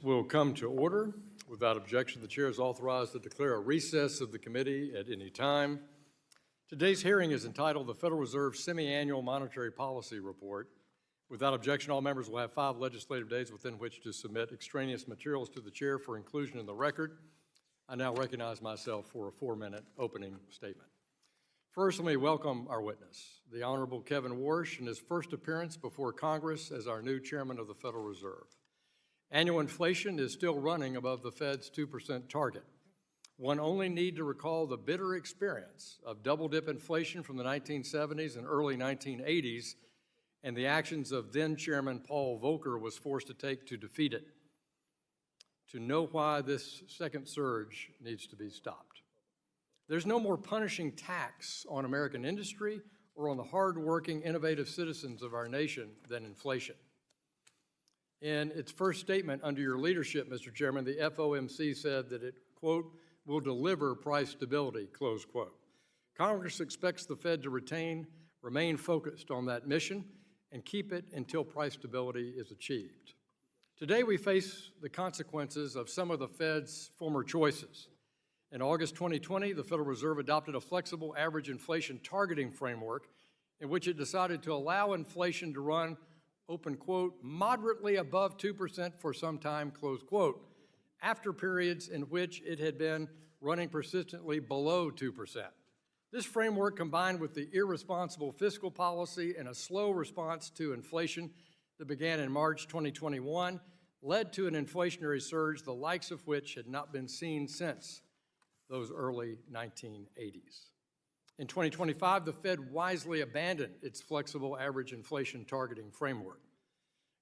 will come to order. Without objection, the chair is authorized to declare a recess of the committee at any time. Today's hearing is entitled the Federal Reserve Semi-Annual Monetary Policy Report. Without objection, all members will have 5 legislative days within which to submit extraneous materials to the chair for inclusion in the record. I now recognize myself for a 4-minute opening statement. First, let me welcome our witness, the Honorable Kevin Warsh, in his first appearance before Congress as our new chairman of the Federal Reserve. Annual inflation is still running above the Fed's 2% target. One only need to recall the bitter experience of double-dip inflation from the 1970s and early 1980s and the actions of then-Chairman Paul Volcker was forced to take to defeat it, to know why this second surge needs to be stopped. There's no more punishing tax on American industry or on the hard-working, innovative citizens of our nation than inflation. In its first statement under your leadership, Mr. Chairman, the FOMC said that it, quote, will deliver price stability, close quote. Congress expects the Fed to remain focused on that mission and keep it until price stability is achieved. Today we face the consequences of some of the Fed's former choices. In August 2020, the Federal Reserve adopted a flexible average inflation targeting framework in which it decided to allow inflation to run, open quote, moderately above 2% for some time, close quote, after periods in which it had been running persistently below 2%. This framework, combined with the irresponsible fiscal policy and a slow response to inflation that began in March 2021, led to an inflationary surge the likes of which had not been seen since those early 1980s. In 2025, the Fed wisely abandoned its flexible average inflation targeting framework.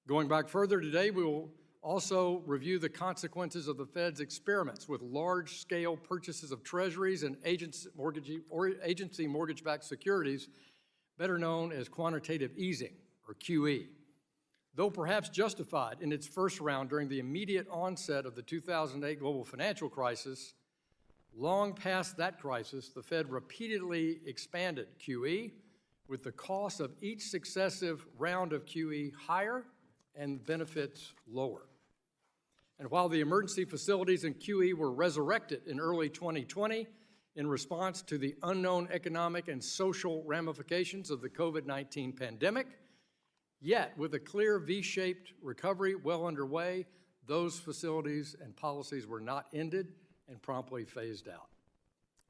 Going back further today, we will also review the consequences of the Fed's experiments with large-scale purchases of treasuries and agency mortgage-backed securities, better known as quantitative easing, or QE. Though perhaps justified in its first round during the immediate onset of the 2008 global financial crisis, long past that crisis, the Fed repeatedly expanded QE, with the cost of each successive round of QE higher and benefits lower. And while the emergency facilities in QE were resurrected in early 2020 in response to the unknown economic and social ramifications of the COVID-19 pandemic, yet with a clear V-shaped recovery well underway, those facilities and policies were not ended and promptly phased out.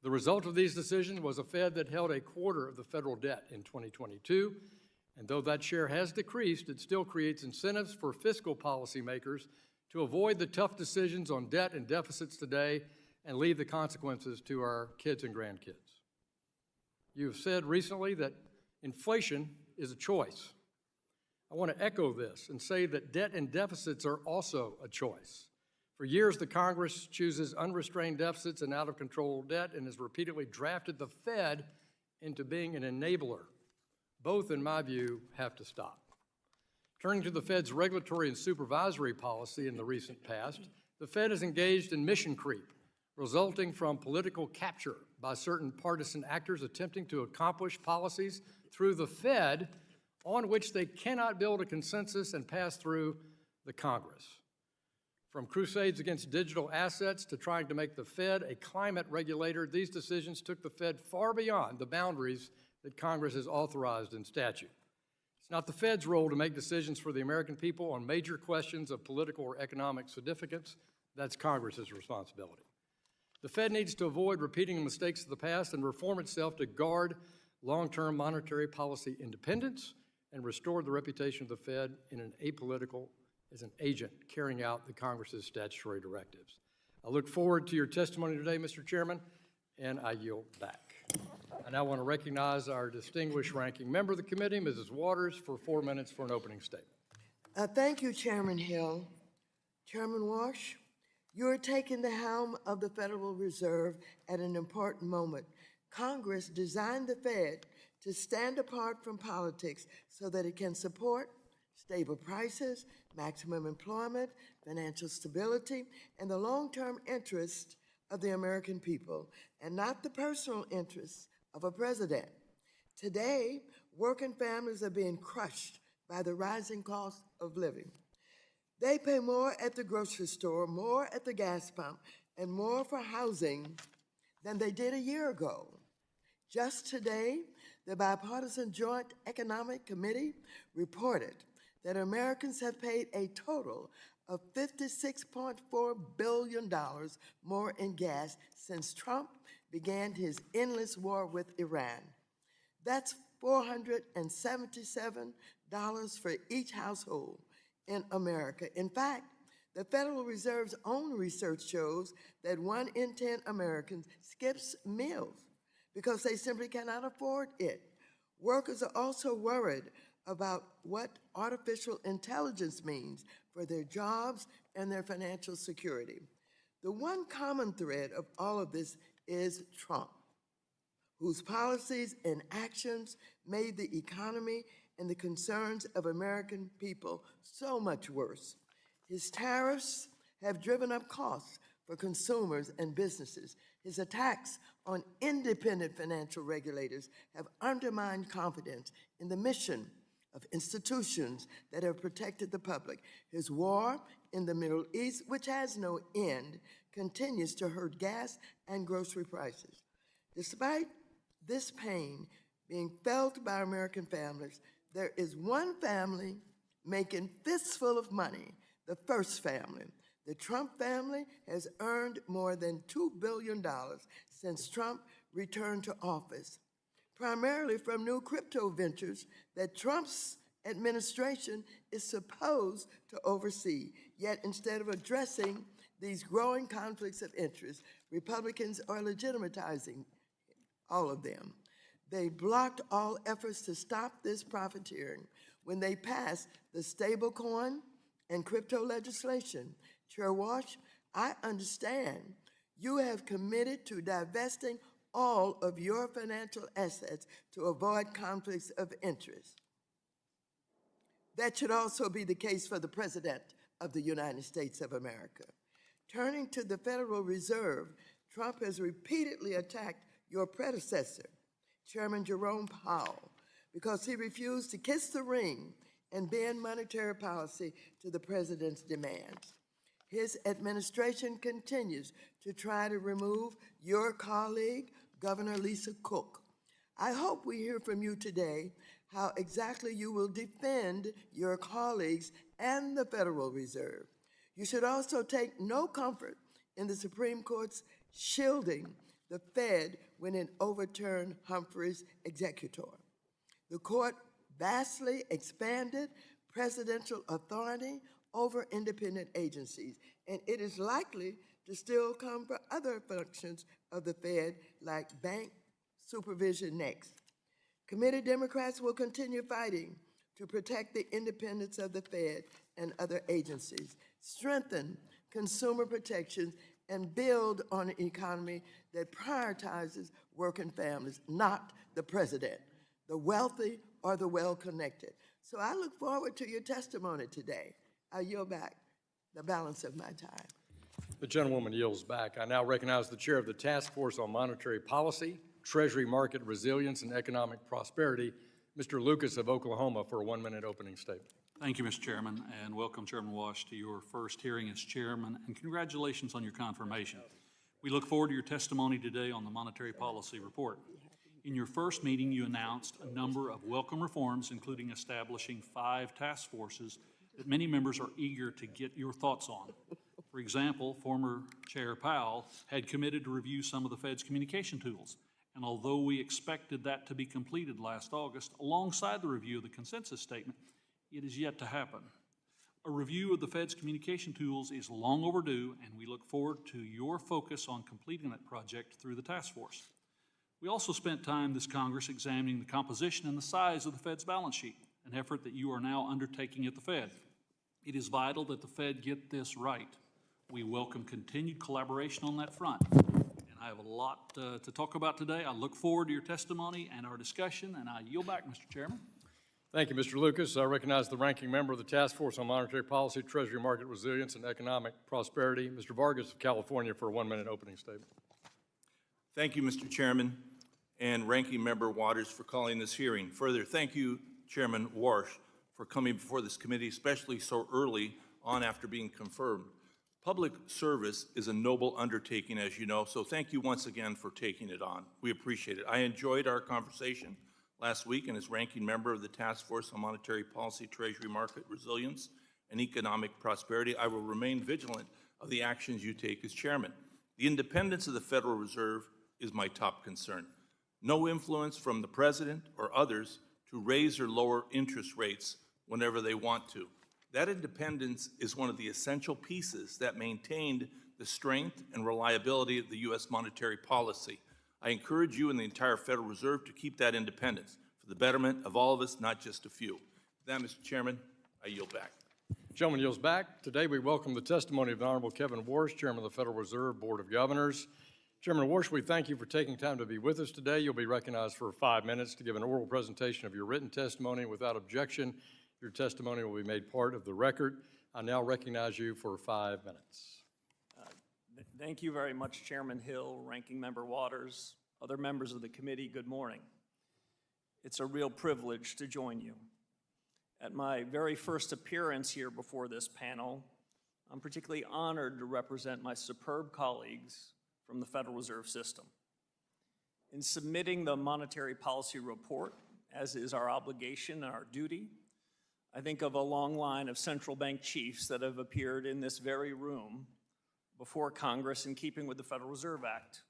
The result of these decisions was a Fed that held a quarter of the federal debt in 2022, and though that share has decreased, it still creates incentives for fiscal policymakers to avoid the tough decisions on debt and deficits today and leave the consequences to our kids and grandkids. You've said recently that inflation is a choice. I want to echo this and say that debt and deficits are also a choice. For years, the Congress chooses unrestrained deficits and out-of-control debt and has repeatedly drafted the Fed into being an enabler. Both, in my view, have to stop. Turning to the Fed's regulatory and supervisory policy in the recent past, the Fed has engaged in mission creep, resulting from political capture by certain partisan actors attempting to accomplish policies through the Fed on which they cannot build a consensus and pass through the Congress. From crusades against digital assets to trying to make the Fed a climate regulator, these decisions took the Fed far beyond the boundaries that Congress has authorized in statute. It's not the Fed's role to make decisions for the American people on major questions of political or economic significance. That's Congress's responsibility. The Fed needs to avoid repeating the mistakes of the past and reform itself to guard long-term monetary policy independence and restore the reputation of the Fed in an apolitical as an agent carrying out the Congress's statutory directives. I look forward to your testimony today, Mr. Chairman, and I yield back. I now want to recognize our distinguished ranking member of the committee, Mrs. Waters, for 4 minutes for an opening statement. Thank you, Chairman Hill. Chairman Warsh, you are taking the helm of the Federal Reserve at an important moment. Congress designed the Fed to stand apart from politics so that it can support stable prices, maximum employment, financial stability, and the long-term interest of the American people, and not the personal interests of a president. Today, working families are being crushed by the rising cost of living. They pay more at the grocery store, more at the gas pump, and more for housing than they did a year ago. Just today, the Bipartisan Joint Economic Committee reported that Americans have paid a total of $56.4 billion more in gas since Trump began his endless war with Iran. That's $477 for each household in America. In fact, the Federal Reserve's own research shows that 1 in 10 Americans skips meals because they simply cannot afford it. Workers are also worried about what artificial intelligence means for their jobs and their financial security. The one common thread of all of this is Trump, whose policies and actions made the economy and the concerns of American people so much worse. His tariffs have driven up costs for consumers and businesses. His attacks on independent financial regulators have undermined confidence in the mission of institutions that have protected the public. His war in the Middle East, which has no end, continues to hurt gas and grocery prices. Despite this pain being felt by American families, there is one family making fistful of money, the first family. The Trump family has earned more than $2 billion since Trump returned to office, primarily from new crypto ventures that Trump's administration is supposed to oversee. Yet instead of addressing these growing conflicts of interest, Republicans are legitimatizing all of them. They blocked all efforts to stop this profiteering when they passed the stablecoin and crypto legislation. Chair Warsh, I understand you have committed to divesting all of your financial assets to avoid conflicts of interest. That should also be the case for the President of the United States of America. Turning to the Federal Reserve, Trump has repeatedly attacked your predecessor, Chairman Jerome Powell, because he refused to kiss the ring and bend monetary policy to the president's demands. His administration continues to try to remove your colleague, Governor Lisa Cook. I hope we hear from you today how exactly you will defend your colleagues and the Federal Reserve. You should also take no comfort in the Supreme Court's shielding the Fed when it overturned Humphrey's executor. The court vastly expanded presidential authority over independent agencies, and it is likely to still come for other functions of the Fed, like bank supervision next. Committee Democrats will continue fighting to protect the independence of the Fed and other agencies, strengthen consumer protections, and build on an economy that prioritizes working families, not the president, the wealthy or the well-connected. So I look forward to your testimony today. I yield back the balance of my time. The gentlewoman yields back. I now recognize the chair of the Task Force on Monetary Policy, Treasury Market Resilience, and Economic Prosperity, Mr. Lucas of Oklahoma, for a 1-minute opening statement. Thank you, Mr. Chairman, and welcome, Chairman Warsh, to your first hearing as chairman, and congratulations on your confirmation. We look forward to your testimony today on the Monetary Policy Report. In your first meeting, you announced a number of welcome reforms, including establishing 5 task forces that many members are eager to get your thoughts on. For example, former Chair Powell had committed to review some of the Fed's communication tools, and although we expected that to be completed last August, alongside the review of the consensus statement, it is yet to happen. A review of the Fed's communication tools is long overdue, and we look forward to your focus on completing that project through the task force. We also spent time this Congress examining the composition and the size of the Fed's balance sheet, an effort that you are now undertaking at the Fed. It is vital that the Fed get this right. We welcome continued collaboration on that front. And I have a lot to talk about today. I look forward to your testimony and our discussion, and I yield back, Mr. Chairman. Thank you, Mr. Lucas. I recognize the ranking member of the Task Force on Monetary Policy, Treasury Market Resilience, and Economic Prosperity, Mr. Vargas of California, for a 1-minute opening statement. Thank you, Mr. Chairman, and Ranking Member Waters for calling this hearing. Further, thank you, Chairman Warsh, for coming before this committee, especially so early on after being confirmed. Public service is a noble undertaking, as you know, so thank you once again for taking it on. We appreciate it. I enjoyed our conversation last week, and as ranking member of the Task Force on Monetary Policy, Treasury Market Resilience, and Economic Prosperity, I will remain vigilant of the actions you take as chairman. The independence of the Federal Reserve is my top concern. No influence from the president or others to raise or lower interest rates whenever they want to. That independence is one of the essential pieces that maintained the strength and reliability of the U.S. monetary policy. I encourage you and the entire Federal Reserve to keep that independence for the betterment of all of us, not just a few. With that, Mr. Chairman, I yield back. Gentleman yields back. Today, we welcome the testimony of the Honorable Kevin Warsh, Chairman of the Federal Reserve Board of Governors. Chairman Warsh, we thank you for taking time to be with us today. You'll be recognized for 5 minutes to give an oral presentation of your written testimony. Without objection, your testimony will be made part of the record. I now recognize you for 5 minutes. Thank you very much, Chairman Hill, Ranking Member Waters, other members of the committee, good morning. It's a real privilege to join you. At my very first appearance here before this panel, I'm particularly honored to represent my superb colleagues from the Federal Reserve System. In submitting the monetary policy report, as is our obligation and our duty, I think of a long line of central bank chiefs that have appeared in this very room before Congress in keeping with the Federal Reserve Act.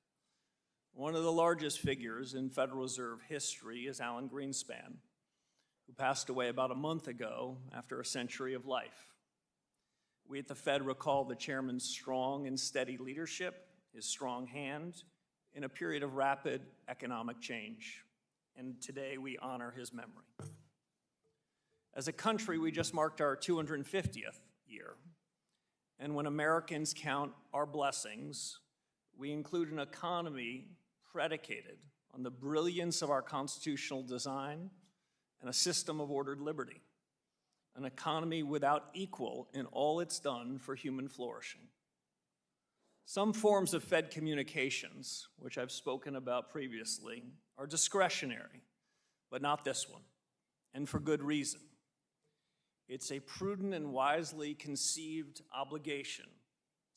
One of the largest figures in Federal Reserve history is Alan Greenspan, who passed away about a month ago after a century of life. We at the Fed recall the chairman's strong and steady leadership, his strong hand, in a period of rapid economic change. And today we honor his memory. As a country, we just marked our 250th year. And when Americans count our blessings, we include an economy predicated on the brilliance of our constitutional design and a system of ordered liberty, an economy without equal in all it's done for human flourishing. Some forms of Fed communications, which I've spoken about previously, are discretionary, but not this one, and for good reason. It's a prudent and wisely conceived obligation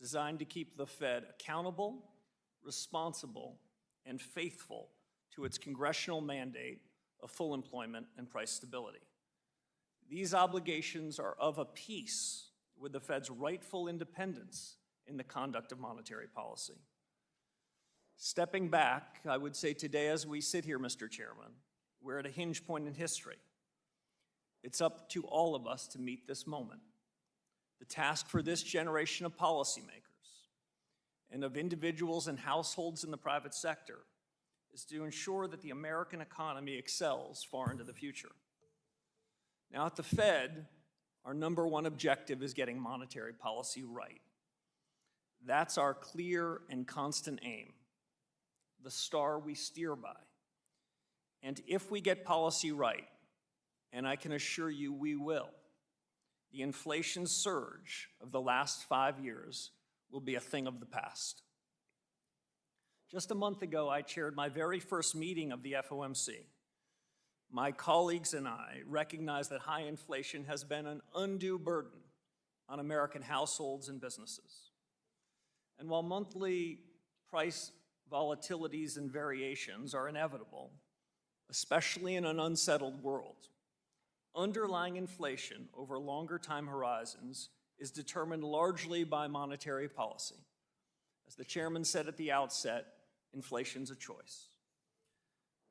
designed to keep the Fed accountable, responsible, and faithful to its congressional mandate of full employment and price stability. These obligations are of a piece with the Fed's rightful independence in the conduct of monetary policy. Stepping back, I would say today as we sit here, Mr. Chairman, we're at a hinge point in history. It's up to all of us to meet this moment. The task for this generation of policymakers and of individuals and households in the private sector is to ensure that the American economy excels far into the future. Now at the Fed, our number one objective is getting monetary policy right. That's our clear and constant aim, the star we steer by. And if we get policy right, and I can assure you we will, the inflation surge of the last 5 years will be a thing of the past. Just a month ago, I chaired my very first meeting of the FOMC. My colleagues and I recognize that high inflation has been an undue burden on American households and businesses. And while monthly price volatilities and variations are inevitable, especially in an unsettled world, underlying inflation over longer time horizons is determined largely by monetary policy. As the chairman said at the outset, inflation's a choice.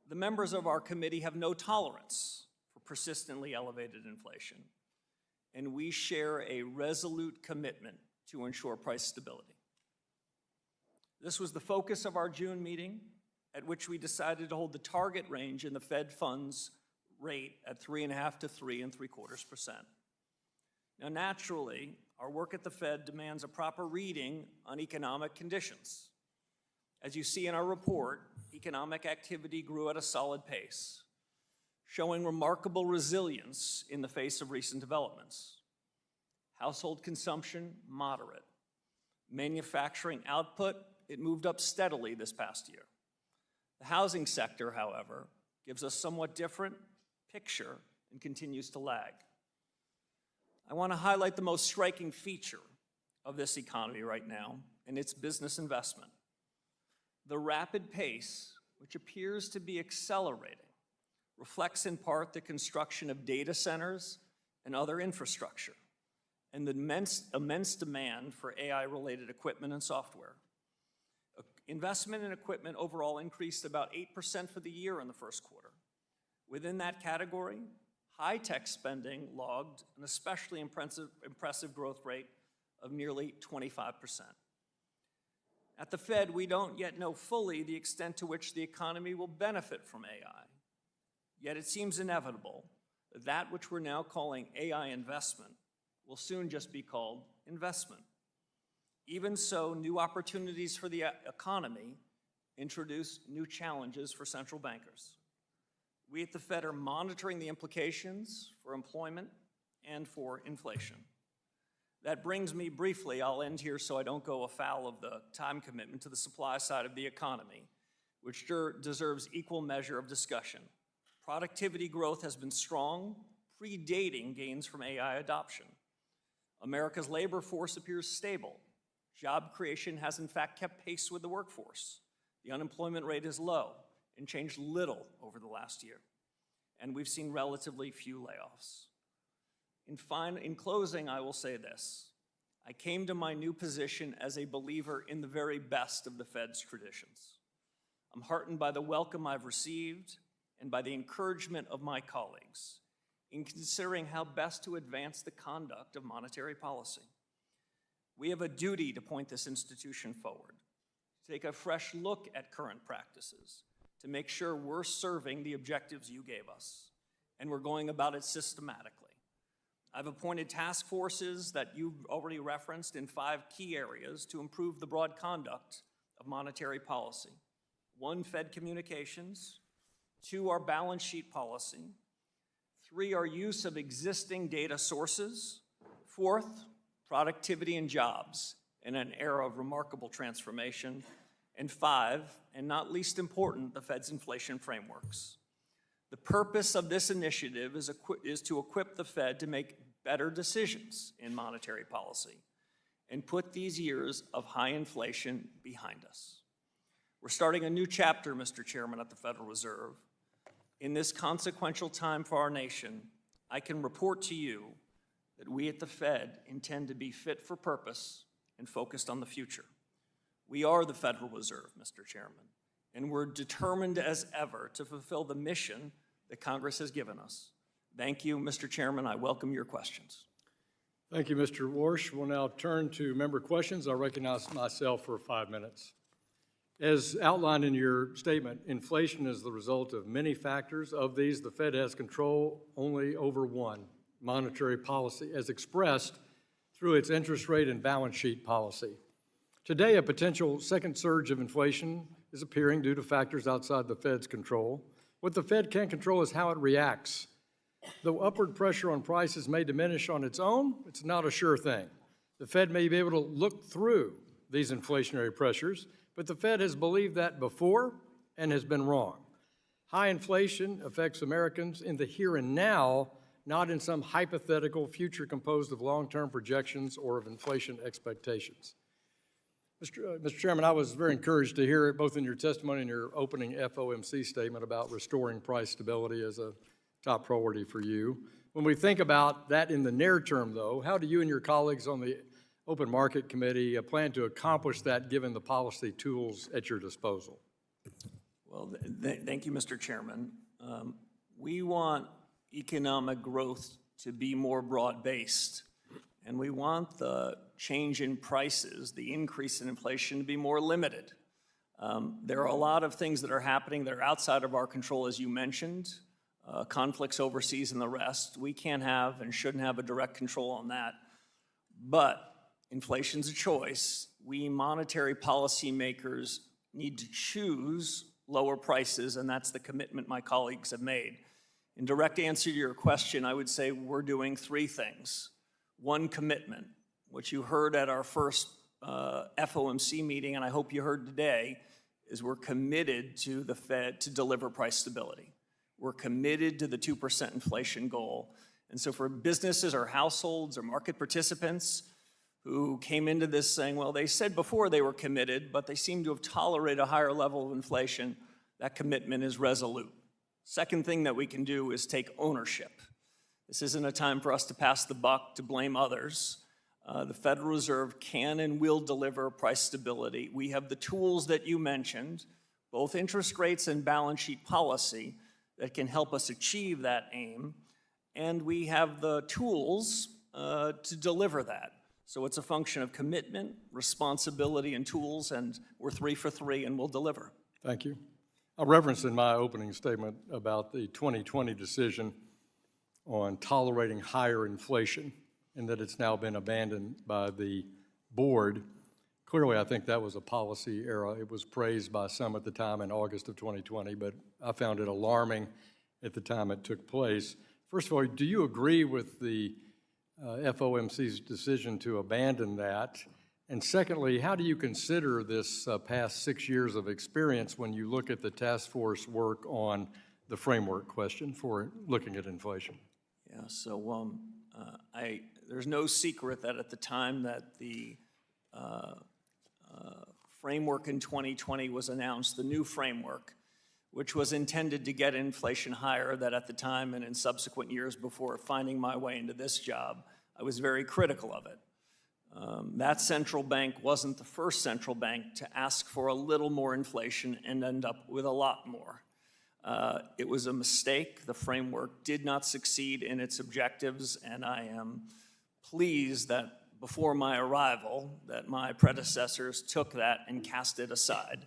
The members of our committee have no tolerance for persistently elevated inflation, and we share a resolute commitment to ensure price stability. This was the focus of our June meeting, at which we decided to hold the target range in the Fed funds rate at 3.5 to 3.75%. Now, naturally, our work at the Fed demands a proper reading on economic conditions. As you see in our report, economic activity grew at a solid pace, showing remarkable resilience in the face of recent developments. Household consumption, moderate. Manufacturing output, it moved up steadily this past year. The housing sector, however, gives a somewhat different picture and continues to lag. I want to highlight the most striking feature of this economy right now, and it's business investment. The rapid pace, which appears to be accelerating, reflects in part the construction of data centers and other infrastructure, and the immense demand for AI-related equipment and software. Investment in equipment overall increased about 8% for the year in the first quarter. Within that category, high-tech spending logged an especially impressive growth rate of nearly 25%. At the Fed, we don't yet know fully the extent to which the economy will benefit from AI. Yet it seems inevitable that that which we're now calling AI investment will soon just be called investment. Even so, new opportunities for the economy introduce new challenges for central bankers. We at the Fed are monitoring the implications for employment and for inflation. That brings me briefly, I'll end here so I don't go afoul of the time commitment, to the supply side of the economy, which deserves equal measure of discussion. Productivity growth has been strong, predating gains from AI adoption. America's labor force appears stable. Job creation has in fact kept pace with the workforce. The unemployment rate is low and changed little over the last year. And we've seen relatively few layoffs. In closing, I will say this. I came to my new position as a believer in the very best of the Fed's traditions. I'm heartened by the welcome I've received and by the encouragement of my colleagues in considering how best to advance the conduct of monetary policy. We have a duty to point this institution forward, to take a fresh look at current practices, to make sure we're serving the objectives you gave us, and we're going about it systematically. I've appointed task forces that you've already referenced in 5 key areas to improve the broad conduct of monetary policy. 1, Fed communications. 2, our balance sheet policy. 3, our use of existing data sources. 4th, productivity and jobs in an era of remarkable transformation. And 5, and not least important, the Fed's inflation frameworks. The purpose of this initiative is to equip the Fed to make better decisions in monetary policy and put these years of high inflation behind us. We're starting a new chapter, Mr. Chairman, at the Federal Reserve. In this consequential time for our nation, I can report to you that we at the Fed intend to be fit for purpose and focused on the future. We are the Federal Reserve, Mr. Chairman, and we're determined as ever to fulfill the mission that Congress has given us. Thank you, Mr. Chairman. I welcome your questions. Thank you, Mr. Warsh. We'll now turn to member questions. I recognize myself for 5 minutes. As outlined in your statement, inflation is the result of many factors. Of these, the Fed has control only over one: monetary policy, as expressed through its interest rate and balance sheet policy. Today, a potential second surge of inflation is appearing due to factors outside the Fed's control. What the Fed can control is how it reacts. Though upward pressure on prices may diminish on its own, it's not a sure thing. The Fed may be able to look through these inflationary pressures, but the Fed has believed that before and has been wrong. High inflation affects Americans in the here and now, not in some hypothetical future composed of long-term projections or of inflation expectations. Mr. Chairman, I was very encouraged to hear both in your testimony and your opening FOMC statement about restoring price stability as a top priority for you. When we think about that in the near term, though, how do you and your colleagues on the Open Market Committee plan to accomplish that given the policy tools at your disposal? Well, thank you, Mr. Chairman. We want economic growth to be more broad-based, and we want the change in prices, the increase in inflation, to be more limited. There are a lot of things that are happening that are outside of our control, as you mentioned, conflicts overseas and the rest. We can't have and shouldn't have a direct control on that. But inflation's a choice. We monetary policymakers need to choose lower prices, and that's the commitment my colleagues have made. In direct answer to your question, I would say we're doing 3 things. 1, commitment, which you heard at our first FOMC meeting, and I hope you heard today, is we're committed to the Fed to deliver price stability. We're committed to the 2% inflation goal, And so for businesses or households or market participants who came into this saying, well, they said before they were committed, but they seem to have tolerated a higher level of inflation, that commitment is resolute. Second thing that we can do is take ownership. This isn't a time for us to pass the buck, to blame others. The Federal Reserve can and will deliver price stability. We have the tools that you mentioned, both interest rates and balance sheet policy, that can help us achieve that aim. And we have the tools to deliver that. So it's a function of commitment, responsibility, and tools, and we're 3 for 3 and we'll deliver. Thank you. I referenced in my opening statement about the 2020 decision on tolerating higher inflation and that it's now been abandoned by the board. Clearly, I think that was a policy error. It was praised by some at the time in August of 2020, but I found it alarming at the time it took place. First of all, do you agree with the FOMC's decision to abandon that? And secondly, how do you consider this past 6 years of experience when you look at the task force work on the framework question for looking at inflation? Yeah, so there's no secret that at the time that the framework in 2020 was announced, the new framework, which was intended to get inflation higher, that at the time and in subsequent years before finding my way into this job, I was very critical of it. That central bank wasn't the first central bank to ask for a little more inflation and end up with a lot more. It was a mistake. The framework did not succeed in its objectives, and I am pleased that before my arrival, that my predecessors took that and cast it aside.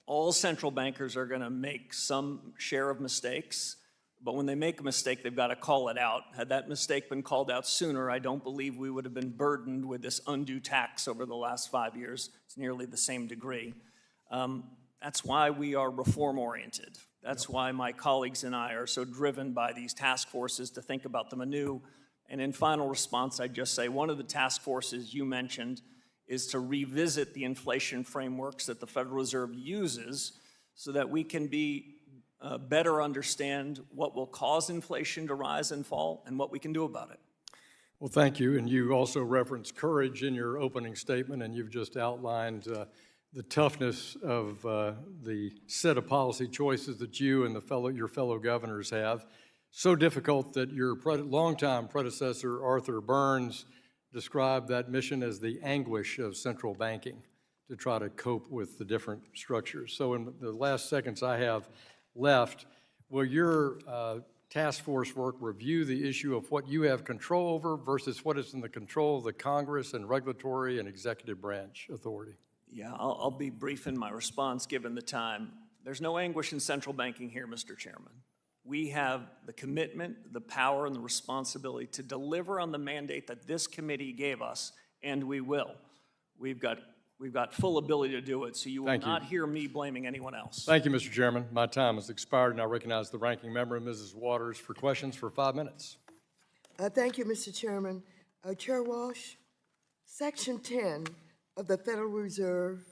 All central bankers are going to make some share of mistakes, but when they make a mistake, they've got to call it out. Had that mistake been called out sooner, I don't believe we would have been burdened with this undue tax over the last 5 years. It's nearly the same degree. That's why we are reform-oriented. That's why my colleagues and I are so driven by these task forces to think about them anew. And in final response, I'd just say one of the task forces you mentioned is to revisit the inflation frameworks that the Federal Reserve uses so that we can better understand what will cause inflation to rise and fall and what we can do about it. Well, thank you. And you also referenced courage in your opening statement, and you've just outlined the toughness of the set of policy choices that you and your fellow governors have. So difficult that your longtime predecessor, Arthur Burns, described that mission as the anguish of central banking to try to cope with the different structures. So in the last seconds I have left, will your task force work review the issue of what you have control over versus what is in the control of the Congress and regulatory and executive branch authority? Yeah, I'll be brief in my response given the time. There's no anguish in central banking here, Mr. Chairman. We have the commitment, the power, and the responsibility to deliver on the mandate that this committee gave us, and we will. We've got full ability to do it, so you will not hear me blaming anyone else. Thank you, Mr. Chairman. My time has expired, and I recognize the ranking member, Mrs. Waters, for questions for 5 minutes. Thank you, Mr. Chairman. Chair Walsh, Section 10 of the Federal Reserve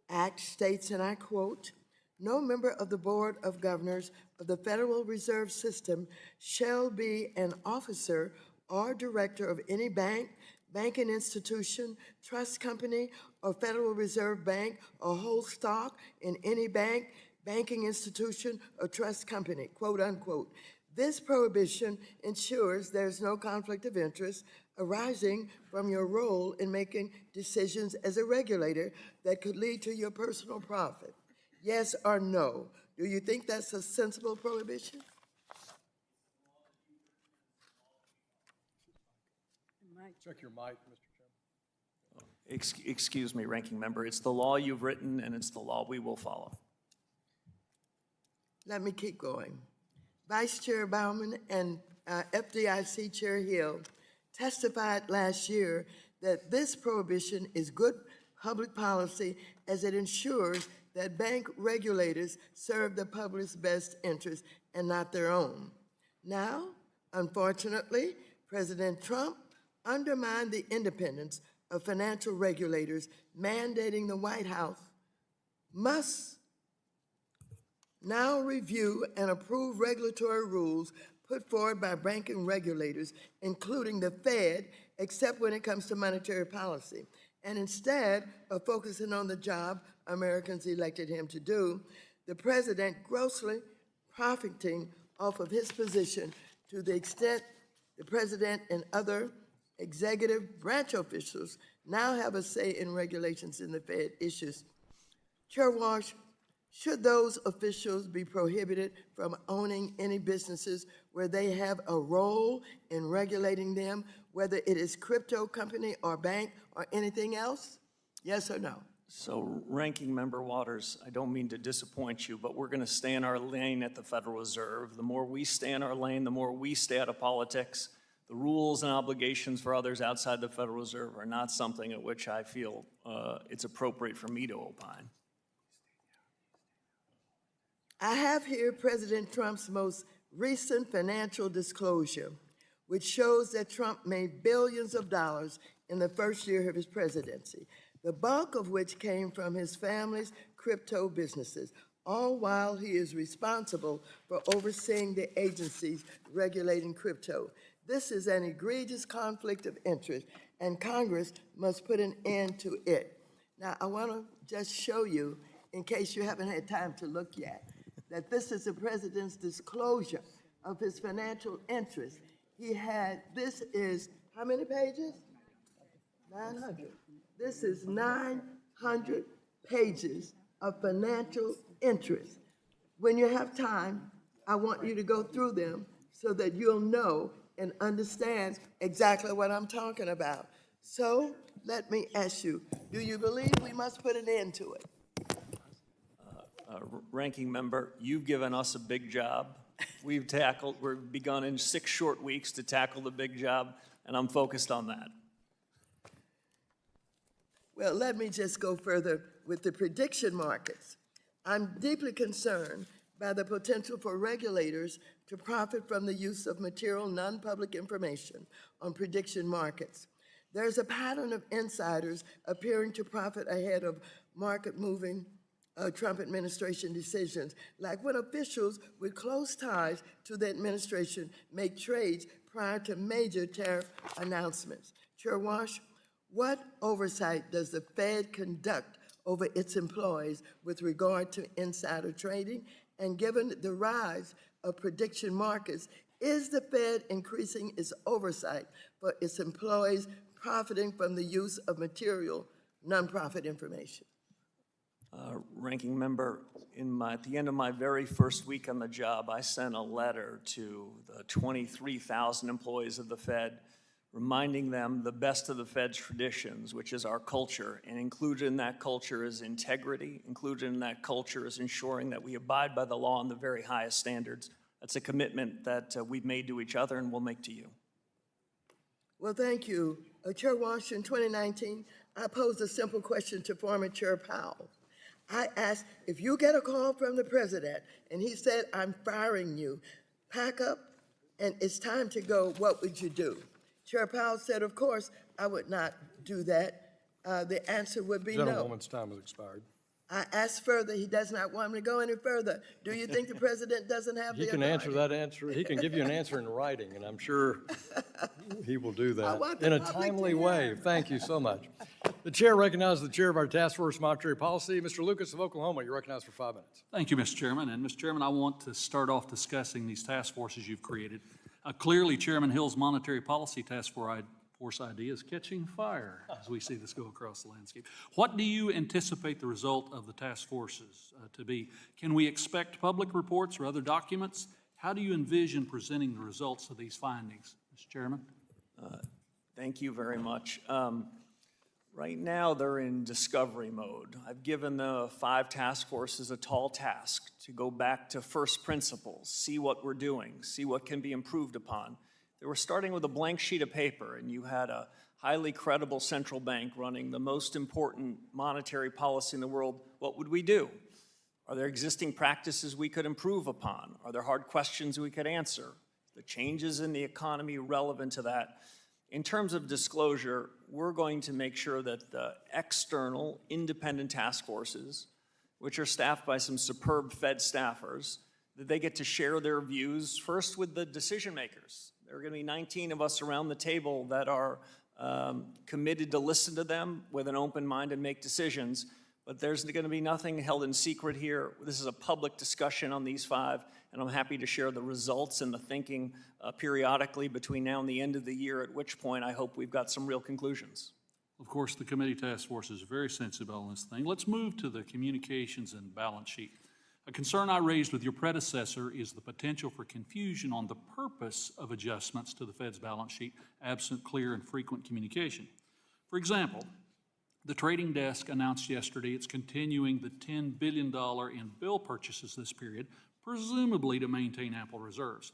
Act states, and I quote, "No member of the Board of Governors of the Federal Reserve System shall be an officer or director of any bank, banking institution, trust company, or Federal Reserve Bank, or hold stock in any bank, banking institution, or trust company," quote unquote. This prohibition ensures there's no conflict of interest arising from your role in making decisions as a regulator that could lead to your personal profit. Yes or no? Do you think that's a sensible prohibition? Check your mic, Mr. Chairman. Excuse me, Ranking Member. It's the law you've written, and it's the law we will follow. Let me keep going. Vice Chair Baumann and FDIC Chair Hill testified last year that this prohibition is good public policy as it ensures that bank regulators serve the public's best interest and not their own. Now, unfortunately, President Trump undermined the independence of financial regulators, mandating the White House must now review and approve regulatory rules put forward by banking regulators, including the Fed, except when it comes to monetary policy. And instead of focusing on the job Americans elected him to do, the president grossly profiting off of his position to the extent the president and other executive branch officials now have a say in regulations in the Fed issues. Chair Warsh, should those officials be prohibited from owning any businesses where they have a role in regulating them, whether it is crypto company or bank or anything else? Yes or no? So, Ranking Member Waters, I don't mean to disappoint you, but we're going to stay in our lane at the Federal Reserve. The more we stay in our lane, the more we stay out of politics. The rules and obligations for others outside the Federal Reserve are not something at which I feel it's appropriate for me to opine. I have here President Trump's most recent financial disclosure, which shows that Trump made billions of dollars in the first year of his presidency, the bulk of which came from his family's crypto businesses, all while he is responsible for overseeing the agencies regulating crypto. This is an egregious conflict of interest, and Congress must put an end to it. Now, I want to just show you, in case you haven't had time to look yet, that this is the president's disclosure of his financial interests. This is, how many pages? 900. This is 900 pages of financial interest. When you have time, I want you to go through them so that you'll know and understand exactly what I'm talking about. So let me ask you, do you believe we must put an end to it? Ranking Member, you've given us a big job. We've begun in 6 short weeks to tackle the big job, and I'm focused on that. Well, let me just go further with the prediction markets. I'm deeply concerned by the potential for regulators to profit from the use of material non-public information on prediction markets. There's a pattern of insiders appearing to profit ahead of market-moving Trump administration decisions, like when officials with close ties to the administration make trades prior to major tariff announcements. Chair Warsh, what oversight does the Fed conduct over its employees with regard to insider trading? And given the rise of prediction markets, is the Fed increasing its oversight for its employees profiting from the use of material nonprofit information? Ranking Member, at the end of my very first week on the job, I sent a letter to the 23,000 employees of the Fed, reminding them the best of the Fed's traditions, which is our culture. And included in that culture is integrity. Included in that culture is ensuring that we abide by the law and the very highest standards. That's a commitment that we've made to each other and will make to you. Well, thank you. Chair Warsh, in 2019, I posed a simple question to former Chair Powell. I asked, if you get a call from the president and he said, I'm firing you, pack up and it's time to go, what would you do? Chair Powell said, of course, I would not do that. The answer would be no. Gentlewoman's time has expired. I asked further, he does not want me to go any further. Do you think the president doesn't have the He can authority? answer that answer, he can give you an answer in writing, and I'm sure he will do I want that the in a public to timely hear. way. Thank you so much. The chair recognizes the chair of our Task Force Monetary Policy, Mr. Lucas of Oklahoma. You're recognized for 5 minutes. Thank you, Mr. Chairman. And Mr. Chairman, I want to start off discussing these task forces you've created. Clearly, Chairman Hill's Monetary Policy Task Force idea is catching fire as we see this go across the landscape. What do you anticipate the result of the task forces to be? Can we expect public reports or other documents? How do you envision presenting the results of these findings, Mr. Chairman? Thank you very much. Right now, they're in discovery mode. I've given the 5 task forces a tall task to go back to first principles, see what we're doing, see what can be improved upon. They were starting with a blank sheet of paper, and you had a highly credible central bank running the most important monetary policy in the world. What would we do? Are there existing practices we could improve upon? Are there hard questions we could answer? The changes in the economy relevant to that? In terms of disclosure, we're going to make sure that the external independent task forces which are staffed by some superb Fed staffers, that they get to share their views first with the decision makers. There are going to be 19 of us around the table that are committed to listen to them with an open mind and make decisions, but there's going to be nothing held in secret here. This is a public discussion on these 5, and I'm happy to share the results and the thinking periodically between now and the end of the year, at which point I hope we've got some real conclusions. Of course, the committee task force is very sensitive on this thing. Let's move to the communications and balance sheet. A concern I raised with your predecessor is the potential for confusion on the purpose of adjustments to the Fed's balance sheet absent clear and frequent communication. For example, the trading desk announced yesterday it's continuing the $10 billion in bill purchases this period, presumably to maintain ample reserves.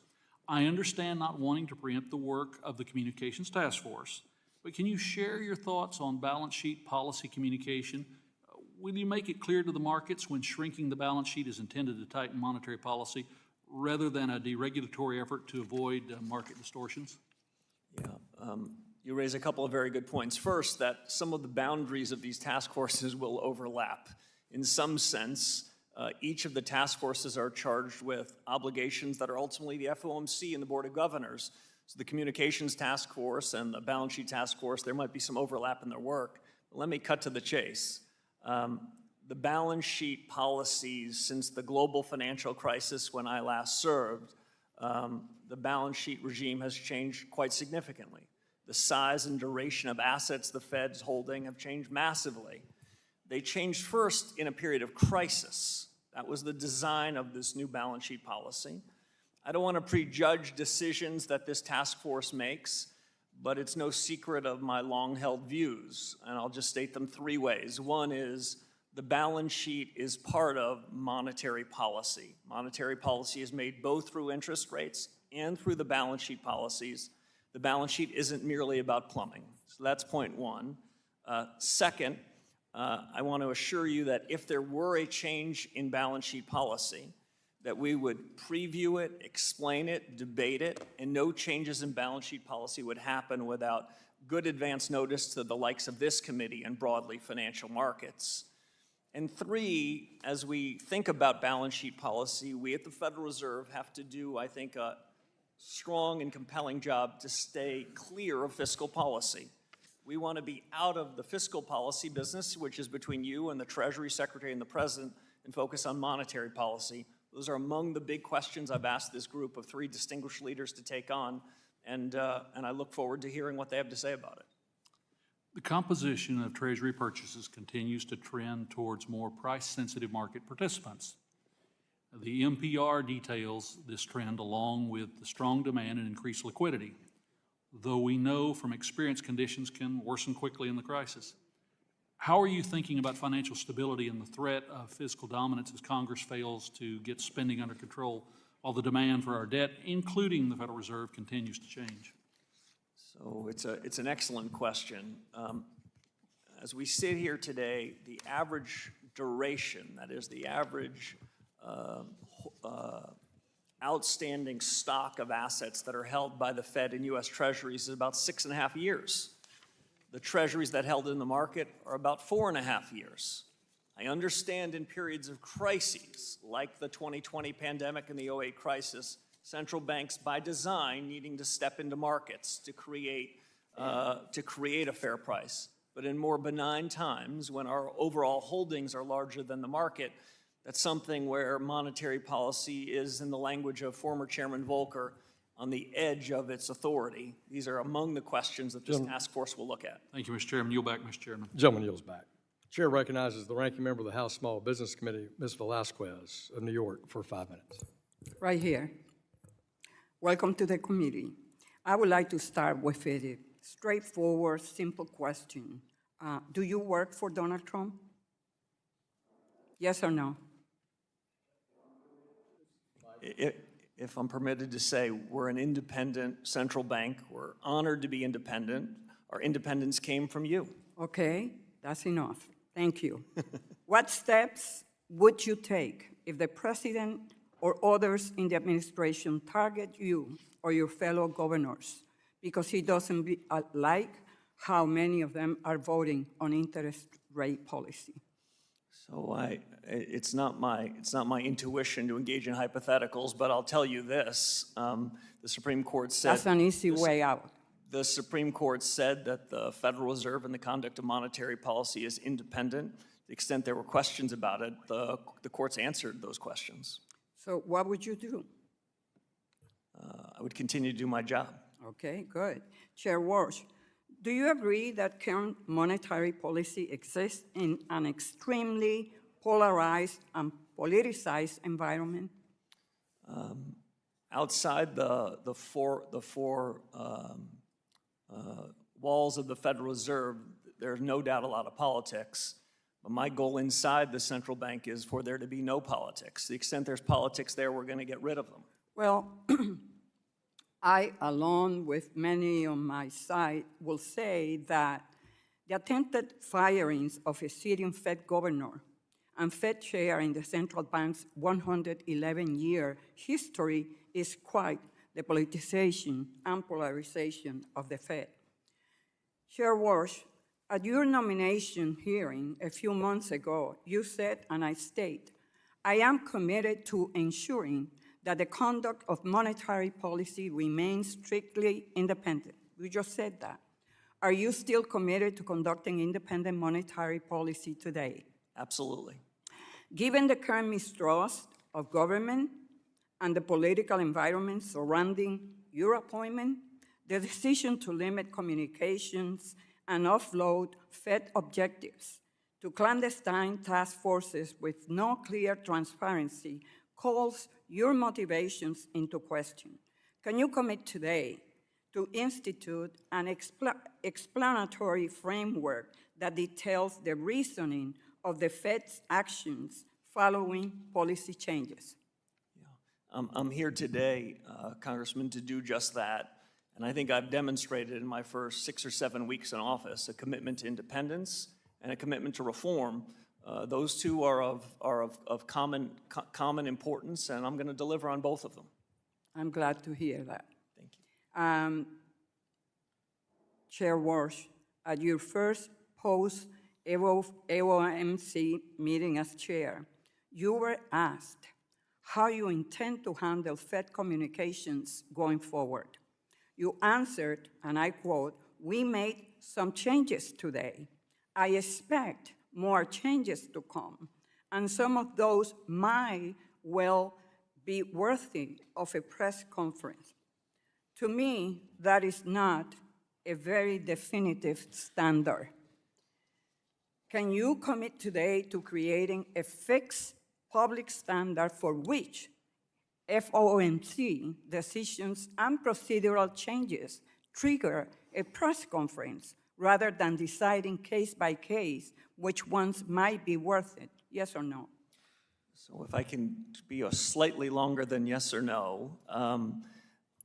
I understand not wanting to preempt the work of the communications task force, but can you share your thoughts on balance sheet policy communication? Will you make it clear to the markets when shrinking the balance sheet is intended to tighten monetary policy rather than a deregulatory effort to avoid market distortions? Yeah, you raise a couple of very good points. First, that some of the boundaries of these task forces will overlap. In some sense, each of the task forces are charged with obligations that are ultimately the FOMC and the Board of Governors. So the communications task force and the balance sheet task force, there might be some overlap in their work. But let me cut to the chase. The balance sheet policies since the global financial crisis when I last served, the balance sheet regime has changed quite significantly. The size and duration of assets the Fed's holding have changed massively. They changed first in a period of crisis. That was the design of this new balance sheet policy. I don't want to prejudge decisions that this task force makes, but it's no secret of my long-held views, and I'll just state them 3 ways. One is the balance sheet is part of monetary policy. Monetary policy is made both through interest rates and through the balance sheet policies. The balance sheet isn't merely about plumbing. So that's point 1. Second, I want to assure you that if there were a change in balance sheet policy, that we would preview it, explain it, debate it, and no changes in balance sheet policy would happen without good advance notice to the likes of this committee and broadly financial markets. And 3, as we think about balance sheet policy, we at the Federal Reserve have to do, I think, a strong and compelling job to stay clear of fiscal policy. We want to be out of the fiscal policy business, which is between you and the Treasury Secretary and the President, and focus on monetary policy. Those are among the big questions I've asked this group of 3 distinguished leaders to take on, and I look forward to hearing what they have to say about it. The composition of Treasury purchases continues to trend towards more price-sensitive market participants. The MPR details this trend along with the strong demand and increased liquidity, though we know from experience conditions can worsen quickly in the crisis. How are you thinking about financial stability and the threat of fiscal dominance as Congress fails to get spending under control while the demand for our debt, including the Federal Reserve, continues to change? So it's an excellent question. As we sit here today, the average duration, that is the average outstanding stock of assets that are held by the Fed and U.S. Treasuries is about 6.5 years. The Treasuries that held in the market are about 4.5 years. I understand in periods of crises, like the 2020 pandemic and the 2008 crisis, central banks by design needing to step into markets to create a fair price. But in more benign times, when our overall holdings are larger than the market, that's something where monetary policy is, in the language of former Chairman Volcker, on the edge of its authority. These are among the questions that this task force will look at. Thank you, Mr. Chairman. Yield back, Mr. Chairman. Gentleman yields back. Chair recognizes the ranking member of the House Small Business Committee, Ms. Velasquez of New York, for 5 minutes. Right here. Welcome to the committee. I would like to start with a straightforward, simple question. Do you work for Donald Trump? Yes or no? If I'm permitted to say, we're an independent central bank. We're honored to be independent. Our independence came from you. Okay, that's enough. Thank you. What steps would you take if the president or others in the administration target you or your fellow governors because he doesn't like how many of them are voting on interest rate policy? So it's not my intuition to engage in hypotheticals, but I'll tell you this. The Supreme Court said. That's an easy way out. The Supreme Court said that the Federal Reserve and the conduct of monetary policy is independent. To the extent there were questions about it, the courts answered those questions. So what would you do? I would continue to do my job. Okay, good. Chair Warsh, do you agree that current monetary policy exists in an extremely polarized and politicized environment? Outside the four walls of the Federal Reserve, there's no doubt a lot of politics. But my goal inside the central bank is for there to be no politics. To the extent there's politics there, we're going to get rid of them. Well, I, along with many on my side, will say that the attempted firings of a sitting Fed governor and Fed chair in the central bank's 111-year history is quite the politicization and polarization of the Fed. Chair Warsh, at your nomination hearing a few months ago, you said, and I state, I am committed to ensuring that the conduct of monetary policy remains strictly independent. You just said that. Are you still committed to conducting independent monetary policy today? Absolutely. Given the current mistrust of government and the political environment surrounding your appointment, the decision to limit communications and offload Fed objectives to clandestine task forces with no clear transparency calls your motivations into question. Can you commit today to institute an explanatory framework that details the reasoning of the Fed's actions following policy changes? I'm here today, Congressman, to do just that. And I think I've demonstrated in my first 6 or 7 weeks in office a commitment to independence and a commitment to reform. Those two are of common importance, and I'm going to deliver on both of them. I'm glad to hear that. Thank you. Chair Warsh, at your first post-AOMC meeting as chair, you were asked how you intend to handle Fed communications going forward. You answered, and I quote, "We made some changes today. I expect more changes to come, and some of those might well be worthy of a press conference." To me, that is not a very definitive standard. Can you commit today to creating a fixed public standard for which FOMC decisions and procedural changes trigger a press conference rather than deciding case by case which ones might be worth it? Yes or no? So if I can be a slightly longer than yes or no,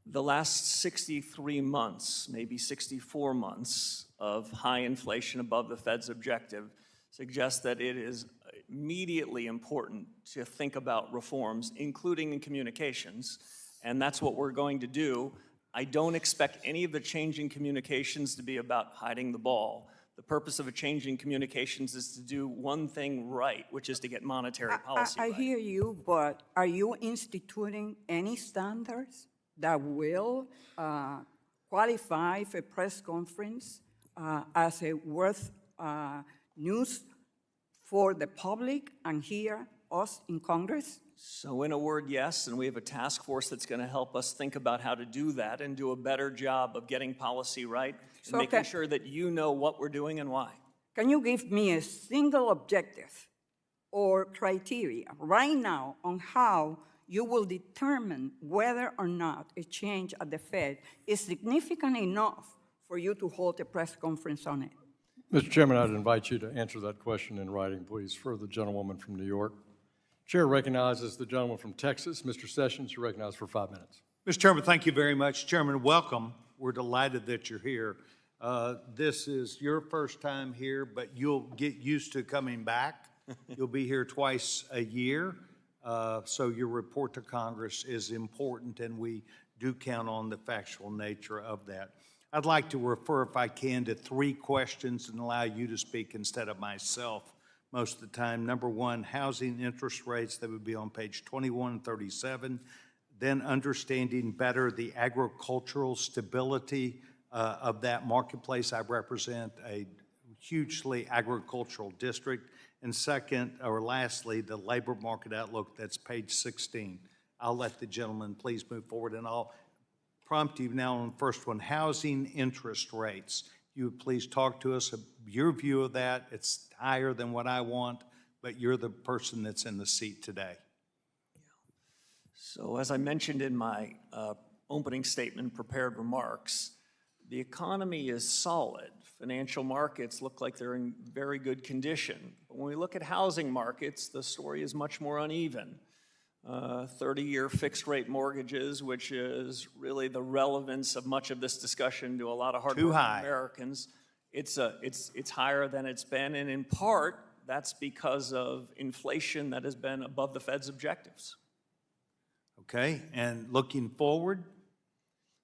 the last 63 months, maybe 64 months of high inflation above the Fed's objective suggests that it is immediately important to think about reforms, including in communications, and that's what we're going to do. I don't expect any of the change in communications to be about hiding the ball. The purpose of a change in communications is to do one thing right, which is to get monetary policy I right. hear you, but are you instituting any standards that will qualify for a press conference as a worth news for the public and hear us in Congress? So in a word, yes, and we have a task force that's going to help us think about how to do that and do a better job of getting policy right and making sure that you know what we're doing and why. Can you give me a single objective or criteria right now on how you will determine whether or not a change at the Fed is significant enough for you to hold a press conference on it? Mr. Chairman, I'd invite you to answer that question in writing, please, for the gentlewoman from New York. Chair recognizes the gentleman from Texas. Mr. Sessions, you're recognized for 5 minutes. Mr. Chairman, thank you very much. Chairman, welcome. We're delighted that you're here. This is your first time here, but you'll get used to coming back. You'll be here twice a year, so your report to Congress is important, and we do count on the factual nature of that. I'd like to refer, if I can, to 3 questions and allow you to speak instead of myself most of the time. Number one, housing interest rates, that would be on page 21 and 37. Then understanding better the agricultural stability of that marketplace. I represent a hugely agricultural district. And second, or lastly, the labor market outlook, that's page 16. I'll let the gentleman please move forward, and I'll prompt you now on the first one, housing interest rates. You would please talk to us, your view of that. It's higher than what I want, but you're the person that's in the seat today. So as I mentioned in my opening statement, prepared remarks, the economy is solid. Financial markets look like they're in very good condition. But when we look at housing markets, the story is much more uneven. 30-year fixed-rate mortgages, which is really the relevance of much of this discussion to a lot of hardworking Americans. It's higher than it's been, and in part, that's because of inflation that has been above the Fed's objectives. Okay, and looking forward,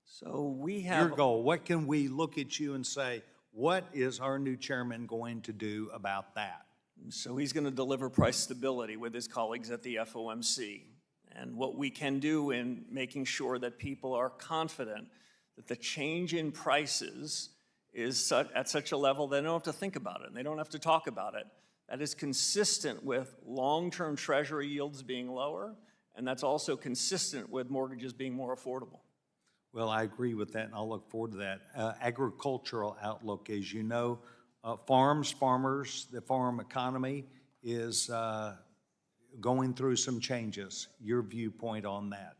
so we have your goal, what can we look at you and say, what is our new chairman going to do about that? So he's going to deliver price stability with his colleagues at the FOMC. And what we can do in making sure that people are confident that the change in prices is at such a level they don't have to think about it and they don't have to talk about it. That is consistent with long-term Treasury yields being lower, and that's also consistent with mortgages being more affordable. Well, I agree with that, and I'll look forward to that. Agricultural outlook, as you know, farmers, the farm economy is going through some changes. Your viewpoint on that?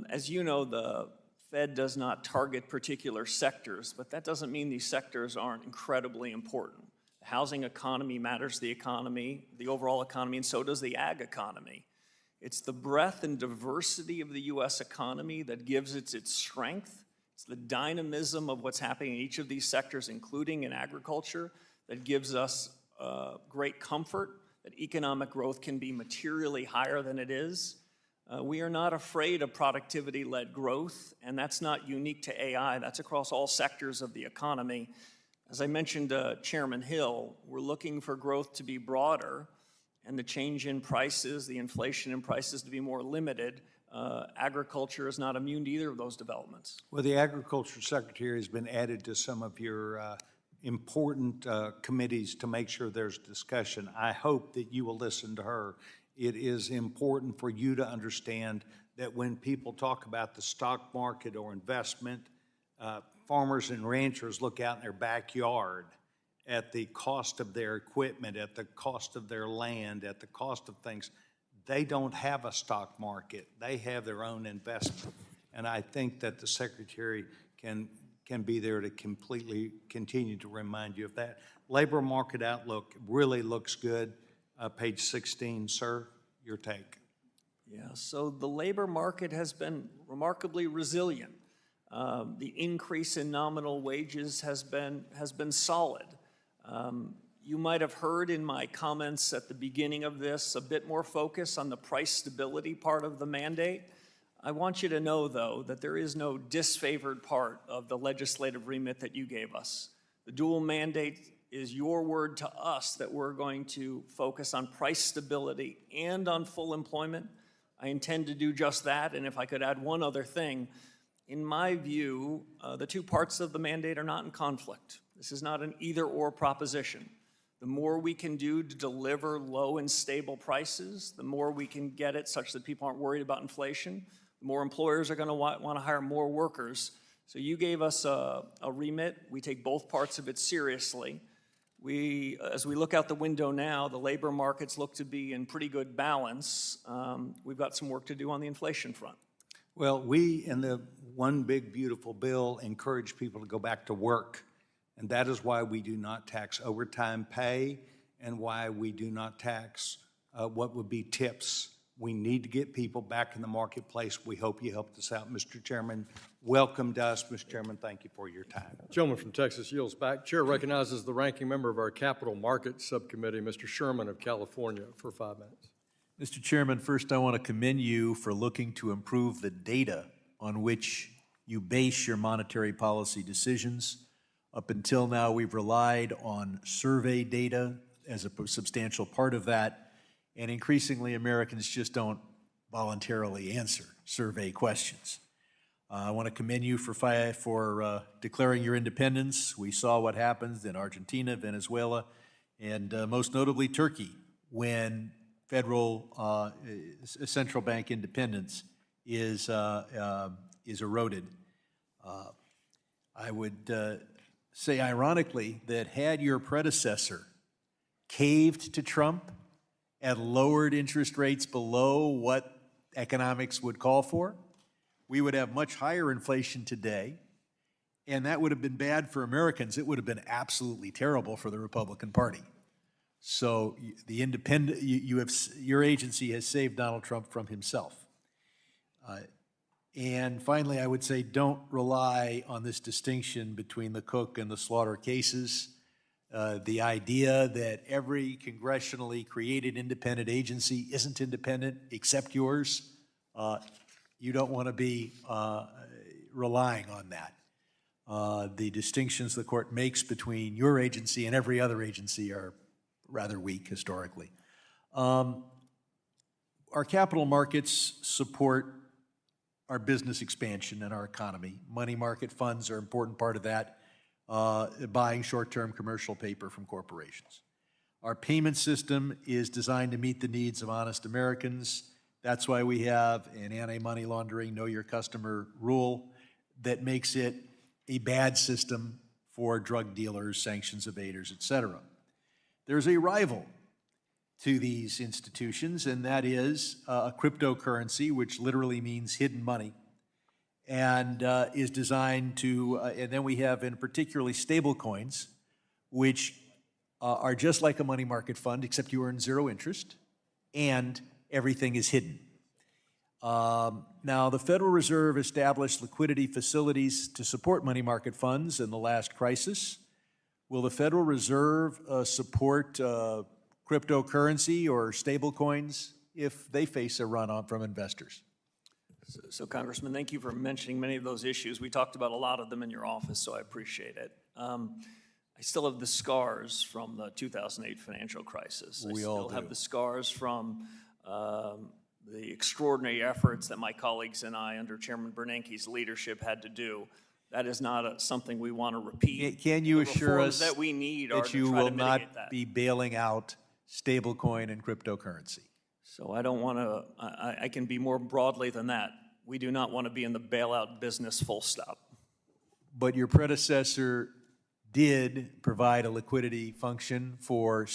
As you know, the Fed does not target particular sectors, but that doesn't mean these sectors aren't incredibly important. The housing economy matters to the economy, the overall economy, and so does the ag economy. It's the breadth and diversity of the U.S. economy that gives it its strength. It's the dynamism of what's happening in each of these sectors, including in agriculture, that gives us great comfort that economic growth can be materially higher than it is. We are not afraid of productivity-led growth, and that's not unique to AI. That's across all sectors of the economy. As I mentioned to Chairman Hill, we're looking for growth to be broader and the change in prices, the inflation in prices to be more limited. Agriculture is not immune to either of those developments. Well, the Agriculture Secretary has been added to some of your important committees to make sure there's discussion. I hope that you will listen to her. It is important for you to understand that when people talk about the stock market or investment, farmers and ranchers look out in their backyard at the cost of their equipment, at the cost of their land, at the cost of things. They don't have a stock market. They have their own investment. And I think that the Secretary can be there to completely continue to remind you of that. Labor market outlook really looks good. Page 16, sir, your take. Yeah, so the labor market has been remarkably resilient. The increase in nominal wages has been solid. You might have heard in my comments at the beginning of this a bit more focus on the price stability part of the mandate. I want you to know, though, that there is no disfavored part of the legislative remit that you gave us. The dual mandate is your word to us that we're going to focus on price stability and on full employment. I intend to do just that, and if I could add one other thing, in my view, the two parts of the mandate are not in conflict. This is not an either-or proposition. The more we can do to deliver low and stable prices, the more we can get it such that people aren't worried about inflation, the more employers are going to want to hire more workers. So you gave us a remit. We take both parts of it seriously. As we look out the window now, the labor markets look to be in pretty good balance. We've got some work to do on the inflation front. Well, we, in the One Big Beautiful Bill, encourage people to go back to work. And that is why we do not tax overtime pay and why we do not tax what would be tips. We need to get people back in the marketplace. We hope you helped us out, Mr. Chairman. Welcome to us, Mr. Chairman. Thank you for your time. Gentleman from Texas yields back. Chair recognizes the ranking member of our Capital Markets Subcommittee, Mr. Sherman of California, for 5 minutes. Mr. Chairman, first I want to commend you for looking to improve the data on which you base your monetary policy decisions. Up until now, we've relied on survey data as a substantial part of that. And increasingly, Americans just don't voluntarily answer survey questions. I want to commend you for declaring your independence. We saw what happens in Argentina, Venezuela, and most notably Turkey when federal central bank independence is eroded. I would say ironically that had your predecessor caved to Trump and lowered interest rates below what economics would call for, we would have much higher inflation today, and that would have been bad for Americans. It would have been absolutely terrible for the Republican Party. So the independent, your agency has saved Donald Trump from himself. And finally, I would say don't rely on this distinction between the Cook and the Slaughter cases. The idea that every congressionally created independent agency isn't independent except yours, you don't want to be relying on that. The distinctions the court makes between your agency and every other agency are rather weak historically. Our capital markets support our business expansion and our economy. Money market funds are an important part of that, buying short-term commercial paper from corporations. Our payment system is designed to meet the needs of honest Americans. That's why we have an anti-money laundering, know your customer rule that makes it a bad system for drug dealers, sanctions evaders, et cetera. There's a rival to these institutions, and that is a cryptocurrency, which literally means hidden money, and is designed to, and then we have in particularly stable coins, which are just like a money market fund, except you earn zero interest, and everything is hidden. Now, the Federal Reserve established liquidity facilities to support money market funds in the last crisis. Will the Federal Reserve support cryptocurrency or stable coins if they face a run-on from investors? So Congressman, thank you for mentioning many of those issues. We talked about a lot of them in your office, so I appreciate it. I still have the scars from the 2008 financial crisis. We all do. I still have the scars from the extraordinary efforts that my colleagues and I, under Chairman Bernanke's leadership, had to do. That is not something we want to repeat. Can you The assure reforms us that we need are that to you try to will not mitigate that. be bailing out stablecoin and cryptocurrency? So I don't want to, I can be more broadly than that. We do not want to be in the bailout business, full stop. But your predecessor did provide a liquidity function for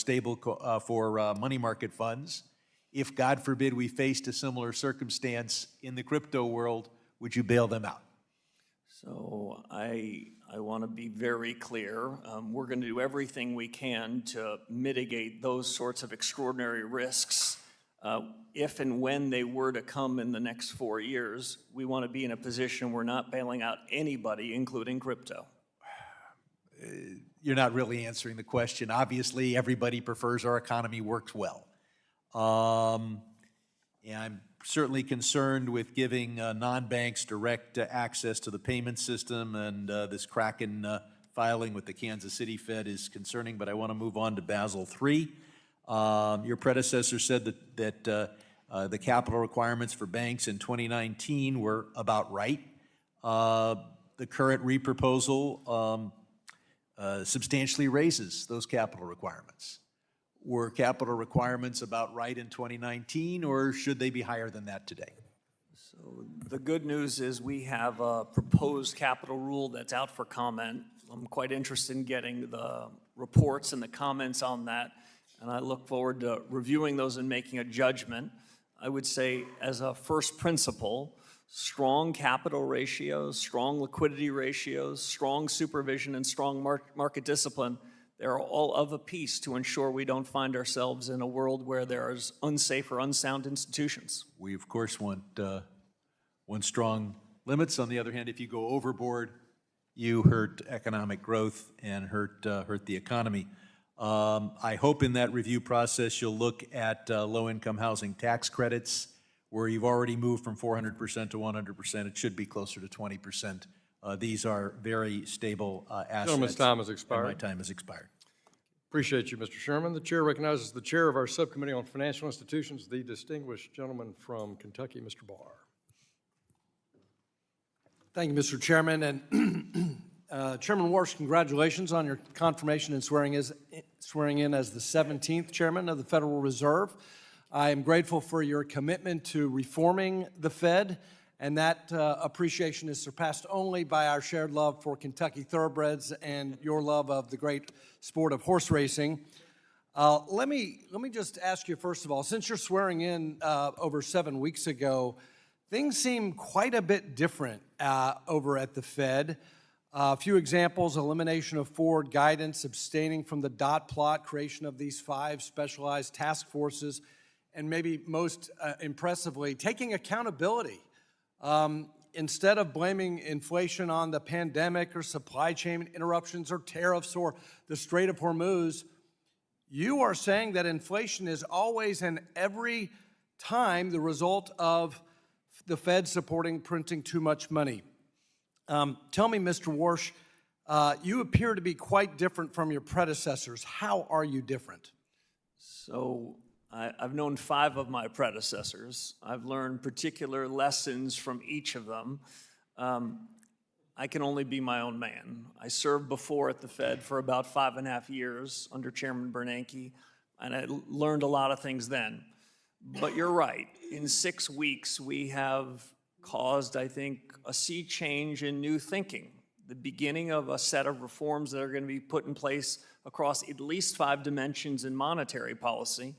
money market funds. If, God forbid, we faced a similar circumstance in the crypto world, would you bail them out? So I want to be very clear. We're going to do everything we can to mitigate those sorts of extraordinary risks. If and when they were to come in the next 4 years, we want to be in a position we're not bailing out anybody, including crypto. You're not really answering the question. Obviously, everybody prefers our economy works well. And I'm certainly concerned with giving non-banks direct access to the payment system, and this Kraken filing with the Kansas City Fed is concerning, but I want to move on to Basel III. Your predecessor said that the capital requirements for banks in 2019 were about right. The current reproposal substantially raises those capital requirements. Were capital requirements about right in 2019, or should they be higher than that today? So the good news is we have a proposed capital rule that's out for comment. I'm quite interested in getting the reports and the comments on that, and I look forward to reviewing those and making a judgment. I would say, as a first principle, strong capital ratios, strong liquidity ratios, strong supervision, and strong market discipline, they're all of a piece to ensure we don't find ourselves in a world where there's unsafe or unsound institutions. We, of course, want strong limits. On the other hand, if you go overboard, you hurt economic growth and hurt the economy. I hope in that review process you'll look at low-income housing tax credits, where you've already moved from 400% to 100%. It should be closer to 20%. These are very stable assets. Gentleman's time has And expired. my time has expired. Appreciate you, Mr. Sherman. The chair recognizes the chair of our subcommittee on financial institutions, the distinguished gentleman from Kentucky, Mr. Barr. Thank you, Mr. Chairman. And Chairman Warsh, congratulations on your confirmation and swearing in as the 17th Chairman of the Federal Reserve. I am grateful for your commitment to reforming the Fed, and that appreciation is surpassed only by our shared love for Kentucky thoroughbreds and your love of the great sport of horse racing. Let me just ask you, first of all, since you're swearing in over 7 weeks ago, things seem quite a bit different over at the Fed. A few examples: elimination of forward guidance, abstaining from the dot plot, creation of these 5 specialized task forces, and maybe most impressively, taking accountability. Instead of blaming inflation on the pandemic or supply chain interruptions or tariffs or the Strait of Hormuz, you are saying that inflation is always and every time the result of the Fed supporting printing too much money. Tell me, Mr. Warsh, you appear to be quite different from your predecessors. How are you different? So I've known 5 of my predecessors. I've learned particular lessons from each of them. I can only be my own man. I served before at the Fed for about 5.5 years under Chairman Bernanke, and I learned a lot of things then. But you're right. In 6 weeks, we have caused, I think, a sea change in new thinking, the beginning of a set of reforms that are going to be put in place across at least 5 dimensions in monetary policy.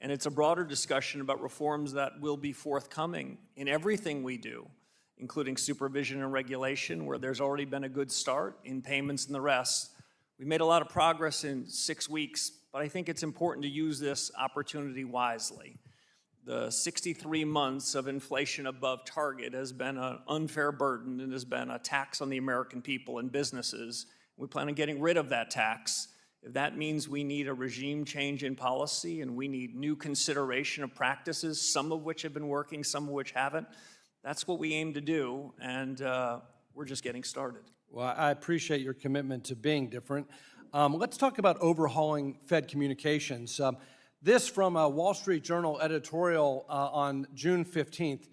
And it's a broader discussion about reforms that will be forthcoming in everything we do, including supervision and regulation, where there's already been a good start, in payments and the rest. We made a lot of progress in 6 weeks, but I think it's important to use this opportunity wisely. The 63 months of inflation above target has been an unfair burden and has been a tax on the American people and businesses. We plan on getting rid of that tax. If that means we need a regime change in policy and we need new consideration of practices, some of which have been working, some of which haven't, that's what we aim to do, and we're just getting started. Well, I appreciate your commitment to being different. Let's talk about overhauling Fed communications. This from a Wall Street Journal editorial on June 15th.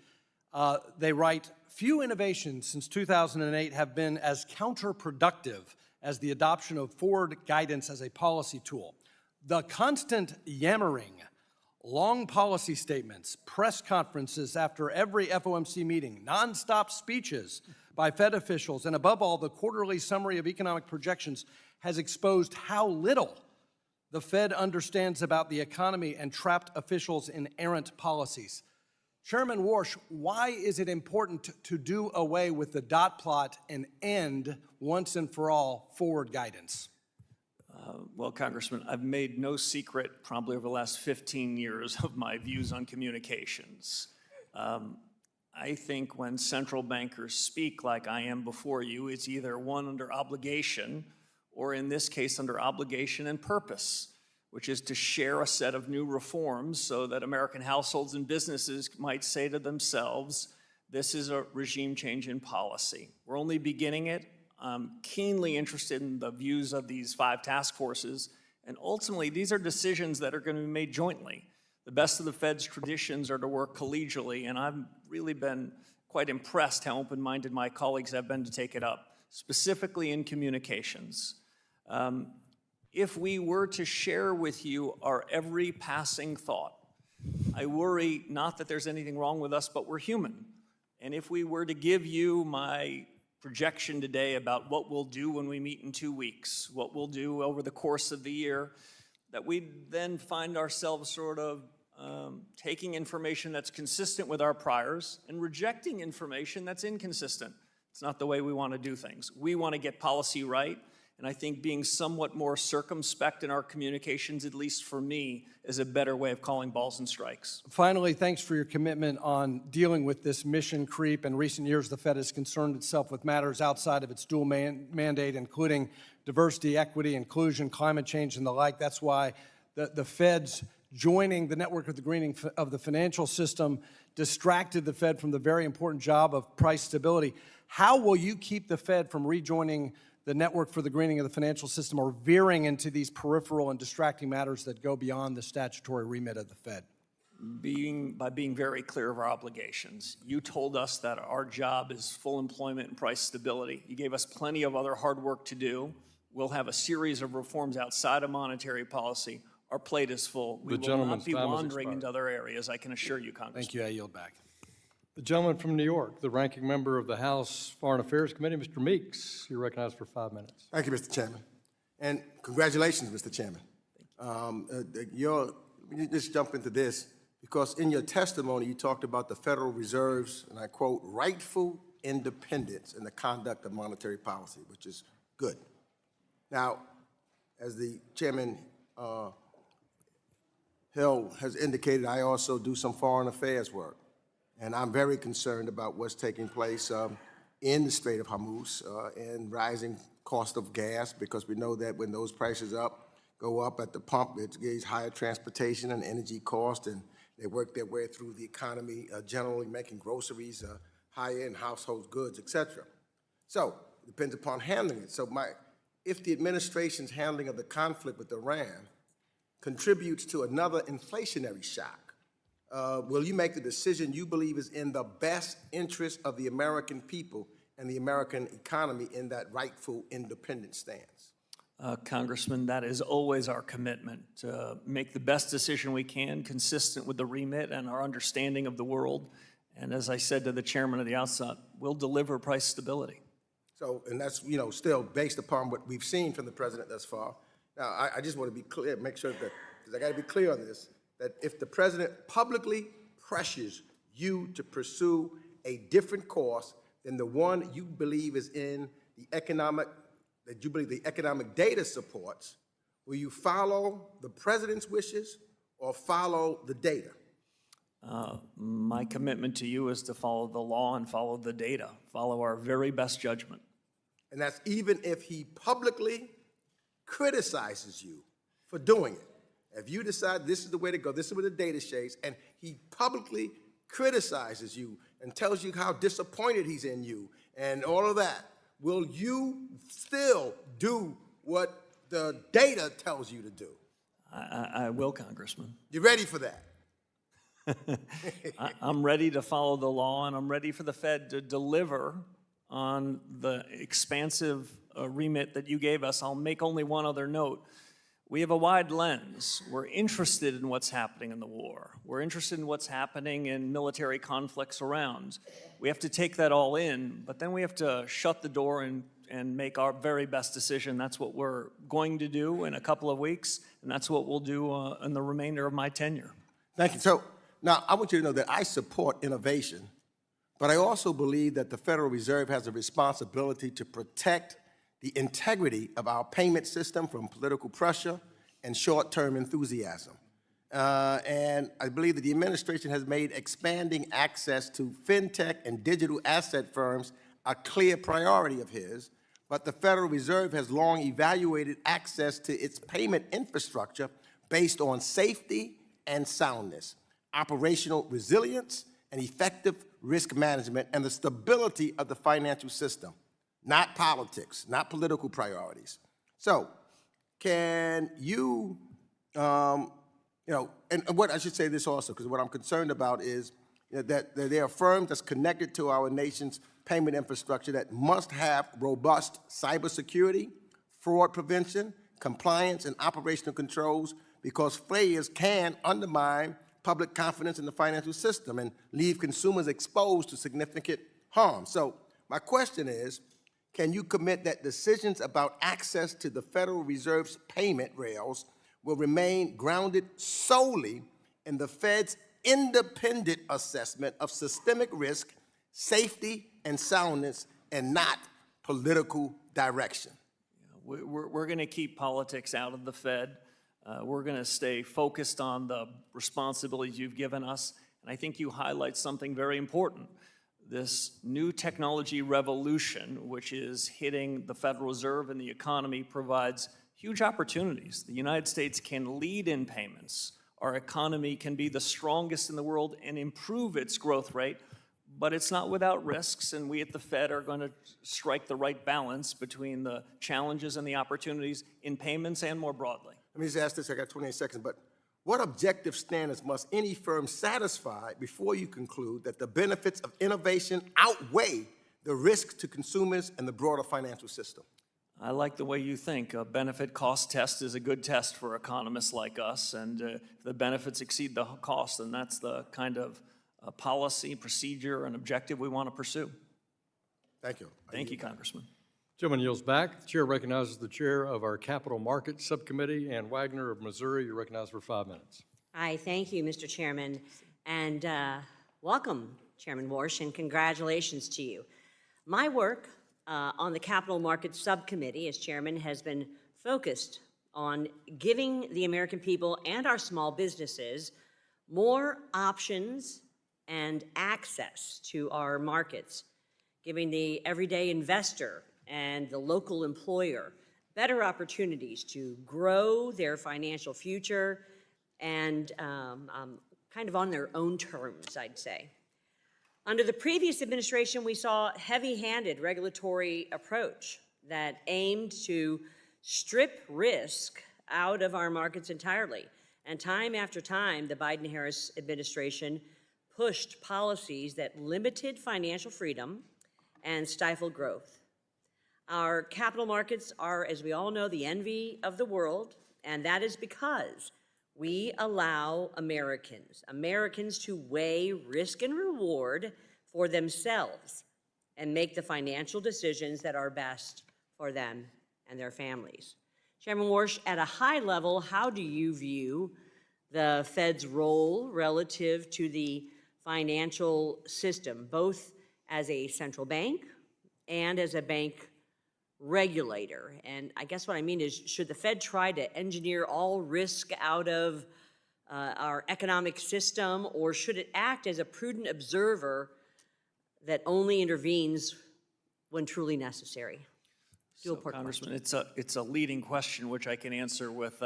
They write, "Few innovations since 2008 have been as counterproductive as the adoption of forward guidance as a policy tool. The constant yammering, long policy statements, press conferences after every FOMC meeting, nonstop speeches by Fed officials, and above all, the quarterly summary of economic projections has exposed how little the Fed understands about the economy and trapped officials in errant policies." Chairman Warsh, why is it important to do away with the dot plot and end, once and for all, forward guidance? Well, Congressman, I've made no secret, probably over the last 15 years, of my views on communications. I think when central bankers speak like I am before you, it's either one under obligation or in this case under obligation and purpose, which is to share a set of new reforms so that American households and businesses might say to themselves, this is a regime change in policy. We're only beginning it. I'm keenly interested in the views of these 5 task forces, and ultimately these are decisions that are going to be made jointly. The best of the Fed's traditions are to work collegially, and I've really been quite impressed how open-minded my colleagues have been to take it up, specifically in communications. If we were to share with you our every passing thought, I worry not that there's anything wrong with us, but we're human. And if we were to give you my projection today about what we'll do when we meet in 2 weeks, what we'll do over the course of the year, that we'd then find ourselves sort of taking information that's consistent with our priors and rejecting information that's inconsistent. It's not the way we want to do things. We want to get policy right, and I think being somewhat more circumspect in our communications, at least for me, is a better way of calling balls and strikes. Finally, thanks for your commitment on dealing with this mission creep. In recent years, the Fed has concerned itself with matters outside of its dual mandate, including diversity, equity, inclusion, climate change, and the like. That's why the Fed's joining the network of the greening of the financial system distracted the Fed from the very important job of price stability. How will you keep the Fed from rejoining the Network for the Greening of the Financial System are veering into these peripheral and distracting matters that go beyond the statutory remit of the Fed? By being very clear of our obligations. You told us that our job is full employment and price stability. You gave us plenty of other hard work to do. We'll have a series of reforms outside of monetary policy. Our plate is full. We will gentleman's not be time has wandering expired. into other areas, I can assure you, Congressman. Thank you. I yield back. The gentleman from New York, the ranking member of the House Foreign Affairs Committee, Mr. Meeks, you're recognized for 5 minutes. Thank you, Mr. Chairman. And congratulations, Mr. Chairman. You just jump into this because in your testimony, you talked about the Federal Reserve's, and I quote, rightful independence in the conduct of monetary policy, which is good. Now, as the Chairman Hill has indicated, I also do some foreign affairs work. And I'm very concerned about what's taking place in the Strait of Hormuz and rising cost of gas, because we know that when those prices go up at the pump, it gives higher transportation and energy cost, and they work their way through the economy, generally making groceries higher and household goods, et cetera. So it depends upon handling it. So if the administration's handling of the conflict with Iran contributes to another inflationary shock, will you make the decision you believe is in the best interest of the American people and the American economy in that rightful independent stance? Congressman, that is always our commitment, to make the best decision we can, consistent with the remit and our understanding of the world. And as I said to the chairman at the outset, we'll deliver price stability. So, and that's, still based upon what we've seen from the president thus far. Now, I just want to be clear, make sure that, because I got to be clear on this, that if the president publicly pressures you to pursue a different course than the one you believe is in the economic, that you believe the economic data supports, will you follow the president's wishes or follow the data? My commitment to you is to follow the law and follow the data, follow our very best judgment. And that's even if he publicly criticizes you for doing it. If you decide this is the way to go, this is what the data shows, and he publicly criticizes you and tells you how disappointed he's in you and all of that, will you still do what the data tells you to do? I will, Congressman. You ready for that? I'm ready to follow the law, and I'm ready for the Fed to deliver on the expansive remit that you gave us. I'll make only one other note. We have a wide lens. We're interested in what's happening in the war. We're interested in what's happening in military conflicts around. We have to take that all in, but then we have to shut the door and make our very best decision. That's what we're going to do in a couple of weeks, and that's what we'll do in the remainder of my tenure. Thank you. So now I want you to know that I support innovation, but I also believe that the Federal Reserve has a responsibility to protect the integrity of our payment system from political pressure and short-term enthusiasm. And I believe that the administration has made expanding access to fintech and digital asset firms a clear priority of his, but the Federal Reserve has long evaluated access to its payment infrastructure based on safety and soundness, operational resilience, and effective risk management, and the stability of the financial system. Not politics, not political priorities. So, can you, and what I should say this also, because what I'm concerned about is that there are firms that's connected to our nation's payment infrastructure that must have robust cybersecurity, fraud prevention, compliance, and operational controls, because failures can undermine public confidence in the financial system and leave consumers exposed to significant harm. So, my question is, can you commit that decisions about access to the Federal Reserve's payment rails will remain grounded solely in the Fed's independent assessment of systemic risk, safety, and soundness, and not political direction? We're going to keep politics out of the Fed. We're going to stay focused on the responsibilities you've given us. And I think you highlight something very important. This new technology revolution, which is hitting the Federal Reserve and the economy, provides huge opportunities. The United States can lead in payments. Our economy can be the strongest in the world and improve its growth rate, but it's not without risks, and we at the Fed are going to strike the right balance between the challenges and the opportunities in payments and more broadly. Let me just ask this, I got 28 seconds, but what objective standards must any firm satisfy before you conclude that the benefits of innovation outweigh the risks to consumers and the broader financial system? I like the way you think. A benefit cost test is a good test for economists like us, and if the benefits exceed the cost, then that's the kind of policy, procedure, and objective we want to pursue. Thank you. Thank you, Congressman. Gentleman yields back. The chair recognizes the chair of our Capital Markets Subcommittee, Ann Wagner of Missouri. You're recognized for 5 minutes. Hi, thank you, Mr. Chairman, and welcome, Chairman Warsh, and congratulations to you. My work on the Capital Markets Subcommittee as chairman has been focused on giving the American people and our small businesses more options and access to our markets, giving the everyday investor and the local employer better opportunities to grow their financial future and kind of on their own terms, I'd say. Under the previous administration, we saw a heavy-handed regulatory approach that aimed to strip risk out of our markets entirely. And time after time, the Biden-Harris administration pushed policies that limited financial freedom and stifled growth. Our capital markets are, as we all know, the envy of the world, and that is because we allow Americans to weigh risk and reward for themselves and make the financial decisions that are best for them and their families. Chairman Warsh, at a high level, how do you view the Fed's role relative to the financial system, both as a central bank and as a bank regulator? And I guess what I mean is, should the Fed try to engineer all risk out of our economic system, or should it act as a prudent observer that only intervenes when truly necessary? So, Congressman, it's a leading question, which I can answer with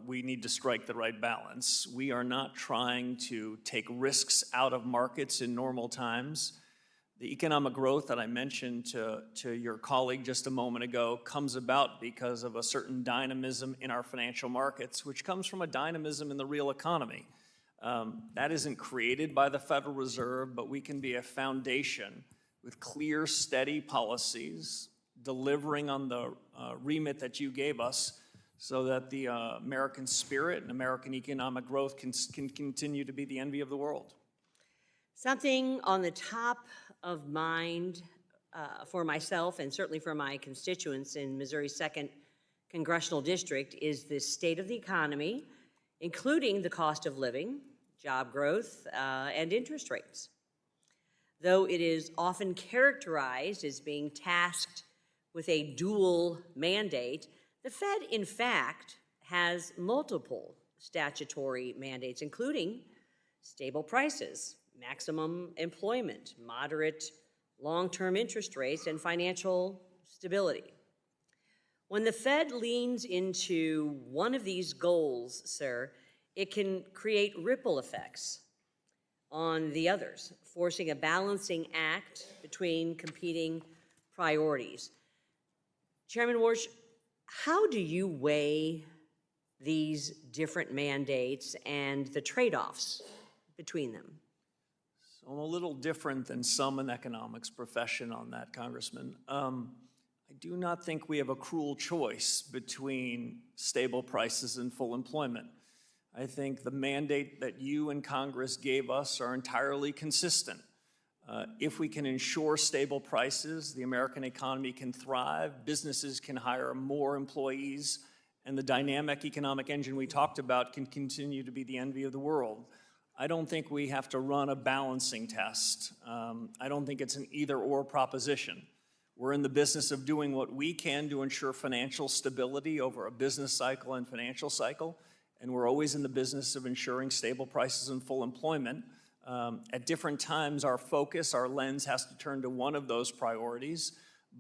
we need to strike the right balance. We are not trying to take risks out of markets in normal times. The economic growth that I mentioned to your colleague just a moment ago comes about because of a certain dynamism in our financial markets, which comes from a dynamism in the real economy. That isn't created by the Federal Reserve, but we can be a foundation with clear, steady policies, delivering on the remit that you gave us, so that the American spirit and American economic growth can continue to be the envy of the world. Something on the top of mind for myself and certainly for my constituents in Missouri's 2nd Congressional District is the state of the economy, including the cost of living, job growth, and interest rates. Though it is often characterized as being tasked with a dual mandate, the Fed, in fact, has multiple statutory mandates, including stable prices, maximum employment, moderate long-term interest rates, and financial stability. When the Fed leans into one of these goals, sir, it can create ripple effects on the others, forcing a balancing act between competing priorities. Chairman Warsh, how do you weigh these different mandates and the trade-offs between them? So I'm a little different than some in the economics profession on that, Congressman. I do not think we have a cruel choice between stable prices and full employment. I think the mandate that you and Congress gave us are entirely consistent. If we can ensure stable prices, the American economy can thrive, businesses can hire more employees, and the dynamic economic engine we talked about can continue to be the envy of the world. I don't think we have to run a balancing test. I don't think it's an either-or proposition. We're in the business of doing what we can to ensure financial stability over a business cycle and financial cycle, and we're always in the business of ensuring stable prices and full employment. At different times, our focus, our lens has to turn to one of those priorities,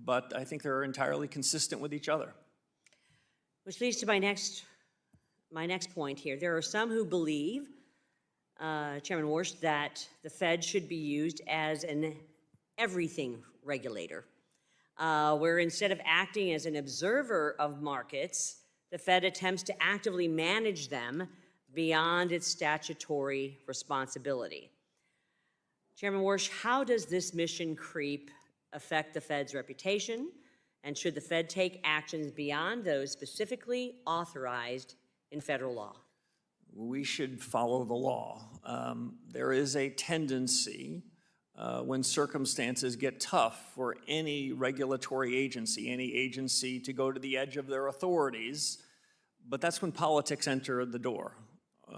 but I think they're entirely consistent with each other. Which leads to my next point here. There are some who believe Chairman Warsh, that the Fed should be used as an everything regulator, where instead of acting as an observer of markets, the Fed attempts to actively manage them beyond its statutory responsibility. Chairman Warsh, how does this mission creep affect the Fed's reputation? And should the Fed take actions beyond those specifically authorized in federal law? We should follow the law. There is a tendency when circumstances get tough for any regulatory agency, any agency to go to the edge of their authorities, but that's when politics enter the door.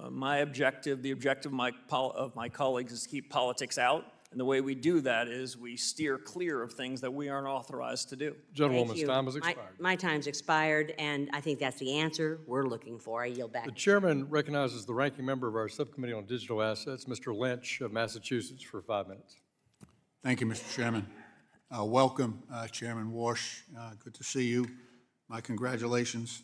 My objective, the objective of my colleagues is to keep politics out, and the way we do that is we steer clear of things that we aren't authorized to do. Thank Gentlewoman's you. time has expired. My time's expired, and I think that's the answer we're looking for. I yield back. The chairman recognizes the ranking member of our Subcommittee on Digital Assets, Mr. Lynch of Massachusetts, for 5 minutes. Thank you, Mr. Chairman. Welcome, Chairman Warsh. Good to see you. My congratulations.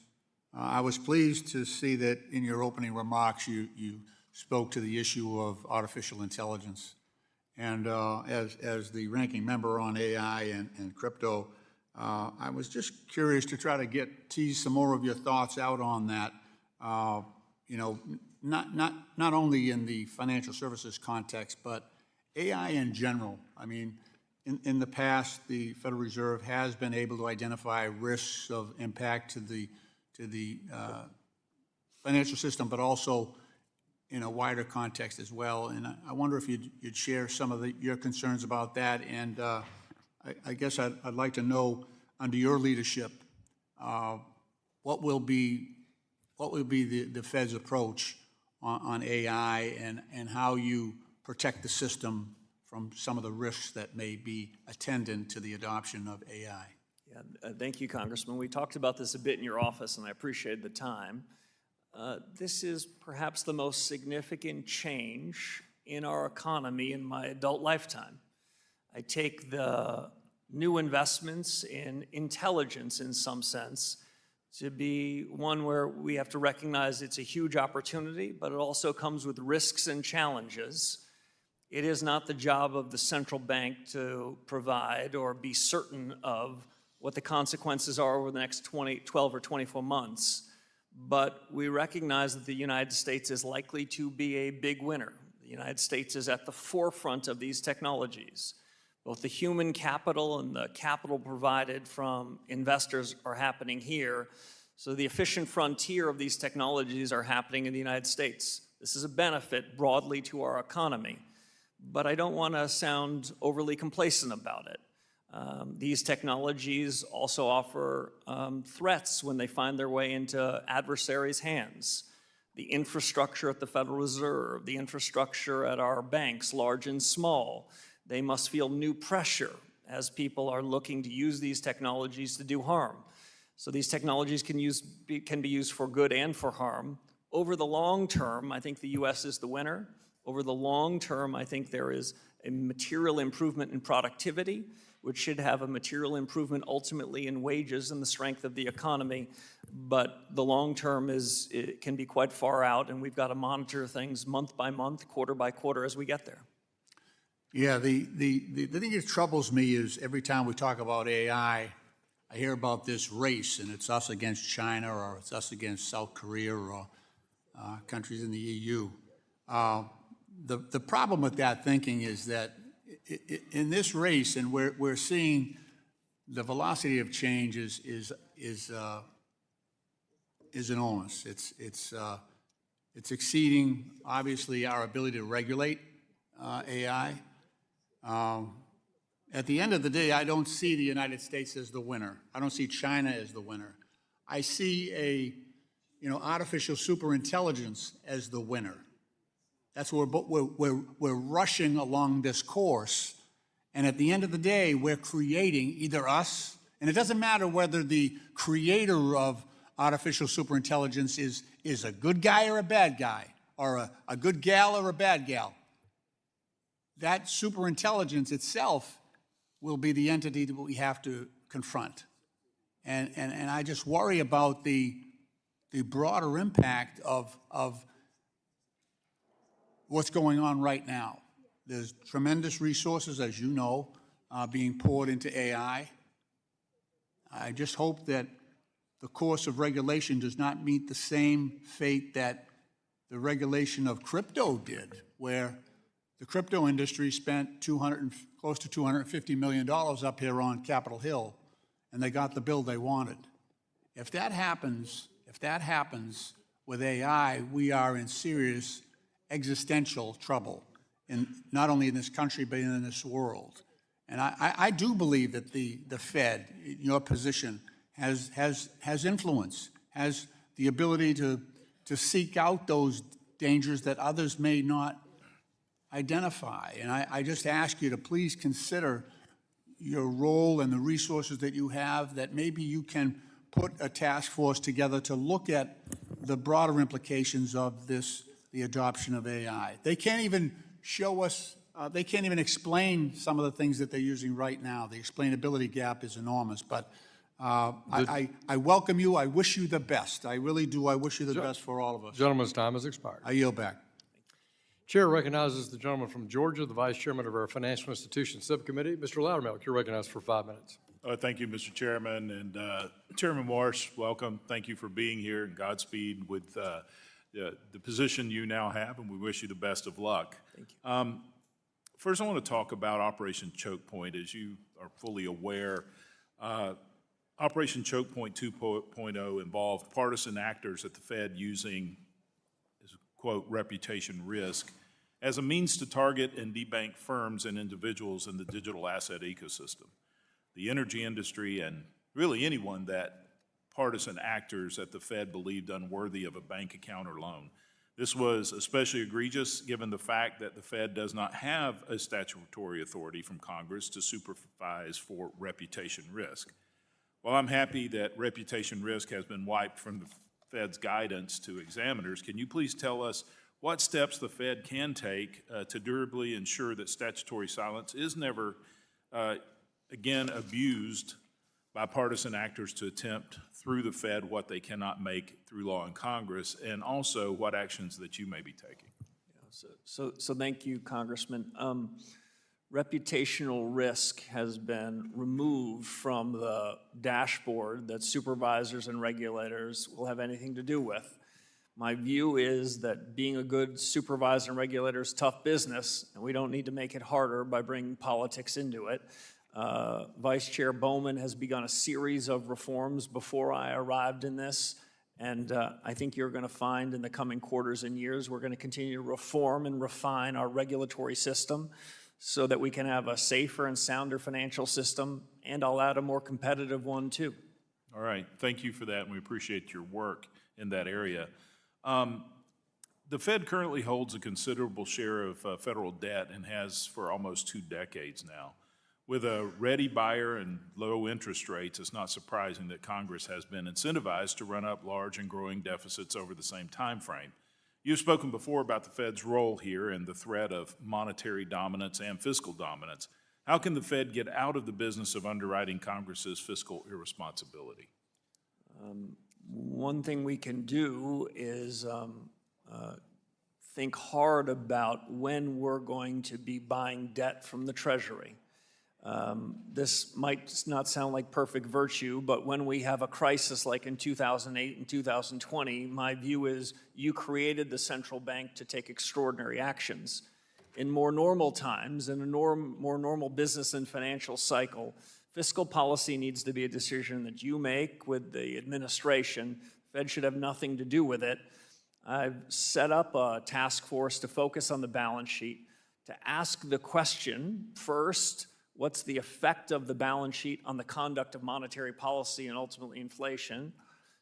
I was pleased to see that in your opening remarks, you spoke to the issue of artificial intelligence. And as the ranking member on AI and crypto, I was just curious to try to tease some more of your thoughts out on that. You know, not only in the financial services context, but AI in general. I mean, in the past, the Federal Reserve has been able to identify risks of impact to the financial system, but also in a wider context as well. And I wonder if you'd share some of your concerns about that. And I guess I'd like to know, under your leadership, what will be the Fed's approach on AI and how you protect the system from some of the risks that may be attendant to the adoption of AI. Yeah, thank you, Congressman. We talked about this a bit in your office, and I appreciate the time. This is perhaps the most significant change in our economy in my adult lifetime. I take the new investments in intelligence, in some sense, to be one where we have to recognize it's a huge opportunity, but it also comes with risks and challenges. It is not the job of the central bank to provide or be certain of what the consequences are over the next 12 or 24 months. But we recognize that the United States is likely to be a big winner. The United States is at the forefront of these technologies. Both the human capital and the capital provided from investors are happening here. So the efficient frontier of these technologies are happening in the United States. This is a benefit broadly to our economy. But I don't want to sound overly complacent about it. These technologies also offer threats when they find their way into adversaries' hands. The infrastructure at the Federal Reserve, the infrastructure at our banks, large and small, they must feel new pressure as people are looking to use these technologies to do harm. So these technologies can be used for good and for harm. Over the long term, I think the U.S. is the winner. Over the long term, I think there is a material improvement in productivity, which should have a material improvement ultimately in wages and the strength of the economy. But the long term it can be quite far out, and we've got to monitor things month by month, quarter by quarter as we get there. Yeah, the thing that troubles me is every time we talk about AI, I hear about this race, and it's us against China, or it's us against South Korea, or countries in the EU. The problem with that thinking is that in this race, and we're seeing the velocity of change is enormous. It's exceeding, obviously, our ability to regulate AI. At the end of the day, I don't see the United States as the winner. I don't see China as the winner. I see artificial superintelligence as the winner. That's where we're rushing along this course, and at the end of the day, we're creating either us, and it doesn't matter whether the creator of artificial superintelligence is a good guy or a bad guy, or a good gal or a bad gal. That superintelligence itself will be the entity that we have to confront, and I just worry about the broader impact of what's going on right now. There's tremendous resources, as you know, being poured into AI. I just hope that the course of regulation does not meet the same fate that the regulation of crypto did, where the crypto industry spent close to $250 million up here on Capitol Hill, and they got the bill they wanted. If that happens with AI, we are in serious existential trouble, not only in this country, but in this world. And I do believe that the Fed, your position, has influence, has the ability to seek out those dangers that others may not identify. And I just ask you to please consider your role and the resources that you have, that maybe you can put a task force together to look at the broader implications of the adoption of AI. They can't even show us, they can't even explain some of the things that they're using right now. The explainability gap is enormous, but I welcome you. I wish you the best. I really do. I wish you the best for all of us. Gentleman's time has expired. I yield back. Chair recognizes the gentleman from Georgia, the Vice Chairman of our Financial Institutions Subcommittee. Mr. Loudermilk, you're recognized for 5 minutes. Thank you, Mr. Chairman, and Chairman Warsh, welcome. Thank you for being here, and Godspeed with the position you now have, and we wish you the best of luck. Thank you. First, I want to talk about Operation Choke Point. As you are fully aware, Operation Choke Point 2.0 involved partisan actors at the Fed using, as a quote, reputation risk as a means to target and debank firms and individuals in the digital asset ecosystem. The energy industry, and really anyone that partisan actors at the Fed believed unworthy of a bank account or loan. This was especially egregious given the fact that the Fed does not have a statutory authority from Congress to supervise for reputation risk. While I'm happy that reputation risk has been wiped from the Fed's guidance to examiners, can you please tell us what steps the Fed can take to durably ensure that statutory silence is never again abused by partisan actors to attempt through the Fed what they cannot make through law in Congress, and also what actions that you may be taking? So thank you, Congressman. Reputational risk has been removed from the dashboard that supervisors and regulators will have anything to do with. My view is that being a good supervisor and regulator is tough business, and we don't need to make it harder by bringing politics into it. Vice Chair Bowman has begun a series of reforms before I arrived in this, and I think you're going to find in the coming quarters and years we're going to continue to reform and refine our regulatory system so that we can have a safer and sounder financial system, and I'll add a more competitive one too. All right, thank you for that, and we appreciate your work in that area. The Fed currently holds a considerable share of federal debt and has for almost 2 decades now. With a ready buyer and low interest rates, it's not surprising that Congress has been incentivized to run up large and growing deficits over the same time frame. You've spoken before about the Fed's role here and the threat of monetary dominance and fiscal dominance. How can the Fed get out of the business of underwriting Congress's fiscal irresponsibility? One thing we can do is think hard about when we're going to be buying debt from the Treasury. This might not sound like perfect virtue, but when we have a crisis like in 2008 and 2020, my view is you created the central bank to take extraordinary actions. In more normal times, in a more normal business and financial cycle, fiscal policy needs to be a decision that you make with the administration. Fed should have nothing to do with it. I've set up a task force to focus on the balance sheet, to ask the question, first, what's the effect of the balance sheet on the conduct of monetary policy and ultimately inflation?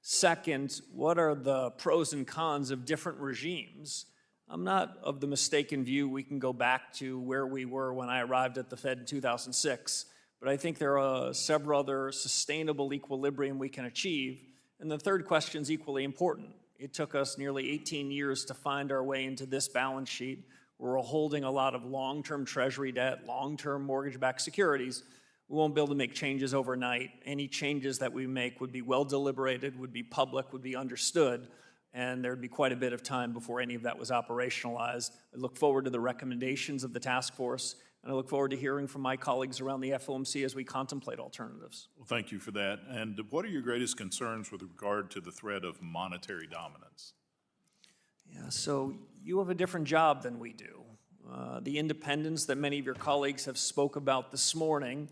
Second, what are the pros and cons of different regimes? I'm not of the mistaken view we can go back to where we were when I arrived at the Fed in 2006, but I think there are several other sustainable equilibrium we can achieve. And the third question is equally important. It took us nearly 18 years to find our way into this balance sheet. We're holding a lot of long-term Treasury debt, long-term mortgage-backed securities. We won't be able to make changes overnight. Any changes that we make would be well deliberated, would be public, would be understood, and there'd be quite a bit of time before any of that was operationalized. I look forward to the recommendations of the task force, and I look forward to hearing from my colleagues around the FOMC as we contemplate alternatives. Well, thank you for that. And what are your greatest concerns with regard to the threat of monetary dominance? Yeah, so you have a different job than we do. The independence that many of your colleagues have spoke about this morning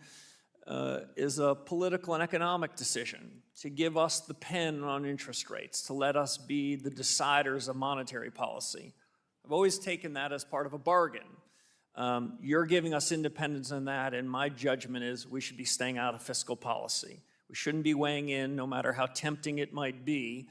is a political and economic decision to give us the pen on interest rates, to let us be the deciders of monetary policy. I've always taken that as part of a bargain. You're giving us independence in that, and my judgment is we should be staying out of fiscal policy. We shouldn't be weighing in, no matter how tempting it might be,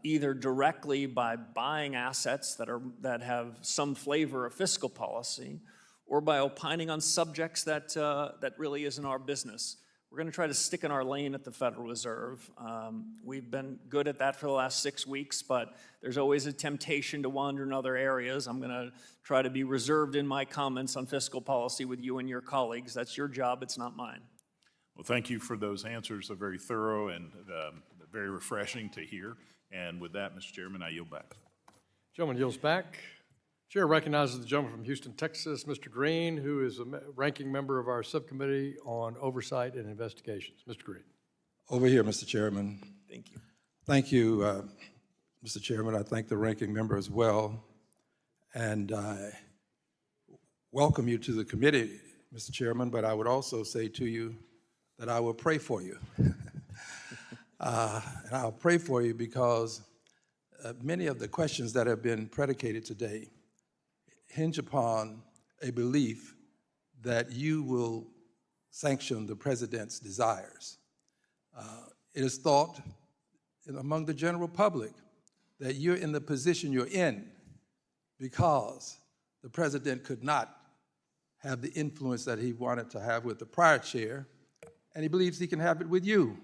either directly by buying assets that have some flavor of fiscal policy, or by opining on subjects that really isn't our business. We're going to try to stick in our lane at the Federal Reserve. We've been good at that for the last 6 weeks, but there's always a temptation to wander in other areas. I'm going to try to be reserved in my comments on fiscal policy with you and your colleagues. That's your job, it's not mine. Well, thank you for those answers. They're very thorough and very refreshing to hear. And with that, Mr. Chairman, I yield back. Gentleman yields back. Chair recognizes the gentleman from Houston, Texas, Mr. Green, who is a ranking member of our subcommittee on oversight and investigations. Mr. Green. Over here, Mr. Chairman. Thank you. Thank you, Mr. Chairman. I thank the ranking member as well. And I welcome you to the committee, Mr. Chairman, but I would also say to you that I will pray for you. And I'll pray for you because many of the questions that have been predicated today hinge upon a belief that you will sanction the president's desires. It is thought among the general public that you're in the position you're in because the president could not have the influence that he wanted to have with the prior chair, and he believes he can have it with you.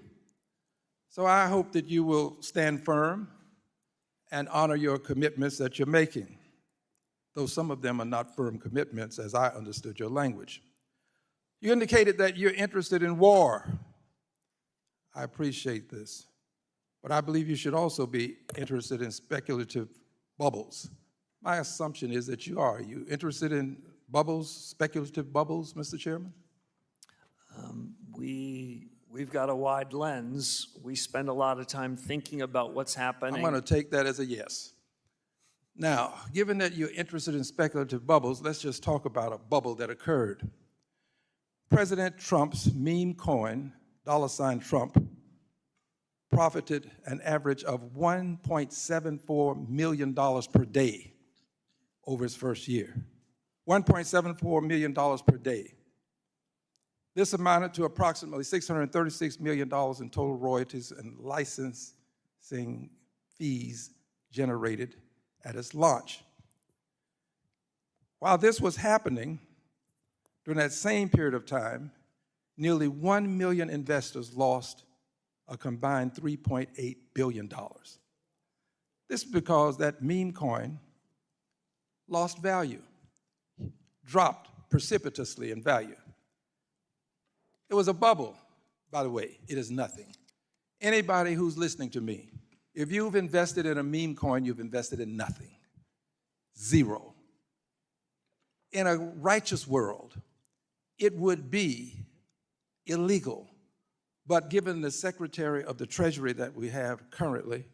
So I hope that you will stand firm and honor your commitments that you're making, though some of them are not firm commitments as I understood your language. You indicated that you're interested in war. I appreciate this, but I believe you should also be interested in speculative bubbles. My assumption is that you are. Are you interested in bubbles, speculative bubbles, Mr. Chairman? We've got a wide lens. We spend a lot of time thinking about what's happening. I'm going to take that as a yes. Now, given that you're interested in speculative bubbles, let's just talk about a bubble that occurred. President Trump's meme coin, $Trump, profited an average of $1.74 million per day over his first year. $1.74 million per day. This amounted to approximately $636 million in total royalties and licensing fees generated at its launch. While this was happening, during that same period of time, nearly 1 million investors lost a combined $3.8 billion. This is because that meme coin lost value, dropped precipitously in value. It was a bubble, by the way. It is nothing. Anybody who's listening to me, if you've invested in a meme coin, you've invested in nothing. Zero. In a righteous world, it would be illegal. But given the Secretary of the Treasury that we have currently,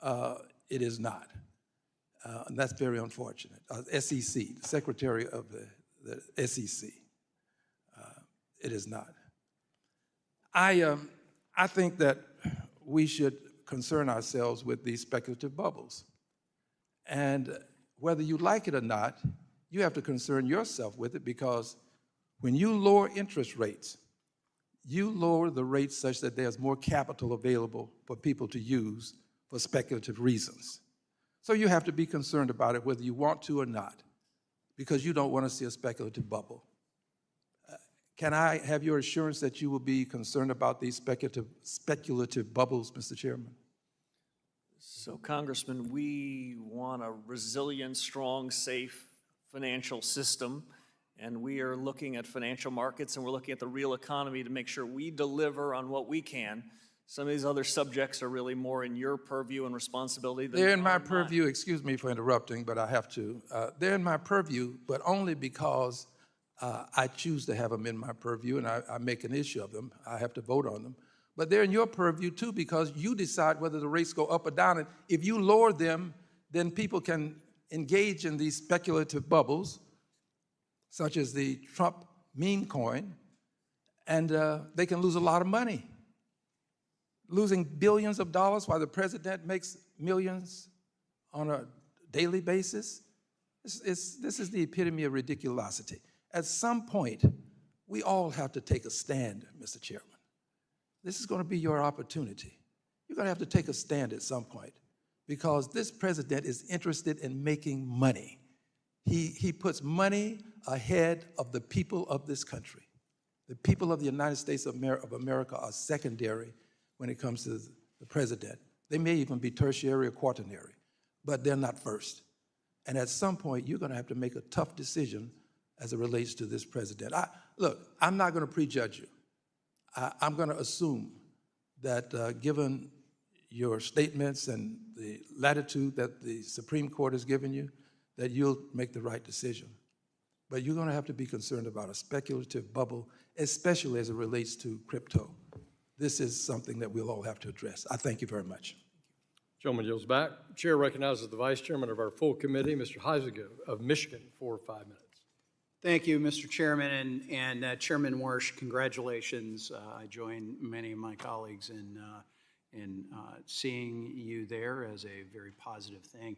it is not. And that's very unfortunate. SEC, the Secretary of the SEC, it is not. I think that we should concern ourselves with these speculative bubbles. And whether you like it or not, you have to concern yourself with it because when you lower interest rates, you lower the rates such that there's more capital available for people to use for speculative reasons. So you have to be concerned about it whether you want to or not, because you don't want to see a speculative bubble. Can I have your assurance that you will be concerned about these speculative bubbles, Mr. Chairman? So, Congressman, we want a resilient, strong, safe financial system, and we are looking at financial markets and we're looking at the real economy to make sure we deliver on what we can Some of these other subjects are really more in your purview and responsibility than They're in my mine. purview, excuse me for interrupting, but I have to. They're in my purview, but only because I choose to have them in my purview and I make an issue of them. I have to vote on them. But they're in your purview too because you decide whether the rates go up or down. And if you lower them, then people can engage in these speculative bubbles, such as the Trump meme coin, and they can lose a lot of money. Losing billions of dollars while the president makes millions on a daily basis. This is the epitome of ridiculosity. At some point, we all have to take a stand, Mr. Chairman. This is going to be your opportunity. You're going to have to take a stand at some point because this president is interested in making money. He puts money ahead of the people of this country. The people of the United States of America are secondary when it comes to the president. They may even be tertiary or quaternary, but they're not first. And at some point, you're going to have to make a tough decision as it relates to this president. Look, I'm not going to prejudge you. I'm going to assume that given your statements and the latitude that the Supreme Court has given you, that you'll make the right decision. But you're going to have to be concerned about a speculative bubble, especially as it relates to crypto. This is something that we'll all have to address. I thank you very much. Gentleman yields back. Chair recognizes the Vice Chairman of our full committee, Mr. Heisiger of Michigan, for 5 minutes. Thank you, Mr. Chairman, and Chairman Warsh, congratulations. I join many of my colleagues in seeing you there as a very positive thing.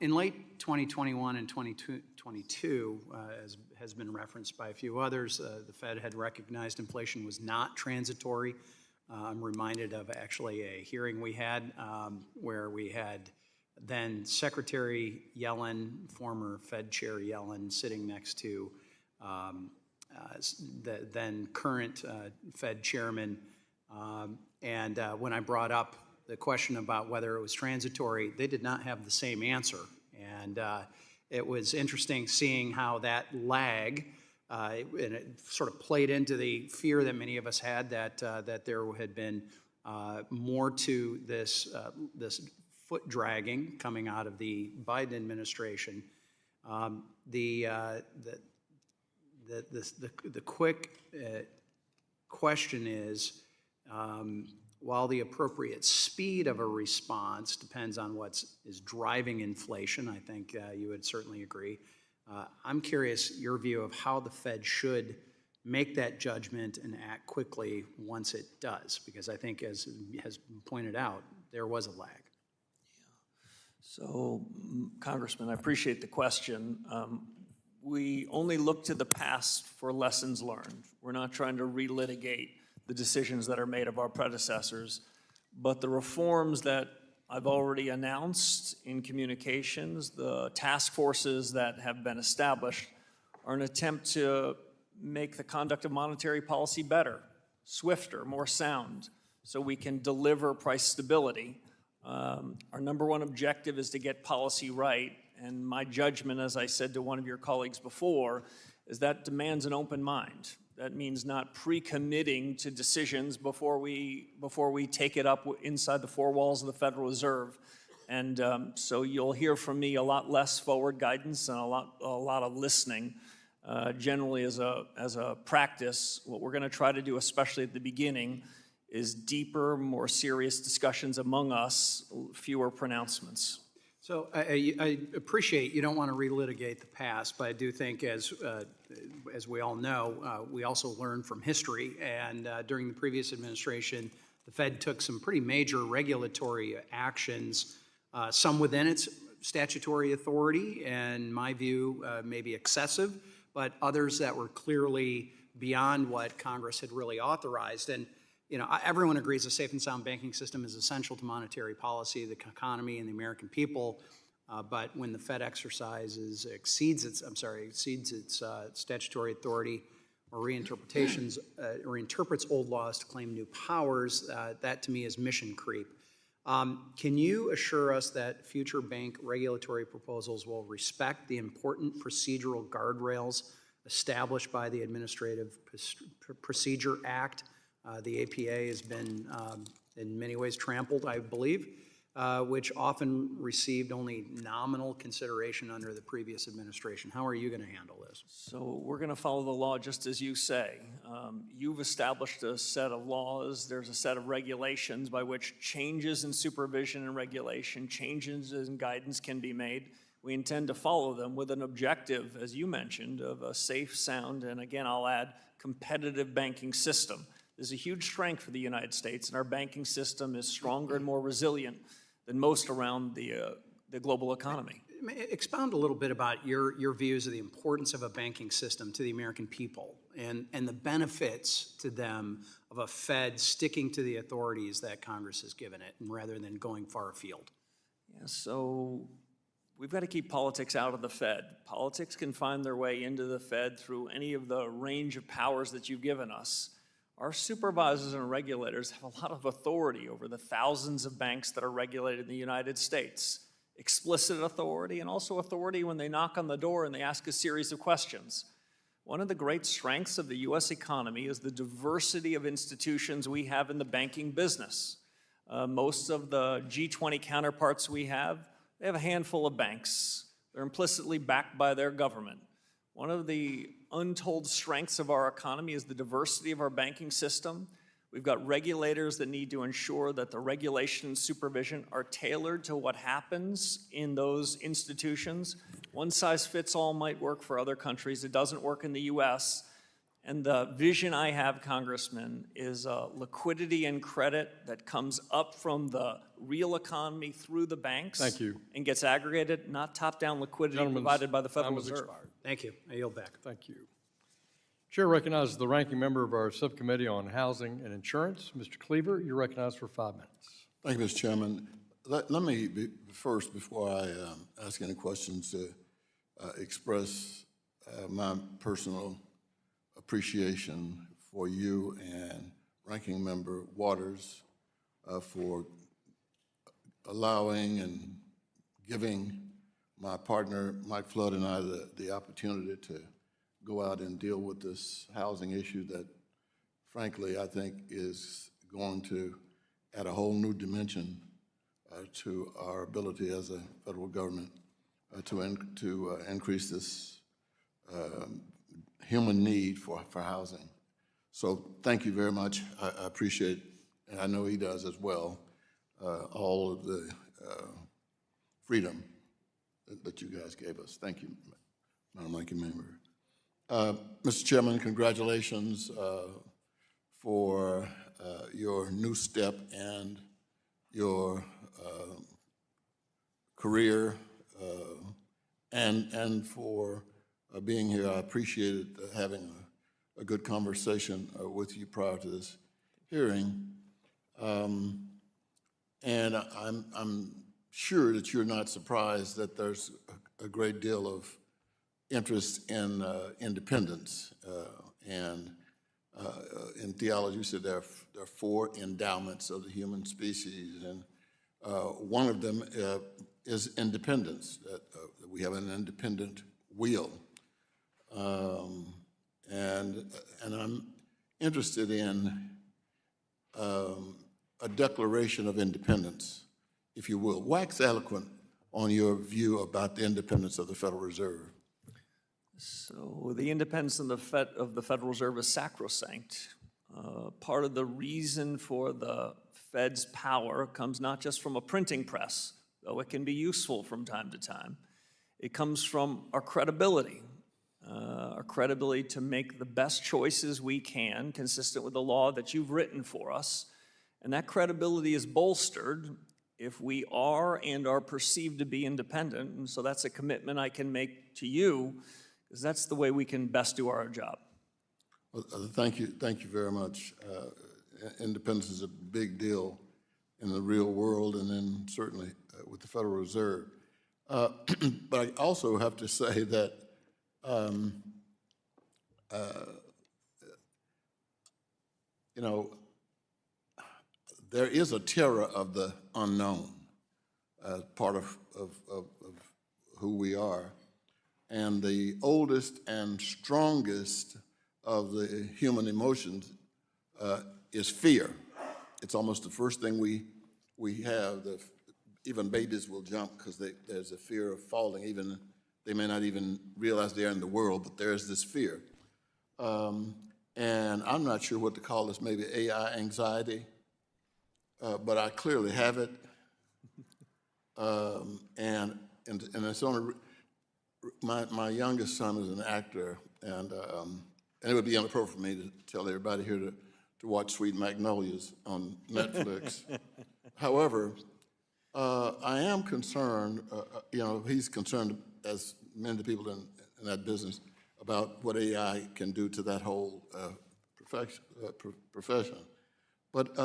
In late 2021 and 2022, as has been referenced by a few others, the Fed had recognized inflation was not transitory. I'm reminded of actually a hearing we had where we had then Secretary Yellen, former Fed Chair Yellen, sitting next to the then current Fed Chairman. And when I brought up the question about whether it was transitory, they did not have the same answer. And it was interesting seeing how that lag, and it sort of played into the fear that many of us had that there had been more to this foot dragging coming out of the Biden administration. The quick question is, while the appropriate speed of a response depends on what is driving inflation, I think you would certainly agree. I'm curious your view of how the Fed should make that judgment and act quickly once it does, because I think, as has been pointed out, there was a lag. So, Congressman, I appreciate the question. We only look to the past for lessons learned. We're not trying to relitigate the decisions that are made of our predecessors, but the reforms that I've already announced in communications, the task forces that have been established, are an attempt to make the conduct of monetary policy better, swifter, more sound, so we can deliver price stability. Our number one objective is to get policy right, and my judgment, as I said to one of your colleagues before, is that demands an open mind. That means not pre-committing to decisions before we take it up inside the four walls of the Federal Reserve. And so you'll hear from me a lot less forward guidance and a lot of listening. Generally, as a practice, what we're going to try to do, especially at the beginning, is deeper, more serious discussions among us, fewer pronouncements. So I appreciate you don't want to relitigate the past, but I do think, as we all know, we also learn from history. And during the previous administration, the Fed took some pretty major regulatory actions, some within its statutory authority, and in my view, maybe excessive, but others that were clearly beyond what Congress had really authorized. And everyone agrees a safe and sound banking system is essential to monetary policy, the economy, and the American people. But when the Fed exceeds its statutory authority or reinterprets old laws to claim new powers, that to me is mission creep. Can you assure us that future bank regulatory proposals will respect the important procedural guardrails established by the Administrative Procedure Act The APA has been in many ways trampled, I believe, which often received only nominal consideration under the previous administration. How are you going to handle this? So we're going to follow the law just as you say. You've established a set of laws. There's a set of regulations by which changes in supervision and regulation, changes in guidance can be made. We intend to follow them with an objective, as you mentioned, of a safe, sound, and again, I'll add, competitive banking system. There's a huge strength for the United States, and our banking system is stronger and more resilient than most around the global economy. Expound a little bit about your views of the importance of a banking system to the American people and the benefits to them of a Fed sticking to the authorities that Congress has given it, and rather than going far afield. Yeah, so we've got to keep politics out of the Fed. Politics can find their way into the Fed through any of the range of powers that you've given us. Our supervisors and regulators have a lot of authority over the thousands of banks that are regulated in the United States. Explicit authority and also authority when they knock on the door and they ask a series of questions. One of the great strengths of the U.S. economy is the diversity of institutions we have in the banking business. Most of the G20 counterparts we have, they have a handful of banks. They're implicitly backed by their government. One of the untold strengths of our economy is the diversity of our banking system. We've got regulators that need to ensure that the regulation and supervision are tailored to what happens in those institutions. One size fits all might work for other countries. It doesn't work in the U.S. And the vision I have, Congressman, is liquidity and credit that comes up from the real economy through the banks. Thank you. And gets aggregated, not top-down liquidity Gentleman's provided by the Federal time has Reserve. expired. Thank you. I yield back. Thank you. Chair recognizes the ranking member of our subcommittee on housing and insurance, Mr. Cleaver. You're recognized for 5 minutes. Thank you, Mr. Chairman. Let me first, before I ask any questions, express my personal appreciation for you and Ranking Member Waters for allowing and giving my partner, Mike Flood, and I the opportunity to go out and deal with this housing issue that, frankly, I think is going to add a whole new dimension to our ability as a federal government to increase this human need for housing. So thank you very much. I appreciate, and I know he does as well, all of the freedom that you guys gave us. Thank you, Madam Ranking Member. Mr. Chairman, congratulations for your new step and your career and for being here. I appreciated having a good conversation with you prior to this hearing. And I'm sure that you're not surprised that there's a great deal of interest in independence. And in theology, you said there are 4 endowments of the human species, and one of them is independence, that we have an independent will. And I'm interested in a declaration of independence, if you will. Wax eloquent on your view about the independence of the Federal Reserve. So the independence of the Federal Reserve is sacrosanct. Part of the reason for the Fed's power comes not just from a printing press, though it can be useful from time to time. It comes from our credibility to make the best choices we can, consistent with the law that you've written for us. And that credibility is bolstered if we are and are perceived to be independent. And so that's a commitment I can make to you, because that's the way we can best do our job. Well, thank you very much. Independence is a big deal in the real world, and then certainly with the Federal Reserve. But I also have to say that you know, there is a terror of the unknown as part of who we are. And the oldest and strongest of the human emotions is fear. It's almost the first thing we have. Even babies will jump because there's a fear of falling. Even they may not even realize they're in the world, but there's this fear. And I'm not sure what to call this, maybe AI anxiety, but I clearly have it. And it's only, my youngest son is an actor, and it would be inappropriate for me to tell everybody here to watch Sweet Magnolias on Netflix. However, I am concerned, he's concerned, as many of the people in that business, about what AI can do to that whole profession. But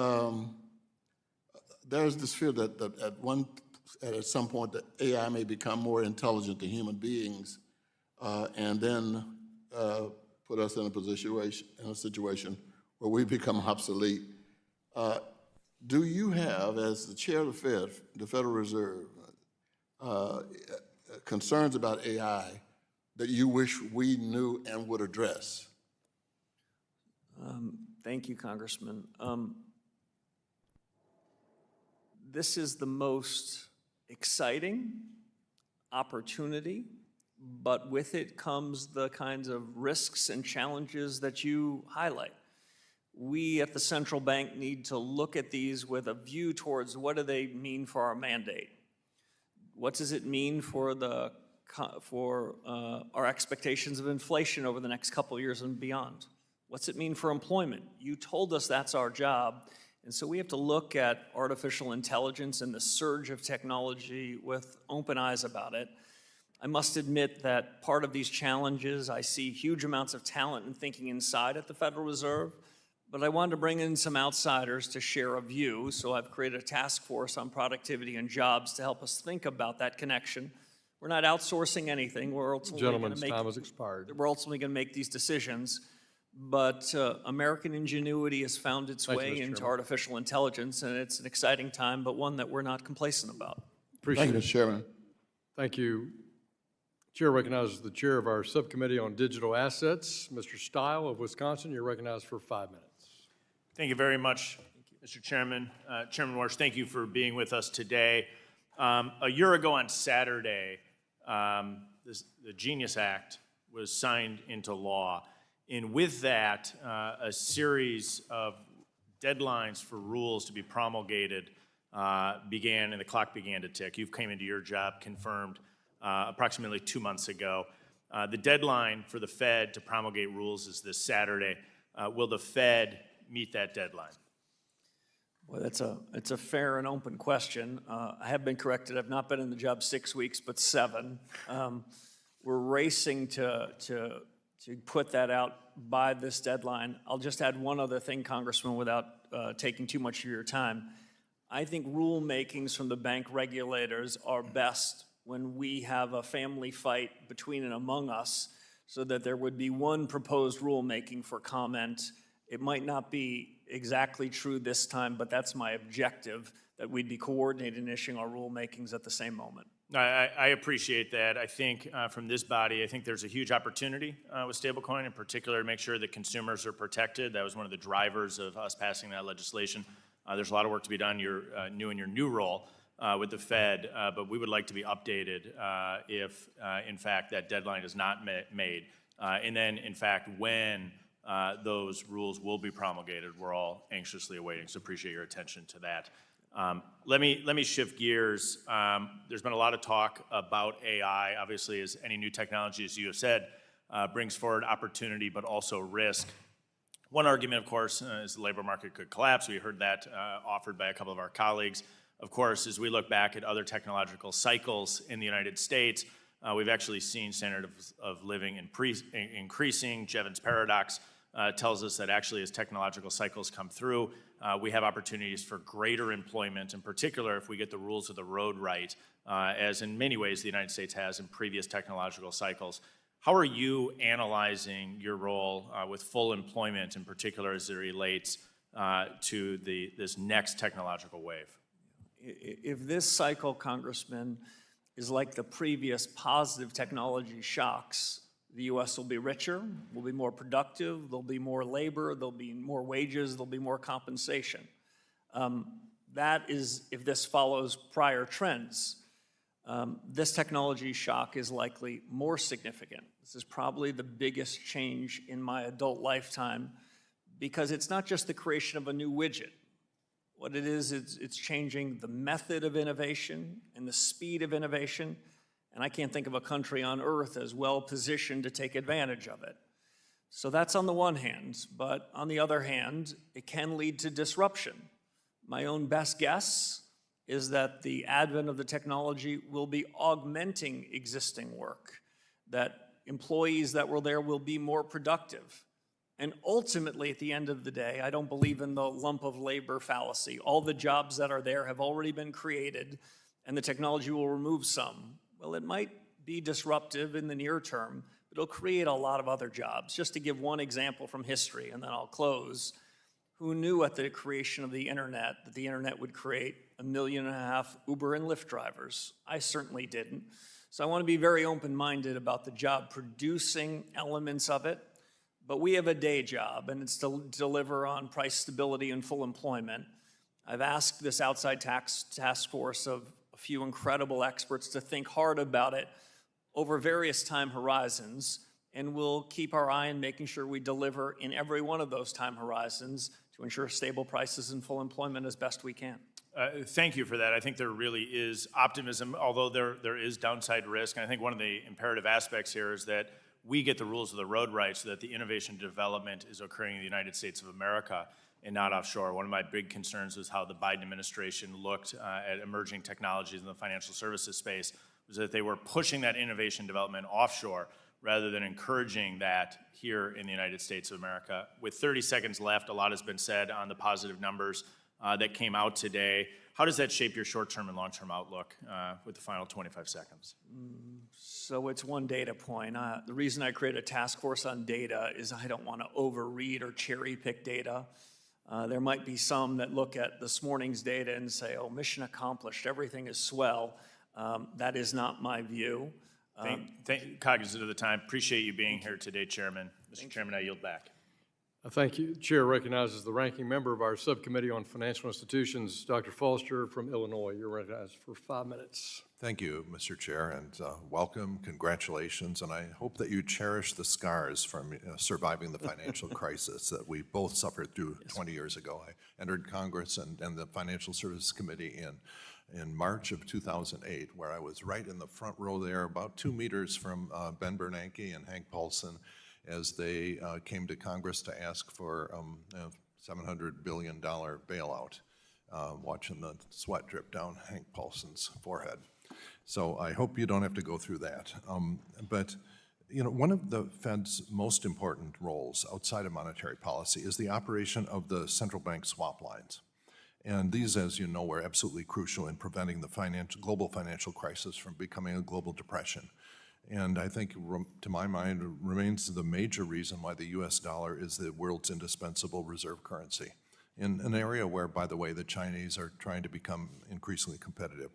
there's this fear that at some point that AI may become more intelligent than human beings, and then put us in a situation where we become obsolete. Do you have, as the chair of the Fed, the Federal Reserve, concerns about AI that you wish we knew and would address? Thank you, Congressman. This is the most exciting opportunity, but with it comes the kinds of risks and challenges that you highlight. We at the central bank need to look at these with a view towards what do they mean for our mandate? What does it mean for our expectations of inflation over the next couple of years and beyond? What's it mean for employment? You told us that's our job, and so we have to look at artificial intelligence and the surge of technology with open eyes about it. I must admit that part of these challenges, I see huge amounts of talent and thinking inside at the Federal Reserve, but I wanted to bring in some outsiders to share a view, so I've created a task force on productivity and jobs to help us think about that connection. We're not outsourcing anything. We're ultimately Gentleman's time has expired. We're ultimately going to make these decisions, but American ingenuity has found its Thank you, way Mr. into Chairman. artificial intelligence, and it's an exciting time, but one that we're not complacent about. Appreciate Thank you, it. Mr. Chairman. Thank you. Chair recognizes the chair of our subcommittee on digital assets, Mr. Stile of Wisconsin. You're recognized for 5 minutes. Thank you very much, Mr. Chairman. Chairman Warsh, thank you for being with us today. A year ago on Saturday, the Genius Act was signed into law. And with that, a series of deadlines for rules to be promulgated began, and the clock began to tick. You came into your job confirmed approximately 2 months ago. The deadline for the Fed to promulgate rules is this Saturday. Will the Fed meet that deadline? Well, it's a fair and open question. I have been corrected. I've not been in the job 6 weeks, but 7. We're racing to put that out by this deadline. I'll just add one other thing, Congressman, without taking too much of your time. I think rulemakings from the bank regulators are best when we have a family fight between and among us, so that there would be one proposed rulemaking for comment. It might not be exactly true this time, but that's my objective, that we'd be coordinating and issuing our rulemakings at the same moment. I appreciate that. I think from this body, I think there's a huge opportunity with stablecoin in particular to make sure that consumers are protected. That was one of the drivers of us passing that legislation. There's a lot of work to be done. You're new in your new role with the Fed, but we would like to be updated if, in fact, that deadline is not made. And then, in fact, when those rules will be promulgated, we're all anxiously awaiting, so appreciate your attention to that. Let me shift gears. There's been a lot of talk about AI, obviously, as any new technology, as you have said, brings forward opportunity, but also risk. One argument, of course, is the labor market could collapse. We heard that offered by a couple of our colleagues. Of course, as we look back at other technological cycles in the United States, we've actually seen standard of living increasing. Jevons paradox tells us that actually as technological cycles come through, we have opportunities for greater employment, in particular if we get the rules of the road right, as in many ways the United States has in previous technological cycles. How are you analyzing your role with full employment, in particular as it relates to this next technological wave? If this cycle, Congressman, is like the previous positive technology shocks, The U.S. will be richer, will be more productive, there'll be more labor, there'll be more wages, there'll be more compensation. That is if this follows prior trends. This technology shock is likely more significant. This is probably the biggest change in my adult lifetime because it's not just the creation of a new widget. What it is, it's changing the method of innovation and the speed of innovation, and I can't think of a country on earth as well positioned to take advantage of it. So that's on the one hand, but on the other hand, it can lead to disruption. My own best guess is that the advent of the technology will be augmenting existing work, that employees that were there will be more productive. And ultimately, at the end of the day, I don't believe in the lump of labor fallacy. All the jobs that are there have already been created, and the technology will remove some. Well, it might be disruptive in the near term, but it'll create a lot of other jobs. Just to give one example from history, and then I'll close. Who knew at the creation of the internet that the internet would create 1.5 million Uber and Lyft drivers? I certainly didn't. So I want to be very open-minded about the job-producing elements of it. But we have a day job, and it's to deliver on price stability and full employment. I've asked this outside task force of a few incredible experts to think hard about it over various time horizons, and we'll keep our eye on making sure we deliver in every one of those time horizons to ensure stable prices and full employment as best we can. Thank you for that. I think there really is optimism, although there is downside risk. And I think one of the imperative aspects here is that we get the rules of the road right so that the innovation development is occurring in the United States of America and not offshore. One of my big concerns was how the Biden administration looked at emerging technologies in the financial services space, was that they were pushing that innovation development offshore rather than encouraging that here in the United States of America. With 30 seconds left, a lot has been said on the positive numbers that came out today. How does that shape your short-term and long-term outlook with the final 25 seconds? So it's one data point. The reason I created a task force on data is I don't want to overread or cherry pick data. There might be some that look at this morning's data and say, oh, mission accomplished, everything is swell. That is not my view. Cognizant of the time, appreciate you being here today, Chairman. Mr. Chairman, I yield back. Thank you. Chair recognizes the ranking member of our subcommittee on financial institutions, Dr. Foster from Illinois. You're recognized for 5 minutes. Thank you, Mr. Chair, and welcome, congratulations, and I hope that you cherish the scars from surviving the financial crisis that we both suffered through 20 years ago. I entered Congress and the Financial Services Committee in March of 2008, where I was right in the front row there, about 2 meters from Ben Bernanke and Hank Paulson, as they came to Congress to ask for $700 billion bailout, watching the sweat drip down Hank Paulson's forehead. So I hope you don't have to go through that. But you know, one of the Fed's most important roles outside of monetary policy is the operation of the central bank swap lines. And these, as you know, were absolutely crucial in preventing the global financial crisis from becoming a global depression. And I think, to my mind, remains the major reason why the U.S. dollar is the world's indispensable reserve currency, in an area where, by the way, the Chinese are trying to become increasingly competitive.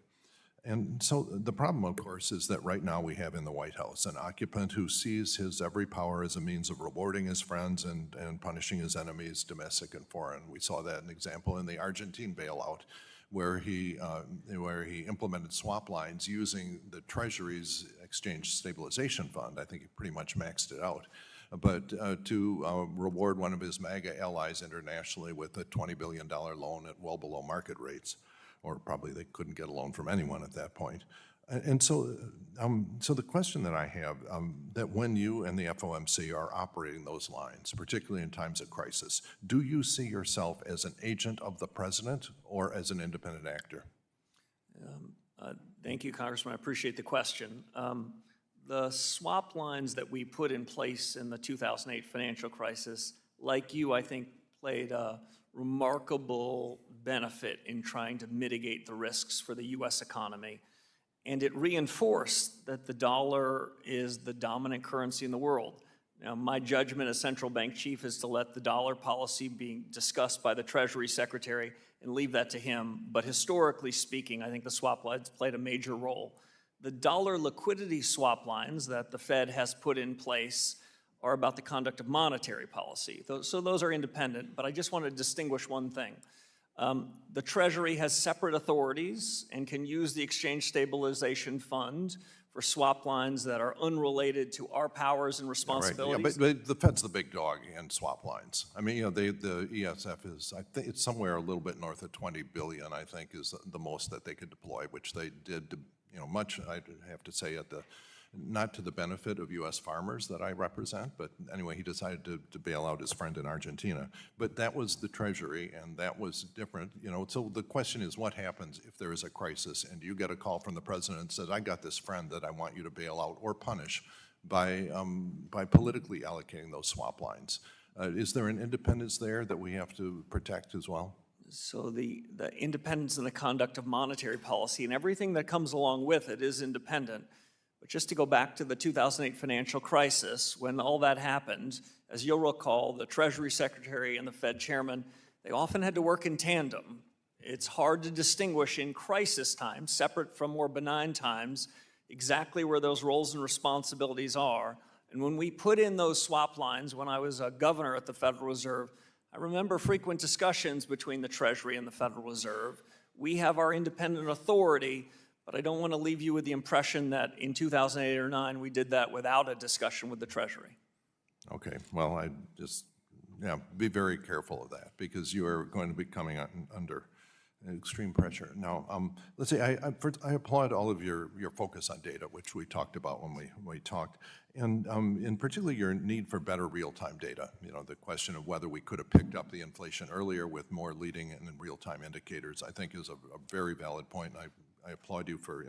And so the problem, of course, is that right now we have in the White House an occupant who sees his every power as a means of rewarding his friends and punishing his enemies, domestic and foreign. We saw that an example in the Argentine bailout, where he implemented swap lines using the Treasury's Exchange Stabilization Fund. I think he pretty much maxed it out. But to reward one of his MAGA allies internationally with a $20 billion loan at well below market rates, or probably they couldn't get a loan from anyone at that point. And so the question that I have, that when you and the FOMC are operating those lines, particularly in times of crisis, do you see yourself as an agent of the president or as an independent actor? Thank you, Congressman. I appreciate the question. The swap lines that we put in place in the 2008 financial crisis, like you, I think, played a remarkable benefit in trying to mitigate the risks for the U.S. economy. And it reinforced that the dollar is the dominant currency in the world. Now, my judgment as central bank chief is to let the dollar policy be discussed by the Treasury Secretary and leave that to him. But historically speaking, I think the swap lines played a major role. The dollar liquidity swap lines that the Fed has put in place are about the conduct of monetary policy. So those are independent, but I just want to distinguish one thing. The Treasury has separate authorities and can use the Exchange Stabilization Fund for swap lines that are unrelated to our powers and responsibilities. Yeah, but the Fed's the big dog in swap lines. I mean, the ESF is, I think it's somewhere a little bit north of 20 billion, I think, is the most that they could deploy, which they did, much, I have to say, not to the benefit of U.S. farmers that I represent, but anyway, he decided to bail out his friend in Argentina. But that was the Treasury, and that was different, So the question is, what happens if there is a crisis and you get a call from the president and says, I got this friend that I want you to bail out or punish by politically allocating those swap lines? Is there an independence there that we have to protect as well? So the independence in the conduct of monetary policy and everything that comes along with it is independent. But just to go back to the 2008 financial crisis, when all that happened, as you'll recall, the Treasury Secretary and the Fed Chairman, they often had to work in tandem. It's hard to distinguish in crisis times, separate from more benign times, exactly where those roles and responsibilities are. And when we put in those swap lines, when I was a governor at the Federal Reserve, I remember frequent discussions between the Treasury and the Federal Reserve. We have our independent authority, but I don't want to leave you with the impression that in 2008 or 9 we did that without a discussion with the Treasury. Okay, well, I just, be very careful of that because you are going to be coming under extreme pressure. Now, let's say I applaud all of your focus on data, which we talked about when we talked, and in particular your need for better real-time data. The question of whether we could have picked up the inflation earlier with more leading and real-time indicators, I think is a very valid point. I applaud you for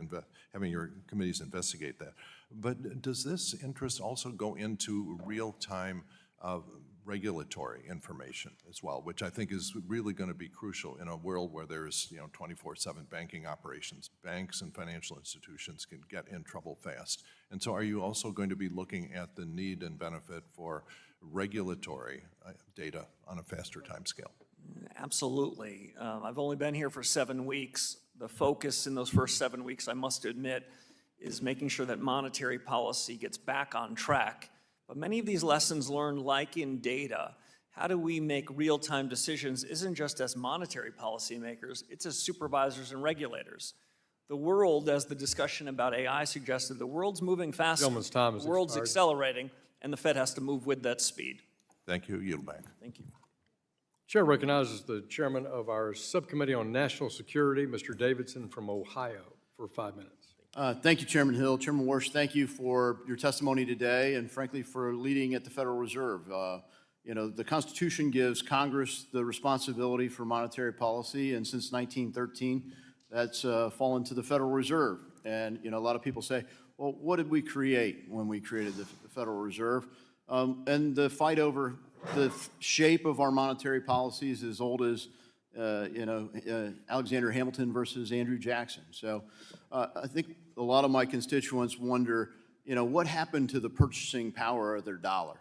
having your committees investigate that. But does this interest also go into real-time regulatory information as well, which I think is really going to be crucial in a world where there's 24/7 banking operations. Banks and financial institutions can get in trouble fast. And so are you also going to be looking at the need and benefit for regulatory data on a faster timescale? Absolutely. I've only been here for 7 weeks. The focus in those first 7 weeks, I must admit, is making sure that monetary policy gets back on track. But many of these lessons learned, like in data, how do we make real-time decisions isn't just as monetary policymakers, it's as supervisors and regulators. The world, as the discussion about AI suggested, the world's moving faster. Gentleman's time is The world's expired. accelerating, and the Fed has to move with that speed. Thank you. Yield back. Thank you. Chair recognizes the chairman of our Subcommittee on National Security, Mr. Davidson from Ohio, for 5 minutes. Thank you, Chairman Hill. Chairman Warsh, thank you for your testimony today and frankly for leading at the Federal Reserve. The Constitution gives Congress the responsibility for monetary policy, and since 1913, that's fallen to the Federal Reserve. And, a lot of people say, well, what did we create when we created the Federal Reserve? And the fight over the shape of our monetary policy is as old as, Alexander Hamilton versus Andrew Jackson. So I think a lot of my constituents wonder, what happened to the purchasing power of their dollar?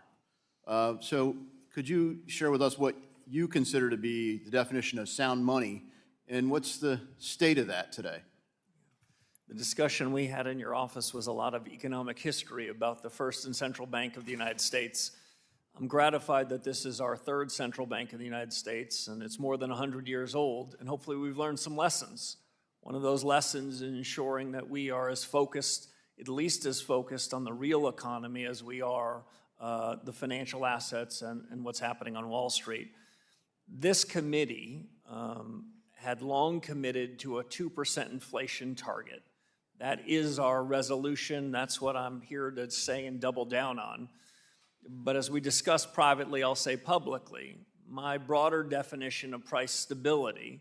So could you share with us what you consider to be the definition of sound money, and what's the state of that today? The discussion we had in your office was a lot of economic history about the first and central bank of the United States. I'm gratified that this is our third central bank of the United States, and it's more than 100 years old, and hopefully we've learned some lessons. One of those lessons is ensuring that we are as focused, at least as focused on the real economy as we are the financial assets and what's happening on Wall Street. This committee had long committed to a 2% inflation target. That is our resolution. That's what I'm here to say and double down on. But as we discussed privately, I'll say publicly, my broader definition of price stability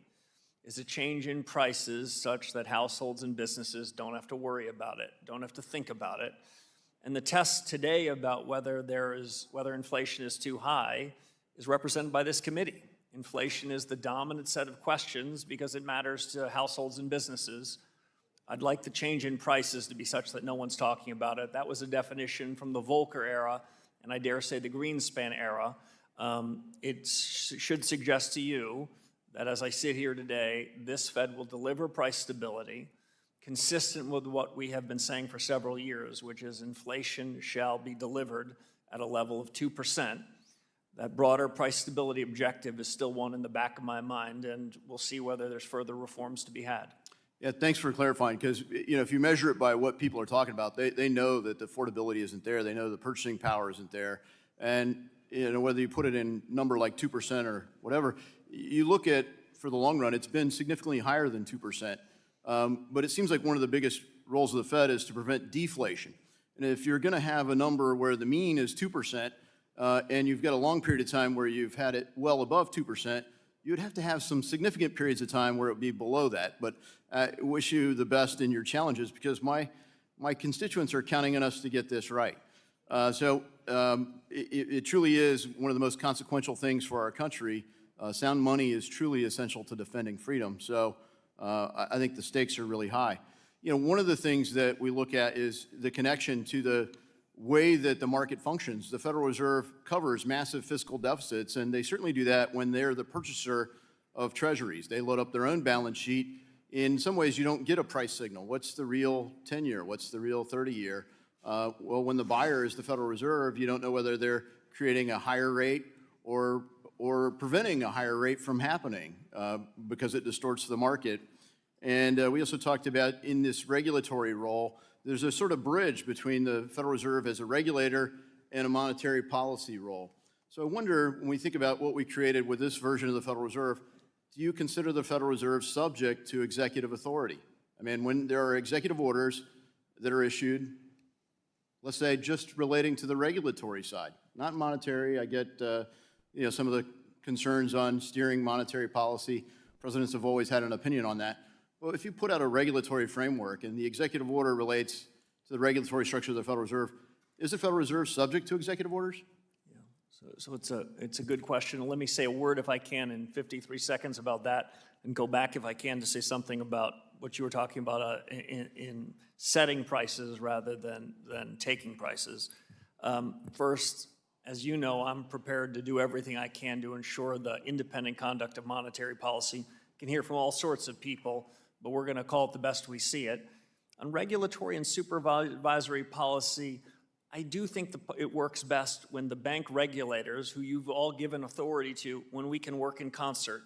is a change in prices such that households and businesses don't have to worry about it, don't have to think about it. And the test today about whether inflation is too high is represented by this committee. Inflation is the dominant set of questions because it matters to households and businesses. I'd like the change in prices to be such that no one's talking about it. That was a definition from the Volcker era, and I dare say the Greenspan era. It should suggest to you that as I sit here today, this Fed will deliver price stability. consistent with what we have been saying for several years, which is inflation shall be delivered at a level of 2%. That broader price stability objective is still one in the back of my mind, and we'll see whether there's further reforms to be had. Yeah, thanks for clarifying, because, if you measure it by what people are talking about, they know that the affordability isn't there, they know the purchasing power isn't there, and, whether you put it in number like 2% or whatever, you look at, for the long run, it's been significantly higher than 2%, but it seems like one of the biggest roles of the Fed is to prevent deflation. And if you're gonna have a number where the mean is 2%, and you've got a long period of time where you've had it well above 2%, you would have to have some significant periods of time where it would be below that. But I wish you the best in your challenges, because my constituents are counting on us to get this right. It truly is one of the most consequential things for our country. Sound money is truly essential to defending freedom. So I think the stakes are really high. One of the things that we look at is the connection to the way that the market functions. The Federal Reserve covers massive fiscal deficits, and they certainly do that when they're the purchaser of treasuries. They load up their own balance sheet. In some ways, you don't get a price signal. What's the real 10-year? What's the real 30-year? Well, when the buyer is the Federal Reserve, you don't know whether they're creating a higher rate or preventing a higher rate from happening because it distorts the market. And we also talked about, in this regulatory role, there's a sort of bridge between the Federal Reserve as a regulator and a monetary policy role. So I wonder, when we think about what we created with this version of the Federal Reserve, do you consider the Federal Reserve subject to executive authority? I mean, when there are executive orders that are issued, let's say just relating to the regulatory side, not monetary. I get some of the concerns on steering monetary policy. Presidents have always had an opinion on that. Well, if you put out a regulatory framework and the executive order relates to the regulatory structure of the Federal Reserve, is the Federal Reserve subject to executive orders? Yeah. So it's a good question. Let me say a word, if I can, in 53 seconds about that, and go back, if I can, to say something about what you were talking about in setting prices rather than taking prices. First, as you know, I'm prepared to do everything I can to ensure the independent conduct of monetary policy. You can hear from all sorts of people, but we're going to call it the best we see it. On regulatory and supervisory policy, I do think it works best when the bank regulators, who you've all given authority to, when we can work in concert.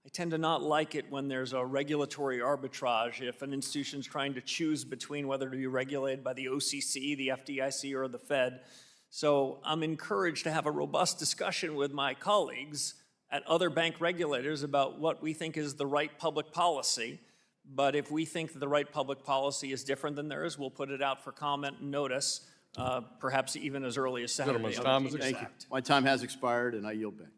I tend to not like it when there's a regulatory arbitrage, if an institution's trying to choose between whether to be regulated by the OCC, the FDIC, or the Fed. So I'm encouraged to have a robust discussion with my colleagues at other bank regulators about what we think is the right public policy. But if we think that the right public policy is different than theirs, we'll put it out for comment and notice, perhaps even as early as Saturday. Gentleman's time has Thank you. expired. My time has expired, and I yield back.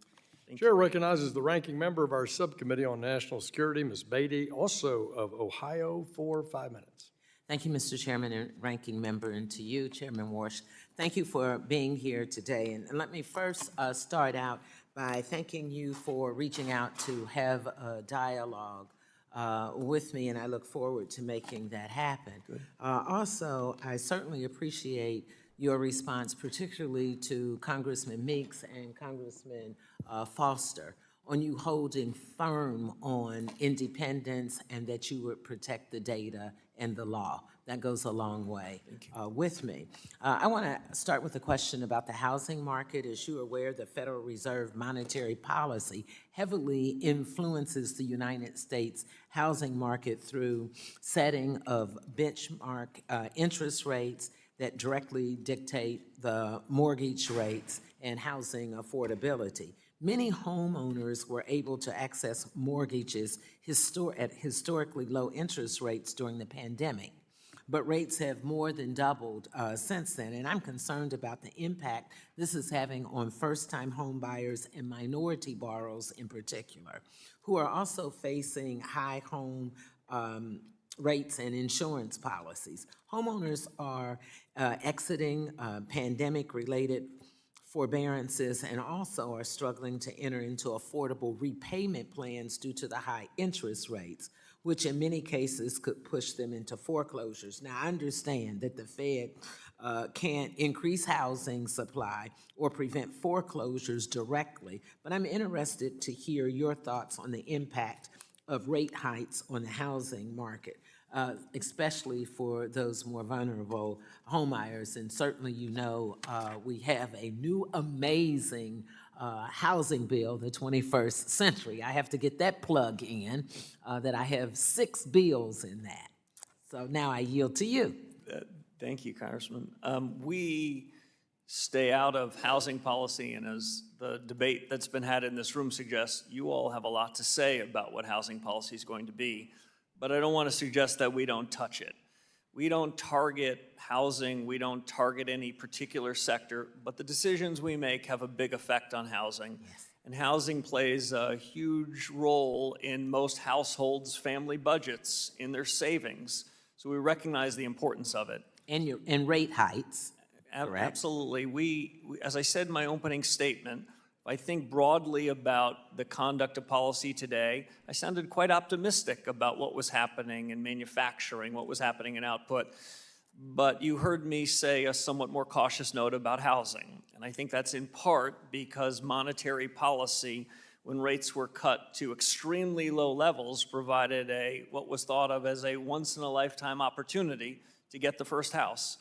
Chair recognizes the ranking member of our subcommittee on national security, Ms. Beatty, also of Ohio, for 5 minutes. Thank you, Mr. Chairman and Ranking Member, and to you, Chairman Warsh. Thank you for being here today. And let me first start out by thanking you for reaching out to have a dialogue with me, and I look forward to making that happen. Also, I certainly appreciate your response, particularly to Congressman Meeks and Congressman Foster, on you holding firm on independence and that you would protect the data and the law. That goes a long way with me. I want to start with a question about the housing market. As you're aware, the Federal Reserve monetary policy heavily influences the United States housing market through setting of benchmark interest rates that directly dictate the mortgage rates and housing affordability. Many homeowners were able to access mortgages at historically low interest rates during the pandemic, but rates have more than doubled since then, and I'm concerned about the impact this is having on first-time home buyers and minority borrowers in particular, who are also facing high home rates and insurance policies. Homeowners are exiting pandemic-related forbearances and also are struggling to enter into affordable repayment plans due to the high interest rates, which in many cases could push them into foreclosures. Now, I understand that the Fed can't increase housing supply or prevent foreclosures directly, but I'm interested to hear your thoughts on the impact of rate hikes on the housing market. especially for those more vulnerable homebuyers. And certainly, we have a new amazing housing bill, the 21st century. I have to get that plug in, that I have 6 bills in that. So now I yield to you. Thank you, Congressman. We stay out of housing policy, and as the debate that's been had in this room suggests, you all have a lot to say about what housing policy is going to be, but I don't want to suggest that we don't touch it. We don't target housing, we don't target any particular sector, but the decisions we make have a big effect on housing. Yes. And housing plays a huge role in most households' family budgets, in their savings. So we recognize the importance of it. And rate heights. Correct. Absolutely. We, as I said in my opening statement, I think broadly about the conduct of policy today. I sounded quite optimistic about what was happening in manufacturing, what was happening in output. But you heard me say a somewhat more cautious note about housing. And I think that's in part because monetary policy, when rates were cut to extremely low levels, provided what was thought of as a once-in-a-lifetime opportunity to get the first house.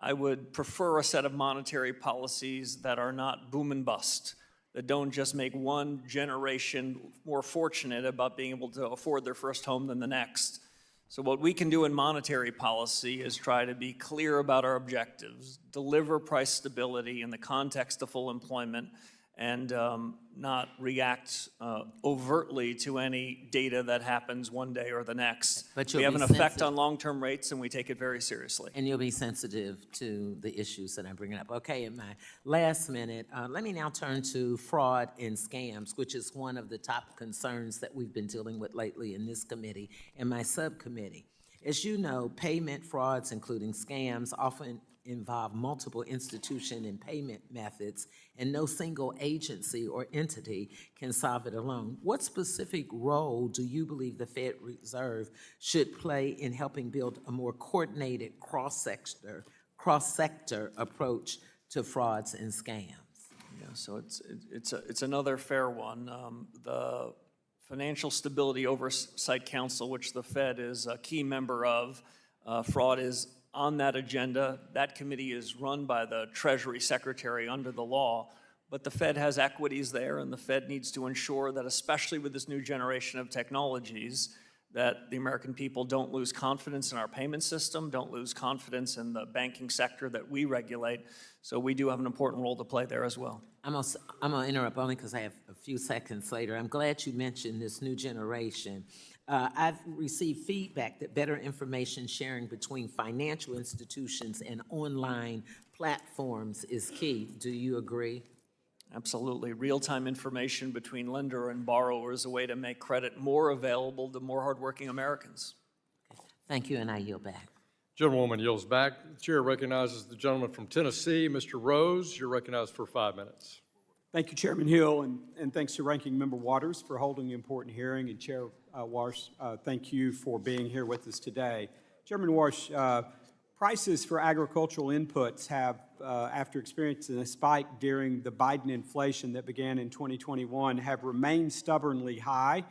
I would prefer a set of monetary policies that are not boom and bust, that don't just make one generation more fortunate about being able to afford their first home than the next. So what we can do in monetary policy is try to be clear about our objectives, deliver price stability in the context of full employment, and not react overtly to any data that happens one day or the next. But we have an effect on long-term rates, and we take it very seriously. And you'll be sensitive to the issues that I'm bringing up. Okay, in my last minute, let me now turn to fraud and scams, which is one of the top concerns that we've been dealing with lately in this committee and my subcommittee. As you know, payment frauds, including scams, often involve multiple institution and payment methods, and no single agency or entity can solve it alone. What specific role do you believe the Fed Reserve should play in helping build a more coordinated cross-sector approach to frauds and scams? Yeah, so it's another fair one. The Financial Stability Oversight Council, which the Fed is a key member of, fraud is on that agenda. That committee is run by the Treasury Secretary under the law, but the Fed has equities there, and the Fed needs to ensure that, especially with this new generation of technologies, that the American people don't lose confidence in our payment system, don't lose confidence in the banking sector that we regulate. So we do have an important role to play there as well. I'm gonna interrupt only because I have a few seconds later. I'm glad you mentioned this new generation. I've received feedback that better information sharing between financial institutions and online platforms is key. Do you agree? Absolutely. Real-time information between lender and borrower is a way to make credit more available to more hardworking Americans. Thank you, and I yield back. Gentlewoman yields back. The chair recognizes the gentleman from Tennessee, Mr. Rose. You're recognized for 5 minutes. Thank you, Chairman Hill, and thanks to Ranking Member Waters for holding the important hearing, and Chair Warsh, thank you for being here with us today. Chairman Warsh, prices for agricultural inputs have, after experiencing a spike during the Biden inflation that began in 2021, have remained stubbornly high.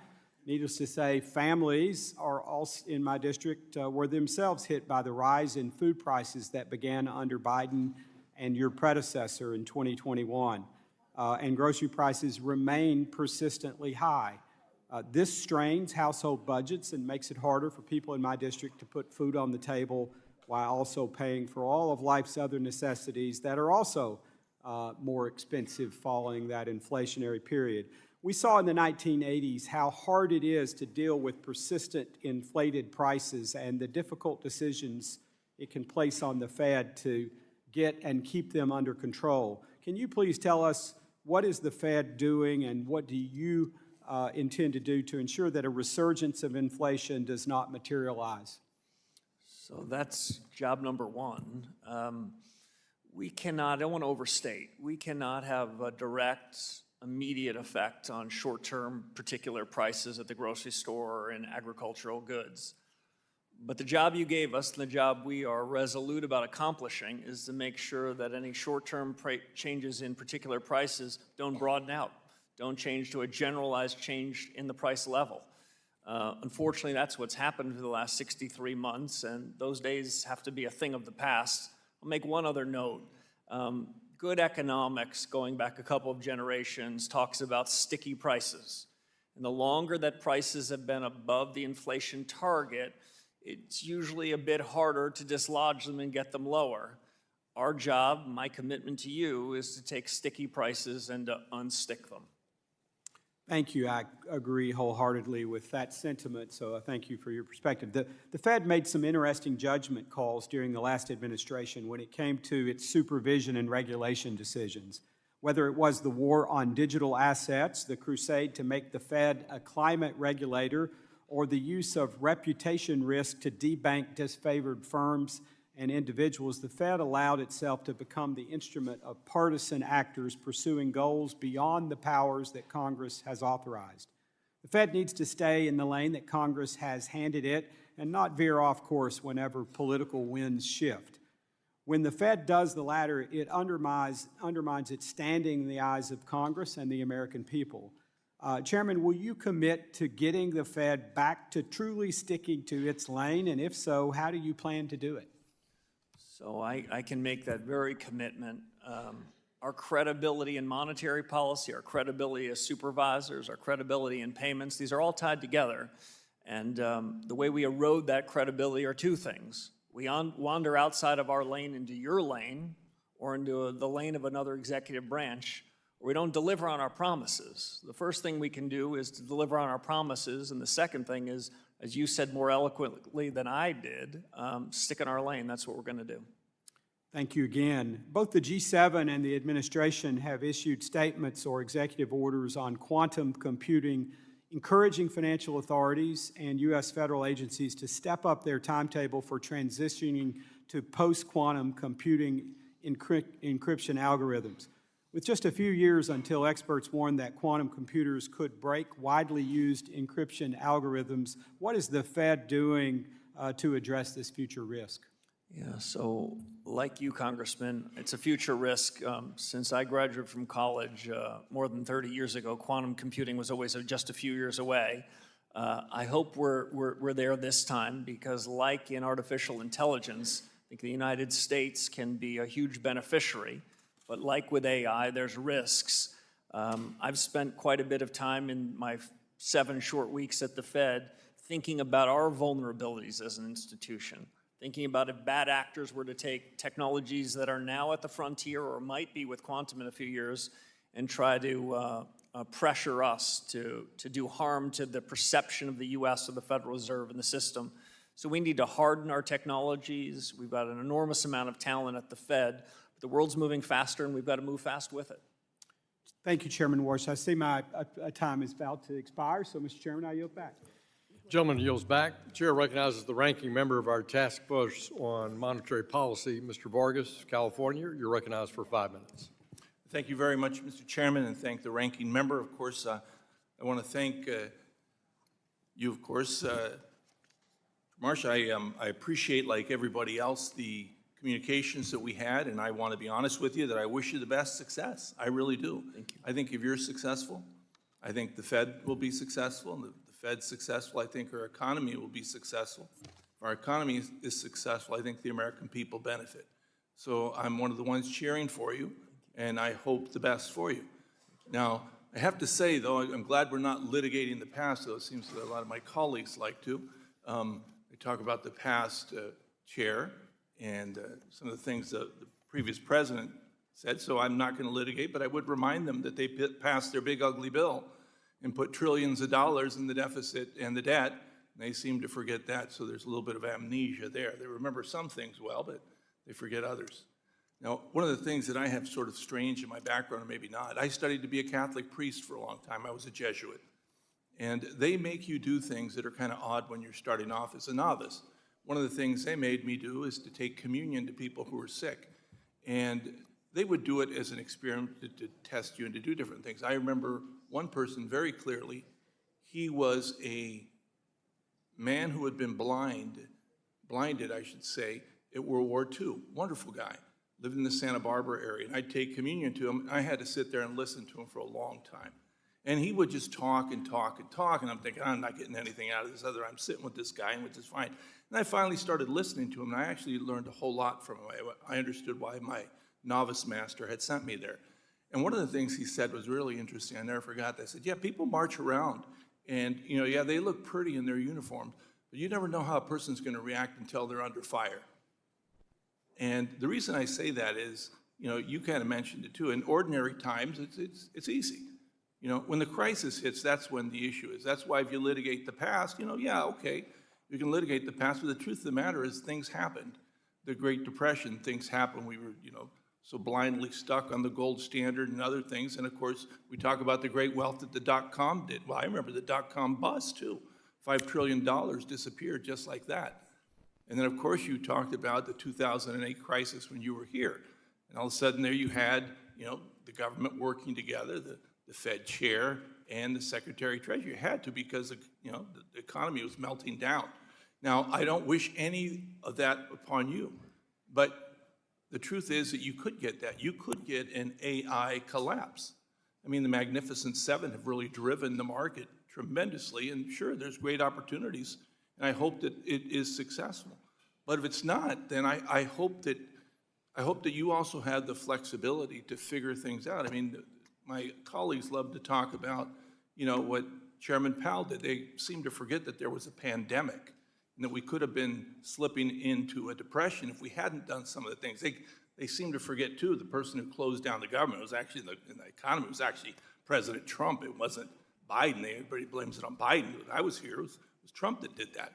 Needless to say, families are also in my district were themselves hit by the rise in food prices that began under Biden and your predecessor in 2021. And grocery prices remain persistently high. This strains household budgets and makes it harder for people in my district to put food on the table while also paying for all of life's other necessities that are also more expensive following that inflationary period. We saw in the 1980s how hard it is to deal with persistent inflated prices and the difficult decisions it can place on the Fed to get and keep them under control. Can you please tell us what is the Fed doing and what do you intend to do to ensure that a resurgence of inflation does not materialize? So that's job number one. We cannot, I don't want to overstate, we cannot have a direct, immediate effect on short-term particular prices at the grocery store or in agricultural goods. But the job you gave us, and the job we are resolute about accomplishing, is to make sure that any short-term changes in particular prices don't broaden out, don't change to a generalized change in the price level. Unfortunately, that's what's happened for the last 63 months, and those days have to be a thing of the past. I'll make one other note. Good economics, going back a couple of generations, talks about sticky prices. And the longer that prices have been above the inflation target, it's usually a bit harder to dislodge them and get them lower. Our job, my commitment to you, is to take sticky prices and to unstick them. Thank you. I agree wholeheartedly with that sentiment, so I thank you for your perspective. The Fed made some interesting judgment calls during the last administration when it came to its supervision and regulation decisions. Whether it was the war on digital assets, the crusade to make the Fed a climate regulator, or the use of reputation risk to debank disfavored firms and individuals, the Fed allowed itself to become the instrument of partisan actors pursuing goals beyond the powers that Congress has authorized. The Fed needs to stay in the lane that Congress has handed it and not veer off course whenever political winds shift. When the Fed does the latter, it undermines its standing in the eyes of Congress and the American people. Chairman, will you commit to getting the Fed back to truly sticking to its lane? And if so, how do you plan to do it? So I can make that very commitment. Our credibility in monetary policy, our credibility as supervisors, our credibility in payments, these are all tied together. And the way we erode that credibility are two things. We wander outside of our lane into your lane or into the lane of another executive branch, or we don't deliver on our promises. The first thing we can do is to deliver on our promises, and the second thing is, as you said more eloquently than I did, stick in our lane. That's what we're going to do. Thank you again. Both the G7 and the administration have issued statements or executive orders on quantum computing, encouraging financial authorities and U.S. federal agencies to step up their timetable for transitioning to post-quantum computing encryption algorithms. With just a few years until experts warned that quantum computers could break widely used encryption algorithms, what is the Fed doing to address this future risk? Yeah, so like you, Congressman, it's a future risk. Since I graduated from college more than 30 years ago, quantum computing was always just a few years away. I hope we're there this time because like in artificial intelligence, I think the United States can be a huge beneficiary. But like with AI, there's risks. I've spent quite a bit of time in my 7 short weeks at the Fed thinking about our vulnerabilities as an institution, thinking about if bad actors were to take technologies that are now at the frontier or might be with quantum in a few years and try to pressure us to do harm to the perception of the U.S. or the Federal Reserve and the system. So we need to harden our technologies. We've got an enormous amount of talent at the Fed. The world's moving faster, and we've got to move fast with it. Thank you, Chairman Warsh. I see my time is about to expire, so, Mr. Chairman, I yield back. Gentleman yields back. The chair recognizes the ranking member of our task force on monetary policy, Mr. Vargas, California. You're recognized for 5 minutes. Thank you very much, Mr. Chairman, and thank the ranking member. Of course, I want to thank you, of course. Marsh, I appreciate, like everybody else, the communications that we had, and I want to be honest with you that I wish you the best success. I really do. Thank you. I think if you're successful, I think the Fed will be successful, and if the Fed's successful, I think our economy will be successful. If our economy is successful, I think the American people benefit. So I'm one of the ones cheering for you, and I hope the best for you. Now, I have to say, though, I'm glad we're not litigating the past, though it seems that a lot of my colleagues like to. They talk about the past, Chair, and some of the things that the previous president said, so I'm not going to litigate, but I would remind them that they passed their big ugly bill and put trillions of dollars in the deficit and the debt, and they seem to forget that, so there's a little bit of amnesia there. They remember some things well, but they forget others. Now, one of the things that I have sort of strange in my background, or maybe not, I studied to be a Catholic priest for a long time. I was a Jesuit. And they make you do things that are kind of odd when you're starting off as a novice. One of the things they made me do is to take communion to people who were sick. And they would do it as an experiment to test you and to do different things. I remember one person very clearly. He was a man who had been blinded, I should say, at World War II. Wonderful guy. Lived in the Santa Barbara area. And I'd take communion to him. I had to sit there and listen to him for a long time. And he would just talk and talk and talk, and I'm thinking, I'm not getting anything out of this other, I'm sitting with this guy, which is fine. And I finally started listening to him, and I actually learned a whole lot from him. I understood why my novice master had sent me there. And one of the things he said was really interesting. I never forgot that. I said, yeah, people march around, and yeah, they look pretty in their uniforms, but you never know how a person's going to react until they're under fire. And the reason I say that is, you kind of mentioned it too. In ordinary times, it's easy. When the crisis hits, that's when the issue is. That's why if you litigate the past, yeah, okay, you can litigate the past, but the truth of the matter is things happened. The Great Depression, things happened. We were, so blindly stuck on the gold standard and other things. And of course, we talk about the great wealth that the dot-com did. Well, I remember the dot-com bust too. $5 trillion disappeared just like that. And then of course you talked about the 2008 crisis when you were here. And all of a sudden there you had, the government working together, the Fed chair and the Secretary of Treasury had to, because the economy was melting down. Now, I don't wish any of that upon you, but the truth is that you could get that. You could get an AI collapse. I mean, the Magnificent Seven have really driven the market tremendously, and sure, there's great opportunities, and I hope that it is successful. But if it's not, then I hope that you also have the flexibility to figure things out. I mean, my colleagues love to talk about, what Chairman Powell did. They seem to forget that there was a pandemic and that we could have been slipping into a depression if we hadn't done some of the things. They seem to forget, too, the person who closed down the government was actually, in the economy, was actually President Trump. It wasn't Biden. Everybody blames it on Biden. When I was here, it was Trump that did that.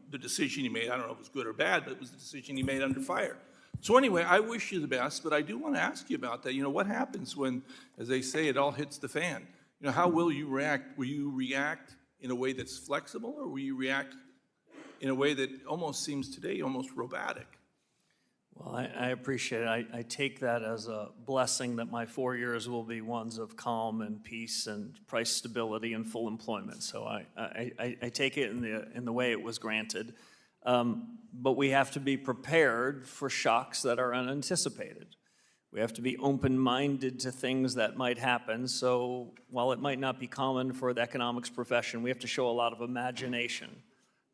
The decision he made, I don't know if it was good or bad, but it was the decision he made under fire. So anyway, I wish you the best, but I do want to ask you about that. What happens when, as they say, it all hits the fan? How will you react? Will you react in a way that's flexible, or will you react in a way that almost seems today almost robotic? Well, I appreciate it. I take that as a blessing that my 4 years will be ones of calm and peace and price stability and full employment. So I take it in the way it was granted. But we have to be prepared for shocks that are unanticipated. We have to be open-minded to things that might happen. So while it might not be common for the economics profession, we have to show a lot of imagination.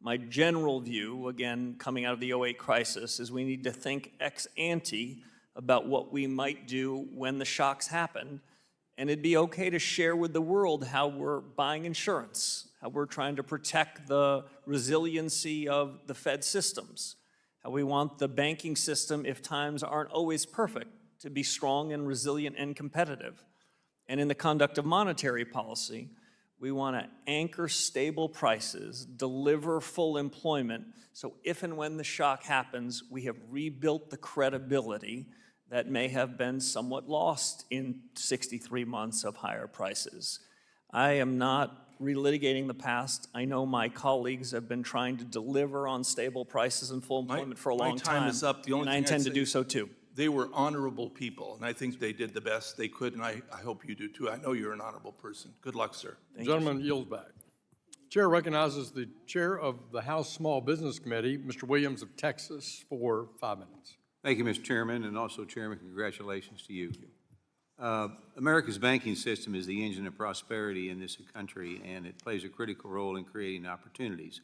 My general view, again, coming out of the 2008 crisis, is we need to think ex ante about what we might do when the shocks happen. And it'd be okay to share with the world how we're buying insurance, how we're trying to protect the resiliency of the Fed systems, how we want the banking system, if times aren't always perfect, to be strong and resilient and competitive. And in the conduct of monetary policy, we want to anchor stable prices, deliver full employment, so if and when the shock happens, we have rebuilt the credibility that may have been somewhat lost in 63 months of higher prices. I am not relitigating the past. I know my colleagues have been trying to deliver on stable prices and full employment for a long time. My time is up. The only and thing I intend I'd to say, do so too. They were honorable people, and I think they did the best they could, and I hope you do too. I know you're an honorable person. Good luck, sir. Gentleman yields back. Chair recognizes the Chair of the House Small Business Committee, Mr. Williams of Texas, for 5 minutes. Thank you, Mr. Chairman, and also, Chairman, congratulations to you. America's banking system is the engine of prosperity in this country, and it plays a critical role in creating opportunities.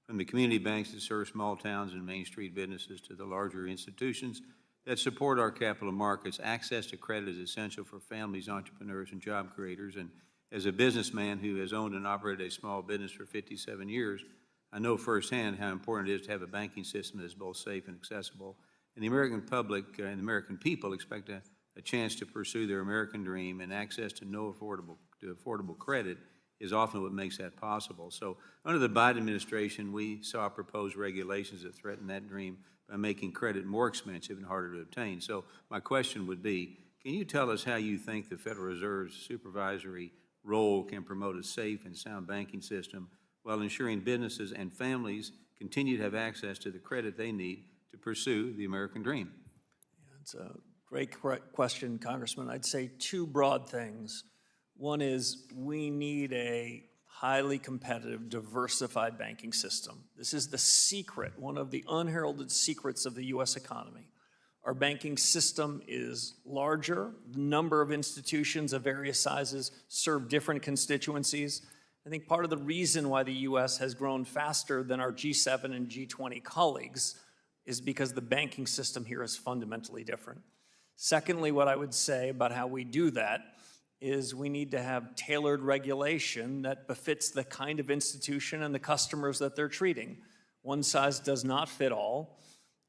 From the community banks that serve small towns and Main Street businesses to the larger institutions that support our capital markets, access to credit is essential for families, entrepreneurs, and job creators. And as a businessman who has owned and operated a small business for 57 years, I know firsthand how important it is to have a banking system that is both safe and accessible. And the American public and the American people expect a chance to pursue their American dream, and access to affordable credit is often what makes that possible. So under the Biden administration, we saw proposed regulations that threaten that dream by making credit more expensive and harder to obtain. So my question would be, can you tell us how you think the Federal Reserve's supervisory role can promote a safe and sound banking system while ensuring businesses and families continue to have access to the credit they need to pursue the American dream? It's a great question, Congressman. I'd say two broad things. One is we need a highly competitive, diversified banking system. This is the secret, one of the unheralded secrets of the U.S. economy. Our banking system is larger. The number of institutions of various sizes serve different constituencies. I think part of the reason why the U.S. has grown faster than our G7 and G20 colleagues is because the banking system here is fundamentally different. Secondly, what I would say about how we do that is we need to have tailored regulation that befits the kind of institution and the customers that they're treating. One size does not fit all.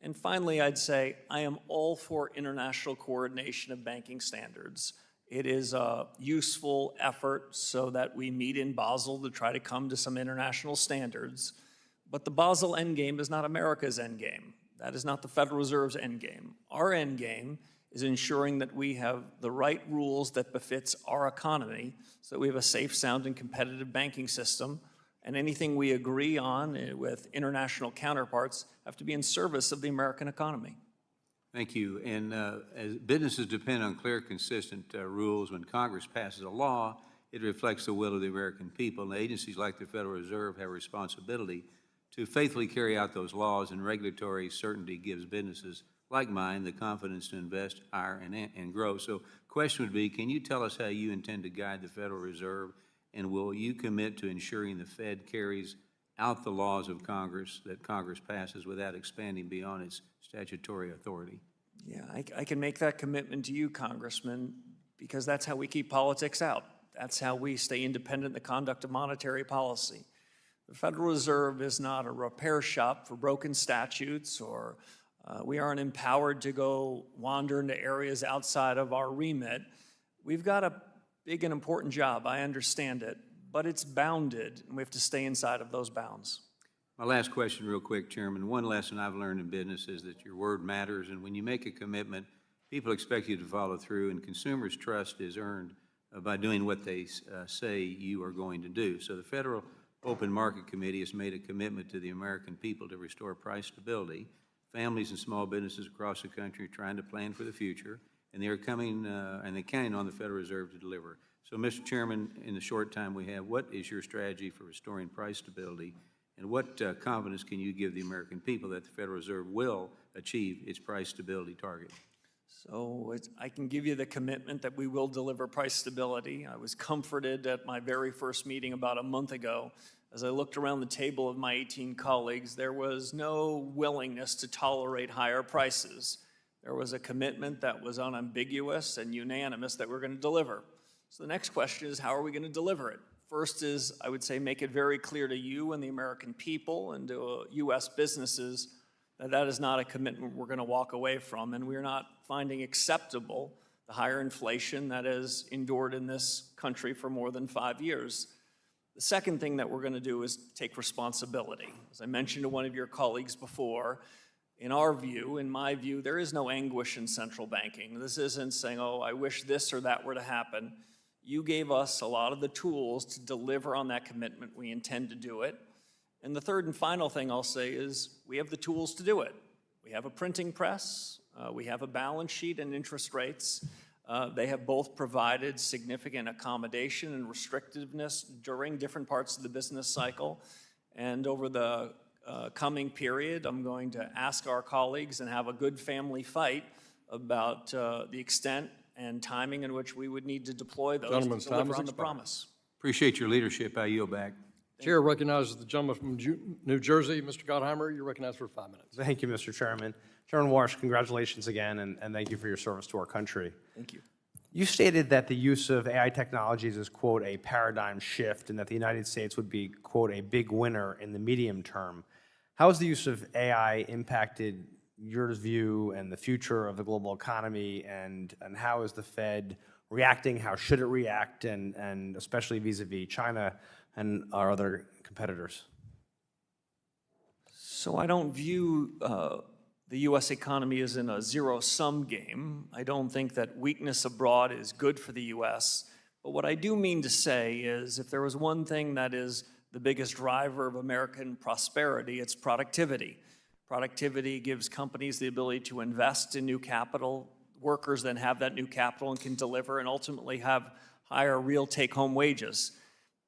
And finally, I'd say I am all for international coordination of banking standards. It is a useful effort so that we meet in Basel to try to come to some international standards. But the Basel endgame is not America's endgame. That is not the Federal Reserve's endgame. Our endgame is ensuring that we have the right rules that befits our economy so that we have a safe, sound, and competitive banking system. And anything we agree on with international counterparts have to be in service of the American economy. Thank you. And as businesses depend on clear, consistent rules, when Congress passes a law, it reflects the will of the American people. And agencies like the Federal Reserve have a responsibility to faithfully carry out those laws, and regulatory certainty gives businesses like mine the confidence to invest, hire, and grow. So question would be, can you tell us how you intend to guide the Federal Reserve, and will you commit to ensuring the Fed carries out the laws of Congress that Congress passes without expanding beyond its statutory authority? Yeah, I can make that commitment to you, Congressman, because that's how we keep politics out. That's how we stay independent in the conduct of monetary policy. The Federal Reserve is not a repair shop for broken statutes, or we aren't empowered to go wander into areas outside of our remit. We've got a big and important job, I understand it, but it's bounded, and we have to stay inside of those bounds. My last question real quick, Chairman. One lesson I've learned in business is that your word matters, and when you make a commitment, people expect you to follow through, and consumers' trust is earned by doing what they say you are going to do. So the Federal Open Market Committee has made a commitment to the American people to restore price stability. Families and small businesses across the country are trying to plan for the future, and they're counting on the Federal Reserve to deliver. So, Mr. Chairman, in the short time we have, what is your strategy for restoring price stability, and what confidence can you give the American people that the Federal Reserve will achieve its price stability target? So I can give you the commitment that we will deliver price stability. I was comforted at my very first meeting about a month ago. As I looked around the table of my 18 colleagues, there was no willingness to tolerate higher prices. There was a commitment that was unambiguous and unanimous that we're going to deliver. So the next question is, how are we going to deliver it? First is, I would say, make it very clear to you and the American people and to U.S. businesses that that is not a commitment we're going to walk away from, and we're not finding acceptable the higher inflation that has endured in this country for more than 5 years. The second thing that we're going to do is take responsibility. As I mentioned to one of your colleagues before, in our view, in my view, there is no anguish in central banking. This isn't saying, oh, I wish this or that were to happen. You gave us a lot of the tools to deliver on that commitment. We intend to do it. And the third and final thing I'll say is we have the tools to do it. We have a printing press, we have a balance sheet and interest rates. They have both provided significant accommodation and restrictiveness during different parts of the business cycle. And over the coming period, I'm going to ask our colleagues and have a good family fight about the extent and timing in which we would need to deploy those to deliver on the promise. Appreciate your leadership. I yield back. Chair recognizes the gentleman from New Jersey, Mr. Gottheimer. You're recognized for 5 minutes. Thank you, Mr. Chairman. Chairman Warsh, congratulations again, and thank you for your service to our country. Thank you. You stated that the use of AI technologies is, quote, a paradigm shift, and that the United States would be, quote, a big winner in the medium term. How has the use of AI impacted your view and the future of the global economy, and how is the Fed reacting? How should it react, and especially vis-a-vis China and our other competitors? So I don't view the U.S. economy as in a zero-sum game. I don't think that weakness abroad is good for the U.S. But what I do mean to say is if there was one thing that is the biggest driver of American prosperity, it's productivity. Productivity gives companies the ability to invest in new capital. Workers then have that new capital and can deliver and ultimately have higher real take-home wages.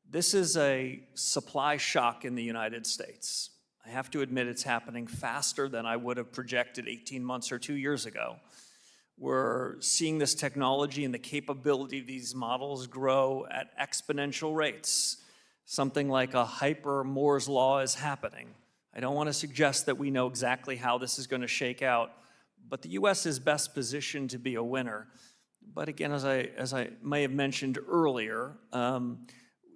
This is a supply shock in the United States. I have to admit it's happening faster than I would have projected 18 months or 2 years ago. We're seeing this technology and the capability of these models grow at exponential rates. Something like a hyper Moore's law is happening. I don't want to suggest that we know exactly how this is going to shake out, but the U.S. is best positioned to be a winner. But again, as I may have mentioned earlier,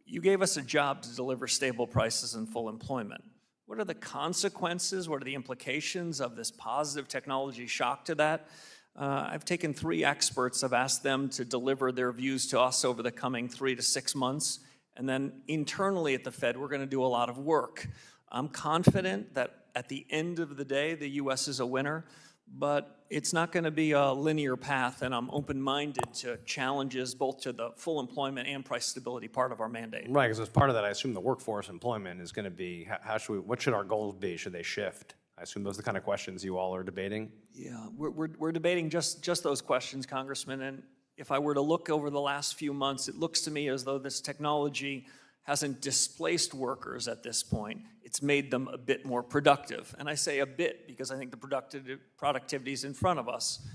you gave us a job to deliver stable prices and full employment. What are the consequences? What are the implications of this positive technology shock to that? I've taken 3 experts, I've asked them to deliver their views to us over the coming 3 to 6 months, and then internally at the Fed, we're going to do a lot of work. I'm confident that at the end of the day, the U.S. is a winner, but it's not going to be a linear path, and I'm open-minded to challenges both to the full employment and price stability part of our mandate. Right, because as part of that, I assume the workforce employment is going to be, what should our goals be? Should they shift? I assume those are the kind of questions you all are debating? Yeah, we're debating just those questions, Congressman, and if I were to look over the last few months, it looks to me as though this technology hasn't displaced workers at this point. It's made them a bit more productive. And I say a bit because I think the productivity is in front of us.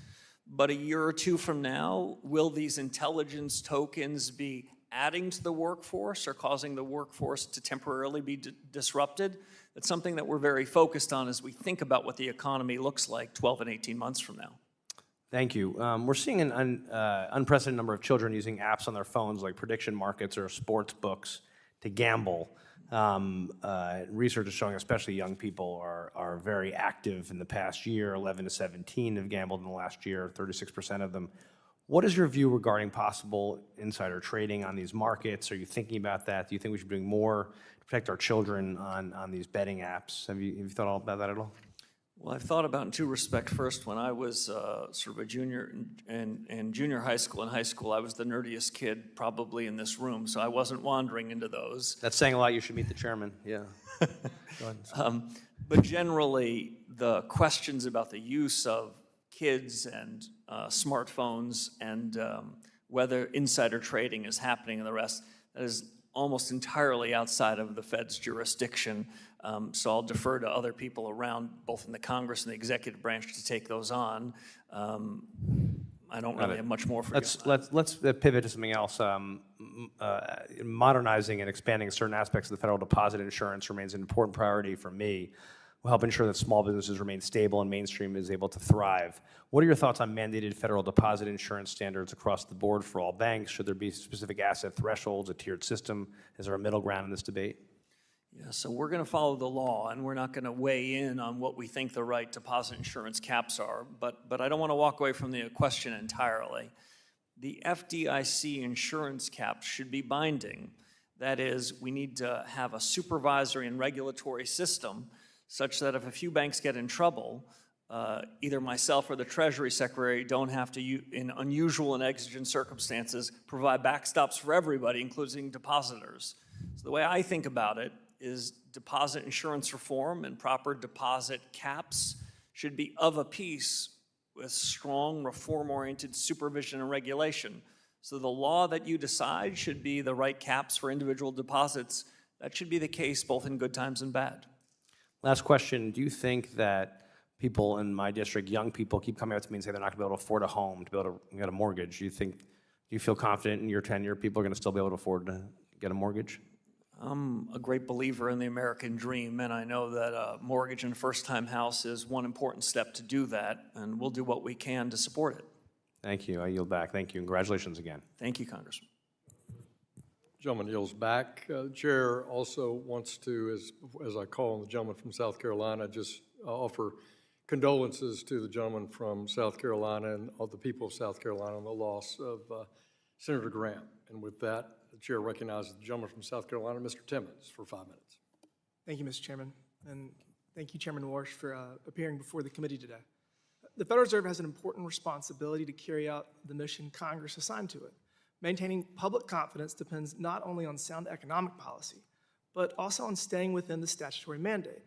But a year or 2 from now, will these intelligence tokens be adding to the workforce or causing the workforce to temporarily be disrupted? That's something that we're very focused on as we think about what the economy looks like 12 and 18 months from now. Thank you. We're seeing an unprecedented number of children using apps on their phones like prediction markets or sports books to gamble. Research is showing especially young people are very active in the past year. 11 to 17 have gambled in the last year, 36% of them. What is your view regarding possible insider trading on these markets? Are you thinking about that? Do you think we should be doing more to protect our children on these betting apps? Have you thought about that at all? Well, I've thought about in 2 respects. First, when I was sort of a junior in junior high school and high school, I was the nerdiest kid probably in this room, so I wasn't wandering into those. That's saying a lot. You should meet the chairman. Yeah. Go ahead. But generally, the questions about the use of kids and smartphones and whether insider trading is happening and the rest, that is almost entirely outside of the Fed's jurisdiction. So I'll defer to other people around, both in the Congress and the executive branch, to take those on. I don't really have much more for you. Let's pivot to something else. Modernizing and expanding certain aspects of the federal deposit insurance remains an important priority for me. Will help ensure that small businesses remain stable and Mainstream is able to thrive. What are your thoughts on mandated federal deposit insurance standards across the board for all banks? Should there be specific asset thresholds, a tiered system? Is there a middle ground in this debate? Yeah, so we're going to follow the law, and we're not going to weigh in on what we think the right deposit insurance caps are. But I don't want to walk away from the question entirely. The FDIC insurance caps should be binding. That is, we need to have a supervisory and regulatory system such that if a few banks get in trouble, either myself or the Treasury Secretary don't have to, in unusual and exigent circumstances, provide backstops for everybody, including depositors. So the way I think about it is deposit insurance reform and proper deposit caps should be of a piece with strong reform-oriented supervision and regulation. So the law that you decide should be the right caps for individual deposits. That should be the case both in good times and bad. Last question. Do you think that people in my district, young people, keep coming up to me and say they're not going to be able to afford a home, to be able to get a mortgage? Do you feel confident in your tenure people are going to still be able to afford to get a mortgage? I'm a great believer in the American dream, and I know that a mortgage and a first-time house is one important step to do that, and we'll do what we can to support it. Thank you. I yield back. Thank you. Congratulations again. Thank you, Congressman. Gentleman yields back. Chair also wants to, as I call on the gentleman from South Carolina, just offer condolences to the gentleman from South Carolina and all the people of South Carolina on the loss of Senator Grant. And with that, the chair recognizes the gentleman from South Carolina, Mr. Timmons, for 5 minutes. Thank you, Mr. Chairman, and thank you, Chairman Warsh, for appearing before the committee today. The Federal Reserve has an important responsibility to carry out the mission Congress assigned to it. Maintaining public confidence depends not only on sound economic policy, but also on staying within the statutory mandate.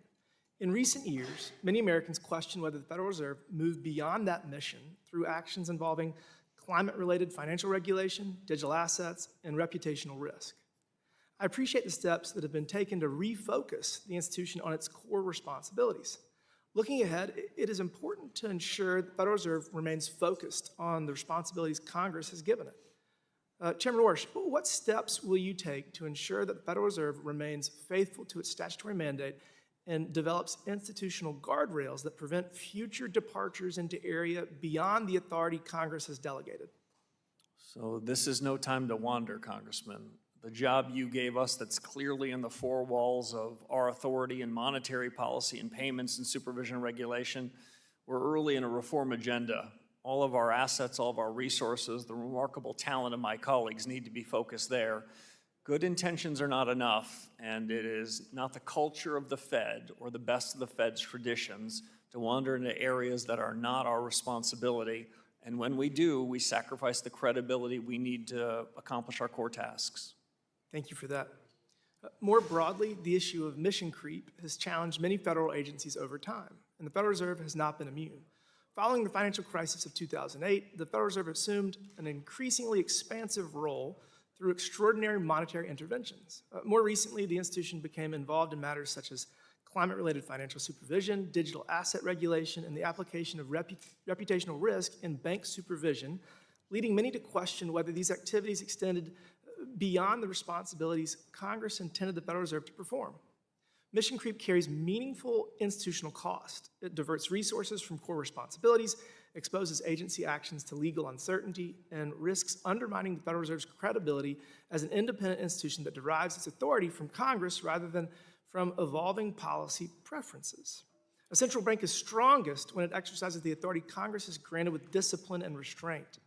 In recent years, many Americans question whether the Federal Reserve moved beyond that mission through actions involving climate-related financial regulation, digital assets, and reputational risk. I appreciate the steps that have been taken to refocus the institution on its core responsibilities. Looking ahead, it is important to ensure the Federal Reserve remains focused on the responsibilities Congress has given it. Chairman Warsh, what steps will you take to ensure that the Federal Reserve remains faithful to its statutory mandate and develops institutional guardrails that prevent future departures into area beyond the authority Congress has delegated? So this is no time to wander, Congressman. The job you gave us that's clearly in the four walls of our authority in monetary policy and payments and supervision and regulation, we're early in a reform agenda. All of our assets, all of our resources, the remarkable talent of my colleagues need to be focused there. Good intentions are not enough, and it is not the culture of the Fed or the best of the Fed's traditions to wander into areas that are not our responsibility. And when we do, we sacrifice the credibility we need to accomplish our core tasks. Thank you for that. More broadly, the issue of mission creep has challenged many federal agencies over time, and the Federal Reserve has not been immune. Following the financial crisis of 2008, the Federal Reserve assumed an increasingly expansive role through extraordinary monetary interventions. More recently, the institution became involved in matters such as climate-related financial supervision, digital asset regulation, and the application of reputational risk in bank supervision, leading many to question whether these activities extended beyond the responsibilities Congress intended the Federal Reserve to perform. Mission creep carries meaningful institutional cost. It diverts resources from core responsibilities, exposes agency actions to legal uncertainty, and risks undermining the Federal Reserve's credibility as an independent institution that derives its authority from Congress rather than from evolving policy preferences. A central bank is strongest when it exercises the authority Congress has granted with discipline and restraint.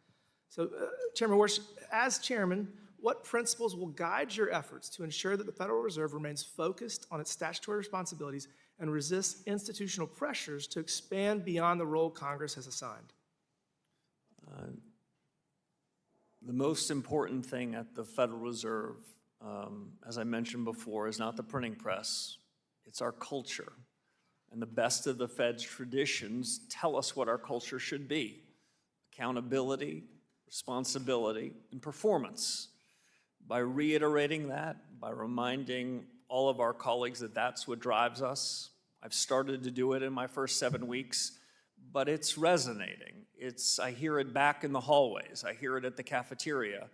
So, Chairman Warsh, as chairman, what principles will guide your efforts to ensure that the Federal Reserve remains focused on its statutory responsibilities and resists institutional pressures to expand beyond the role Congress has assigned? The most important thing at the Federal Reserve, as I mentioned before, is not the printing press, it's our culture. And the best of the Fed's traditions tell us what our culture should be: accountability, responsibility, and performance. By reiterating that, by reminding all of our colleagues that that's what drives us, I've started to do it in my first 7 weeks, but it's resonating. I hear it back in the hallways. I hear it at the cafeteria.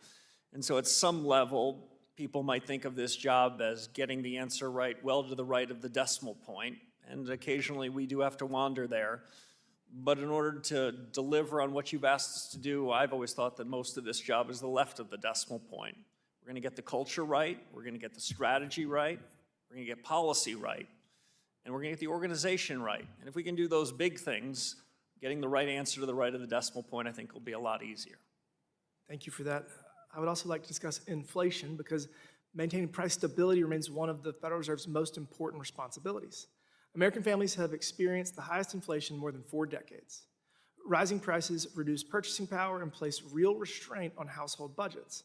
And so at some level, people might think of this job as getting the answer right, well to the right of the decimal point, and occasionally we do have to wander there. But in order to deliver on what you've asked us to do, I've always thought that most of this job is the left of the decimal point. We're going to get the culture right, we're going to get the strategy right, we're going to get policy right, and we're going to get the organization right. And if we can do those big things, getting the right answer to the right of the decimal point, I think, will be a lot easier. Thank you for that. I would also like to discuss inflation, because maintaining price stability remains one of the Federal Reserve's most important responsibilities. American families have experienced the highest inflation in more than 4 decades. Rising prices reduce purchasing power and place real restraint on household budgets.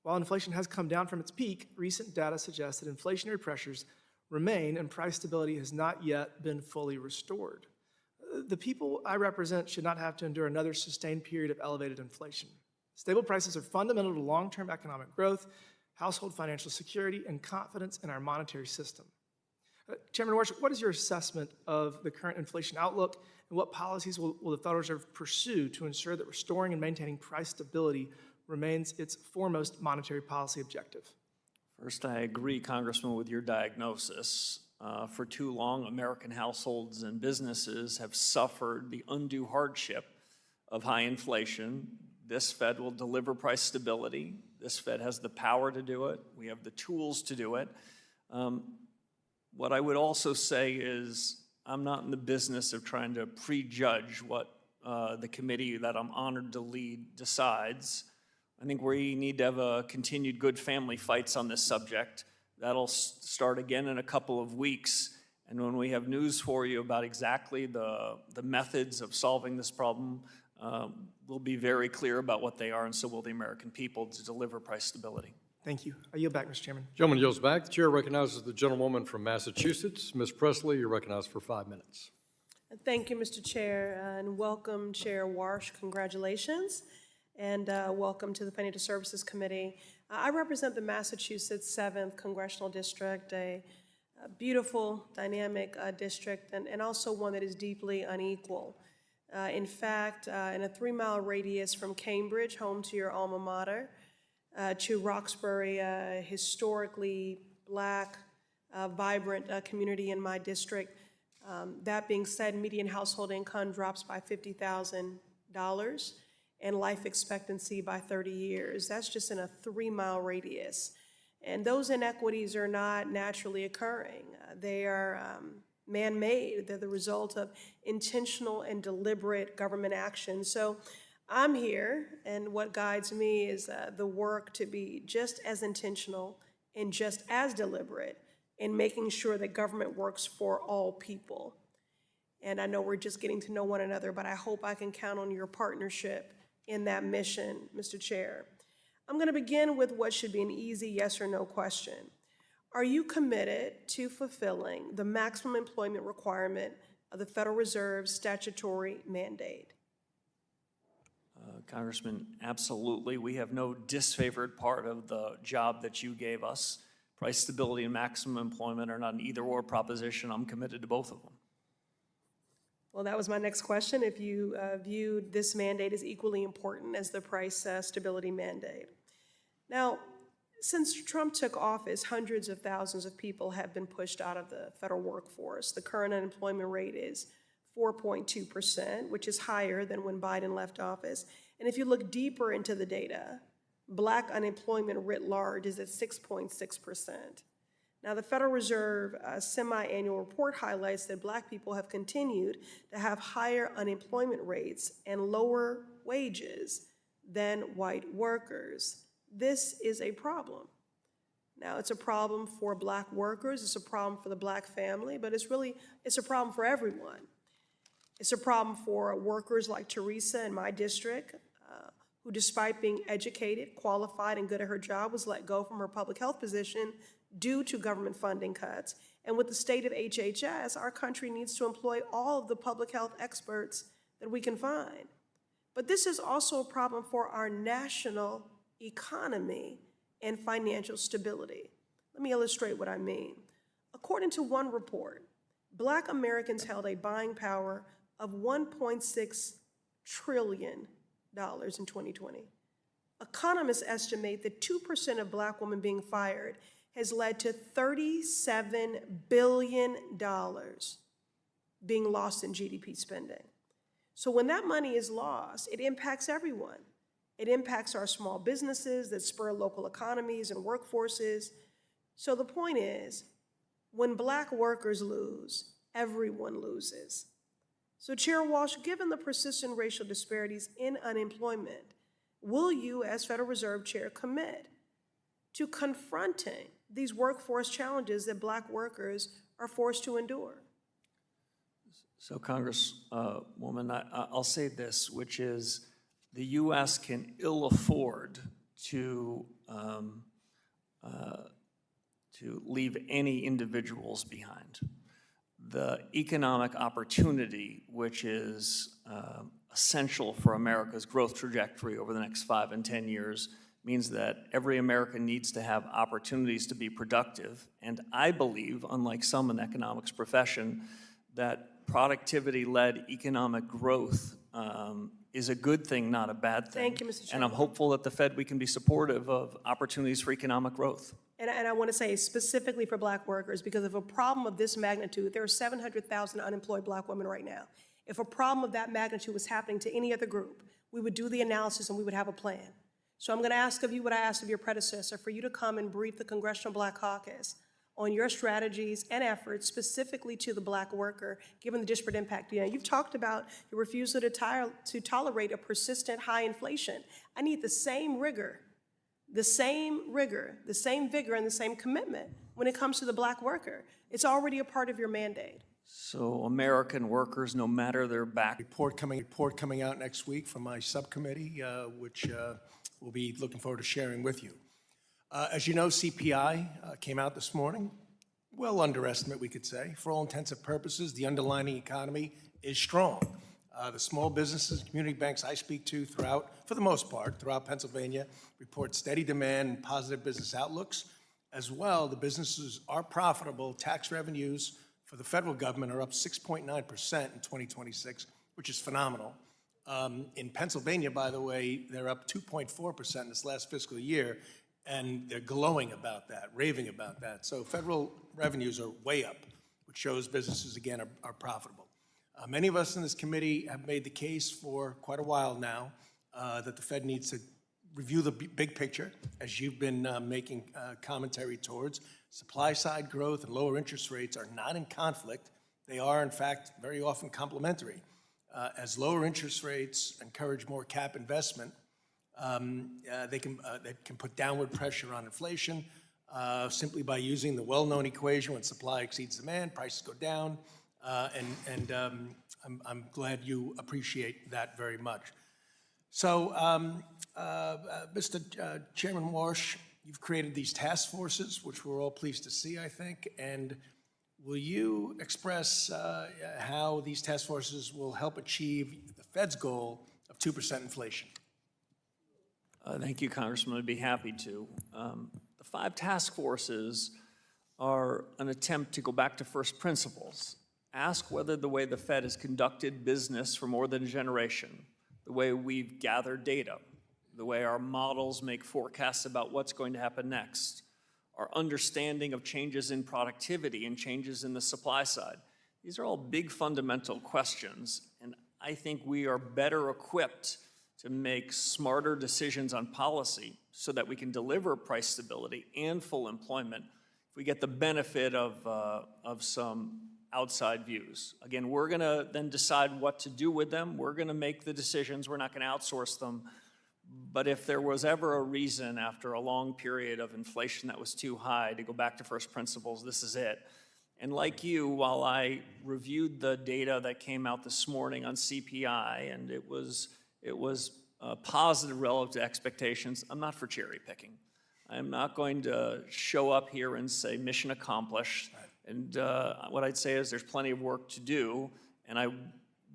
While inflation has come down from its peak, recent data suggests that inflationary pressures remain and price stability has not yet been fully restored. The people I represent should not have to endure another sustained period of elevated inflation. Stable prices are fundamental to long-term economic growth, household financial security, and confidence in our monetary system. Chairman Warsh, what is your assessment of the current inflation outlook, and what policies will the Federal Reserve pursue to ensure that restoring and maintaining price stability remains its foremost monetary policy objective? First, I agree, Congressman, with your diagnosis. For too long, American households and businesses have suffered the undue hardship of high inflation. This Fed will deliver price stability. This Fed has the power to do it. We have the tools to do it. What I would also say is I'm not in the business of trying to prejudge what the committee that I'm honored to lead decides. I think we need to have a continued good family fights on this subject. That'll start again in a couple of weeks. And when we have news for you about exactly the methods of solving this problem, we'll be very clear about what they are, and so will the American people, to deliver price stability. Thank you. I yield back, Mr. Chairman. Gentleman yields back. The chair recognizes the gentlewoman from Massachusetts. Ms. Presley, you're recognized for 5 minutes. Thank you, Mr. Chair, and welcome, Chair Warsh. Congratulations. and welcome to the Financial Services Committee. I represent the Massachusetts 7th Congressional District, a beautiful, dynamic district, and also one that is deeply unequal. In fact, in a 3-mile radius from Cambridge, home to your alma mater, to Roxbury, a historically Black, vibrant community in my district. That being said, median household income drops by $50,000 and life expectancy by 30 years. That's just in a 3-mile radius. And those inequities are not naturally occurring. They are man-made. They're the result of intentional and deliberate government action. So I'm here, and what guides me is the work to be just as intentional and just as deliberate in making sure that government works for all people. And I know we're just getting to know one another, but I hope I can count on your partnership in that mission, Mr. Chair. I'm going to begin with what should be an easy yes or no question. Are you committed to fulfilling the maximum employment requirement of the Federal Reserve's statutory mandate? Congressman, absolutely. We have no disfavored part of the job that you gave us. Price stability and maximum employment are not an either-or proposition. I'm committed to both of them. Well, that was my next question, if you viewed this mandate as equally important as the price stability mandate. Now, since Trump took office, hundreds of thousands of people have been pushed out of the federal workforce. The current unemployment rate is 4.2%, which is higher than when Biden left office. And if you look deeper into the data, Black unemployment writ large is at 6.6%. Now, the Federal Reserve semi-annual report highlights that Black people have continued to have higher unemployment rates and lower wages than white workers. This is a problem. Now, it's a problem for Black workers, it's a problem for the Black family, but it's a problem for everyone. It's a problem for workers like Teresa in my district, who despite being educated, qualified, and good at her job, was let go from her public health position due to government funding cuts. And with the state of HHS, our country needs to employ all of the public health experts that we can find. But this is also a problem for our national economy and financial stability. Let me illustrate what I mean. According to one report, Black Americans held a buying power of $1.6 trillion in 2020. Economists estimate that 2% of Black women being fired has led to $37 billion being lost in GDP spending. So when that money is lost, it impacts everyone. It impacts our small businesses that spur local economies and workforces. So the point is, when Black workers lose, everyone loses. So Chair Walsh, given the persistent racial disparities in unemployment, will you, as Federal Reserve Chair, commit to confronting these workforce challenges that Black workers are forced to endure? So, Congresswoman, I'll say this, which is the U.S. can ill afford to leave any individuals behind. The economic opportunity, which is essential for America's growth trajectory over the next 5 and 10 years, means that every American needs to have opportunities to be productive. And I believe, unlike some in the economics profession, that productivity-led economic growth is a good thing, not a bad thing. Thank you, Mr. And I'm Chairman. hopeful that the Fed, we can be supportive of opportunities for economic growth. And I want to say specifically for Black workers, because of a problem of this magnitude, there are 700,000 unemployed Black women right now. If a problem of that magnitude was happening to any other group, we would do the analysis and we would have a plan. So I'm going to ask of you what I asked of your predecessor, for you to come and brief the Congressional Black Caucus on your strategies and efforts specifically to the Black worker, given the disparate impact. You know, you've talked about your refusal to tolerate a persistent high inflation. I need the same rigor, the same vigor, and the same commitment when it comes to the Black worker. It's already a part of your mandate. So American workers, no matter their Report coming out next week from my subcommittee, which we'll be looking forward to sharing with you. As you know, CPI came out this morning. Well, underestimate, we could say. For all intents and purposes, the underlying economy is strong. The small businesses, and community banks I speak to throughout, for the most part, throughout Pennsylvania, report steady demand and positive business outlooks. As well, the businesses are profitable. Tax revenues for the federal government are up 6.9% in 2026, which is phenomenal. In Pennsylvania, by the way, they're up 2.4% in this last fiscal year, and they're glowing about that, raving about that. So federal revenues are way up, which shows businesses, again, are profitable. Many of us in this committee have made the case for quite a while now that the Fed needs to review the big picture, as you've been making commentary towards. Supply side growth and lower interest rates are not in conflict. They are, in fact, very often complementary. As lower interest rates encourage more cap investment, they can put downward pressure on inflation simply by using the well-known equation: when supply exceeds demand, prices go down. I'm glad you appreciate that very much. So, Mr. Chairman Warsh, you've created these task forces, which we're all pleased to see, I think. And will you express how these task forces will help achieve the Fed's goal of 2% inflation? Thank you, Congressman. I'd be happy to. The 5 task forces are an attempt to go back to first principles. Ask whether the way the Fed has conducted business for more than a generation, the way we've gathered data, the way our models make forecasts about what's going to happen next, our understanding of changes in productivity and changes in the supply side. These are all big fundamental questions, and I think we are better equipped to make smarter decisions on policy so that we can deliver price stability and full employment if we get the benefit of some outside views. Again, we're gonna then decide what to do with them. We're gonna make the decisions. We're not gonna outsource them. But if there was ever a reason after a long period of inflation that was too high to go back to first principles, this is it. And like you, while I reviewed the data that came out this morning on CPI, and it was positive relative to expectations, I'm not for cherry picking. I'm not going to show up here and say mission accomplished. And what I'd say is there's plenty of work to do, and I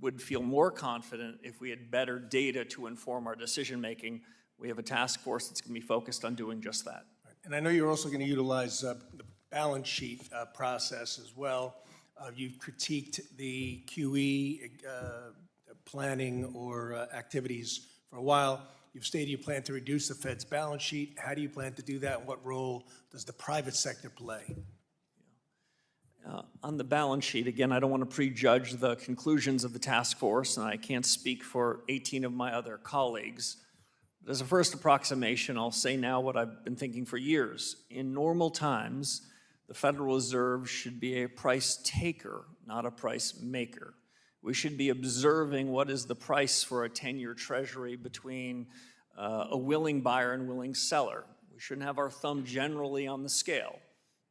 would feel more confident if we had better data to inform our decision-making. We have a task force that's going to be focused on doing just that. And I know you're also going to utilize the balance sheet process as well. You've critiqued the QE planning or activities for a while. You've stated you plan to reduce the Fed's balance sheet. How do you plan to do that, and what role does the private sector play? On the balance sheet, again, I don't want to prejudge the conclusions of the task force, and I can't speak for 18 of my other colleagues. But as a first approximation, I'll say now what I've been thinking for years. In normal times, the Federal Reserve should be a price taker, not a price maker. We should be observing what is the price for a 10-year treasury between a willing buyer and willing seller. We shouldn't have our thumb generally on the scale.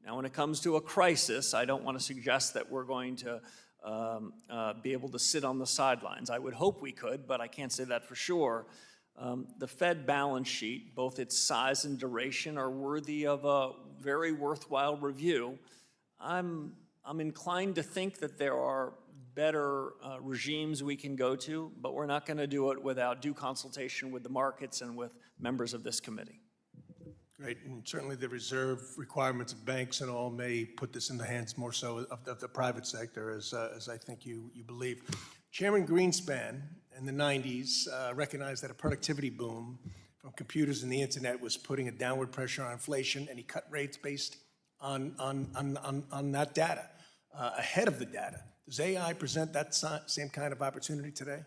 Now, when it comes to a crisis, I don't want to suggest that we're going to be able to sit on the sidelines. I would hope we could, but I can't say that for sure. The Fed balance sheet, both its size and duration, are worthy of a very worthwhile review. I'm inclined to think that there are better regimes we can go to, but we're not going to do it without due consultation with the markets and with members of this committee. Great, and certainly the reserve requirements of banks and all may put this in the hands more so of the private sector, as I think you believe. Chairman Greenspan in the 90s recognized that a productivity boom from computers and the internet was putting a downward pressure on inflation, and he cut rates based on that data, ahead of the data. Does AI present that same kind of opportunity today?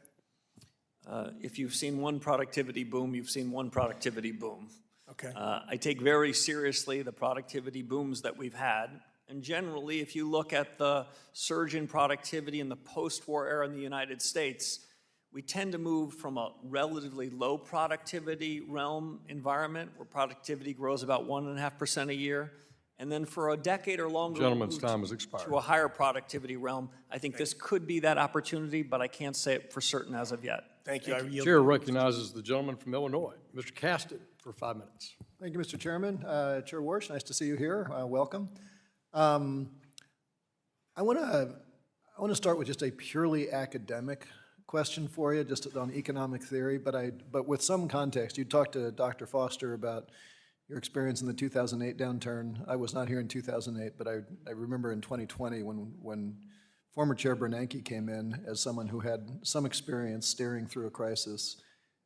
If you've seen one productivity boom, you've seen one productivity boom. Okay. I take very seriously the productivity booms that we've had. And generally, if you look at the surge in productivity in the post-war era in the United States, we tend to move from a relatively low productivity realm environment where productivity grows about 1.5% a year. And then for a decade or longer, Gentleman's time has expired. To a higher productivity realm. I think this could be that opportunity, but I can't say it for certain as of yet. Thank you. The chair recognizes the gentleman from Illinois, Mr. Caston, for 5 minutes. Thank you, Mr. Chairman. Chair Warsh, nice to see you here. Welcome. I want to start with just a purely academic question for you, just on economic theory, but with some context. You talked to Dr. Foster about your experience in the 2008 downturn. I was not here in 2008, but I remember in 2020 when former Chair Bernanke came in as someone who had some experience steering through a crisis.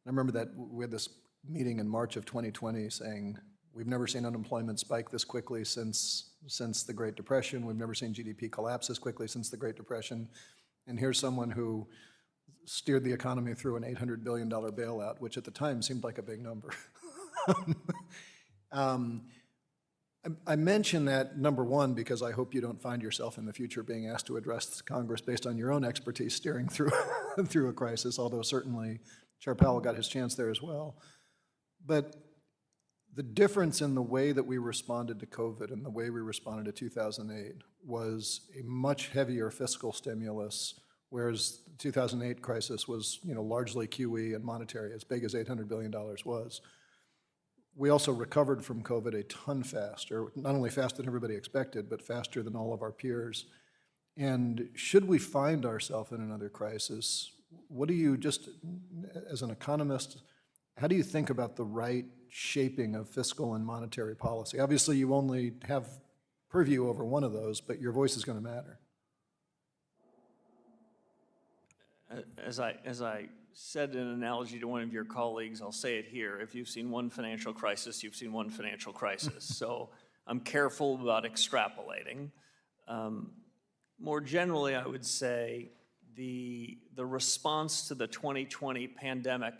I remember that we had this meeting in March of 2020 saying, we've never seen unemployment spike this quickly since the Great Depression. We've never seen GDP collapse this quickly since the Great Depression. And here's someone who steered the economy through an $800 billion bailout, which at the time seemed like a big number. I mention that, number one, because I hope you don't find yourself in the future being asked to address Congress based on your own expertise steering through, through a crisis, although certainly Chair Powell got his chance there as well. But the difference in the way that we responded to COVID and the way we responded to 2008 was a much heavier fiscal stimulus, whereas the 2008 crisis was, largely QE and monetary, as big as $800 billion was. We also recovered from COVID a ton faster, not only faster than everybody expected, but faster than all of our peers. And should we find ourselves in another crisis, what do you, just as an economist, how do you think about the right shaping of fiscal and monetary policy? Obviously, you only have purview over one of those, but your voice is going to matter. As I said in an analogy to one of your colleagues, I'll say it here. If you've seen one financial crisis, you've seen one financial crisis. So I'm careful about extrapolating. More generally, I would say the response to the 2020 pandemic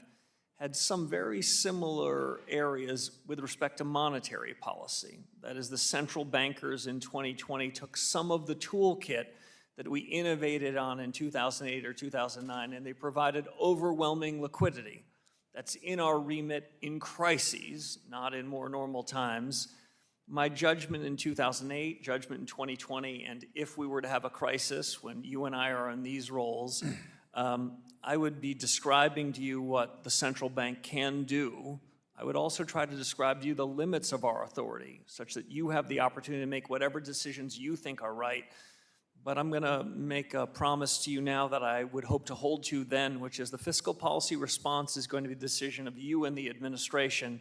had some very similar areas with respect to monetary policy. That is, the central bankers in 2020 took some of the toolkit that we innovated on in 2008 or 2009, and they provided overwhelming liquidity. That's in our remit in crises, not in more normal times. My judgment in 2008, judgment in 2020, and if we were to have a crisis when you and I are in these roles, I would be describing to you what the central bank can do. I would also try to describe to you the limits of our authority, such that you have the opportunity to make whatever decisions you think are right. But I'm going to make a promise to you now that I would hope to hold to then, which is the fiscal policy response is going to be the decision of you and the administration.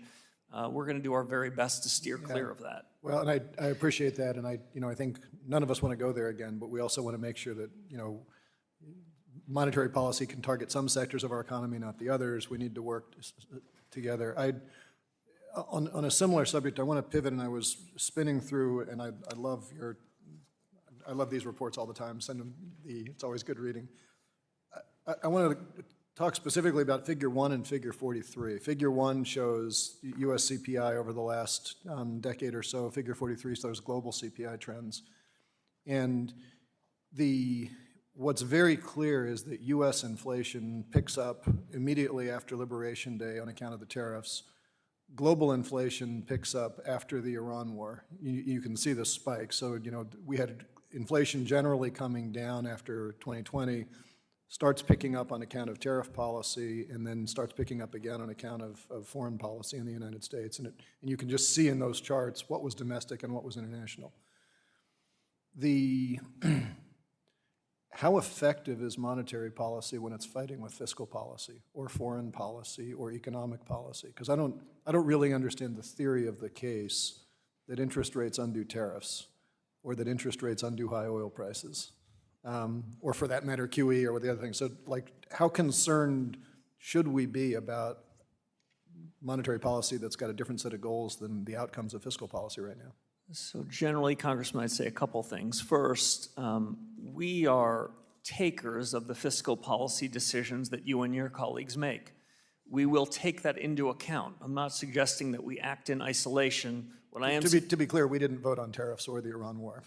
We're going to do our very best to steer clear of that. Well, and I appreciate that, and I think none of us want to go there again, but we also want to make sure that, monetary policy can target some sectors of our economy, not the others. We need to work together. On a similar subject, I want to pivot, and I was spinning through, and I love these reports all the time. Send them it's always good reading. I want to talk specifically about Figure 1 and Figure 43. Figure 1 shows U.S. CPI over the last decade or so. Figure 43 shows global CPI trends. And what's very clear is that U.S. inflation picks up immediately after Liberation Day on account of the tariffs. Global inflation picks up after the Iran war. You can see the spike. So, we had inflation generally coming down after 2020, starts picking up on account of tariff policy, and then starts picking up again on account of foreign policy in the United States. And you can just see in those charts what was domestic and what was international. How effective is monetary policy when it's fighting with fiscal policy or foreign policy or economic policy? Because I don't really understand the theory of the case that interest rates undo tariffs, or that interest rates undo high oil prices, or for that matter, QE or the other things. So, how concerned should we be about monetary policy that's got a different set of goals than the outcomes of fiscal policy right now? So generally, Congressman, I'd say a couple things. First, we are takers of the fiscal policy decisions that you and your colleagues make. We will take that into account. I'm not suggesting that we act in isolation. What I am to be clear, we didn't vote on tariffs or the Iran war.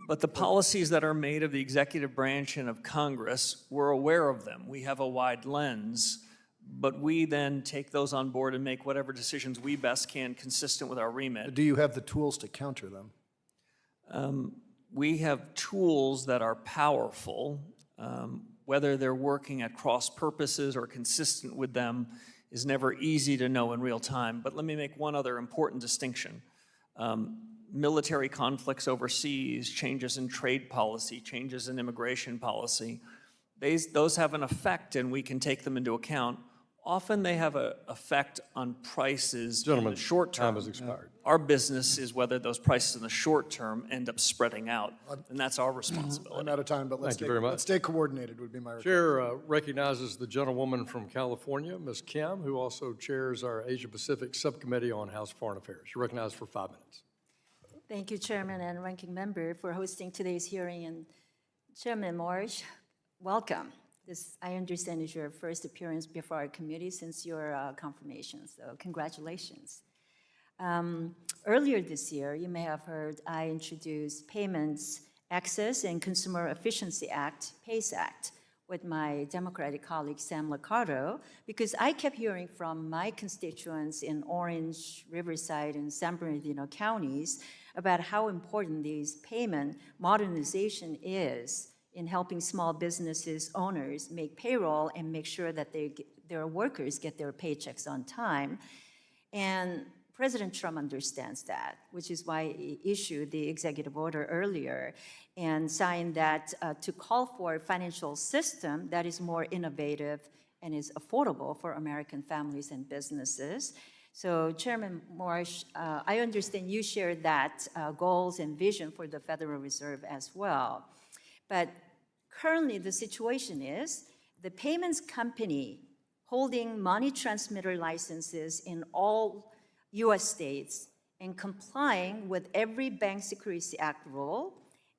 But the policies that are made of the executive branch and of Congress, we're aware of them. We have a wide lens. But we then take those on board and make whatever decisions we best can consistent with our remit. Do you have the tools to counter them? We have tools that are powerful. Whether they're working at cross purposes or consistent with them is never easy to know in real time. But let me make one other important distinction. Military conflicts overseas, changes in trade policy, changes in immigration policy, those have an effect and we can take them into account. Often they have an effect on prices in the short term. Time has expired. Our business is whether those prices in the short term end up spreading out, and that's our responsibility. I'm out of time, but Thank you very much. let's stay coordinated would be my request. Chair recognizes the gentlewoman from California, Ms. Kim, who also chairs our Asia Pacific Subcommittee on House Foreign Affairs. You're recognized for 5 minutes. Thank you, Chairman and Ranking Member, for hosting today's hearing. And Chairman Warsh, welcome. This, I understand, is your first appearance before our committee since your confirmation, so congratulations. Earlier this year, you may have heard I introduced Payments Access and Consumer Efficiency Act, PACE Act, with my Democratic colleague Sam Liccardo, because I kept hearing from my constituents in Orange, Riverside, and San Bernardino counties about how important these payment modernization is in helping small businesses owners make payroll and make sure that their workers get their paychecks on time. And President Trump understands that, which is why he issued the executive order earlier and signed that to call for a financial system that is more innovative and is affordable for American families and businesses. So Chairman Warsh, I understand you share that goals and vision for the Federal Reserve as well. But currently the situation is the payments company holding money transmitter licenses in all US states and complying with every Bank Secrecy Act rule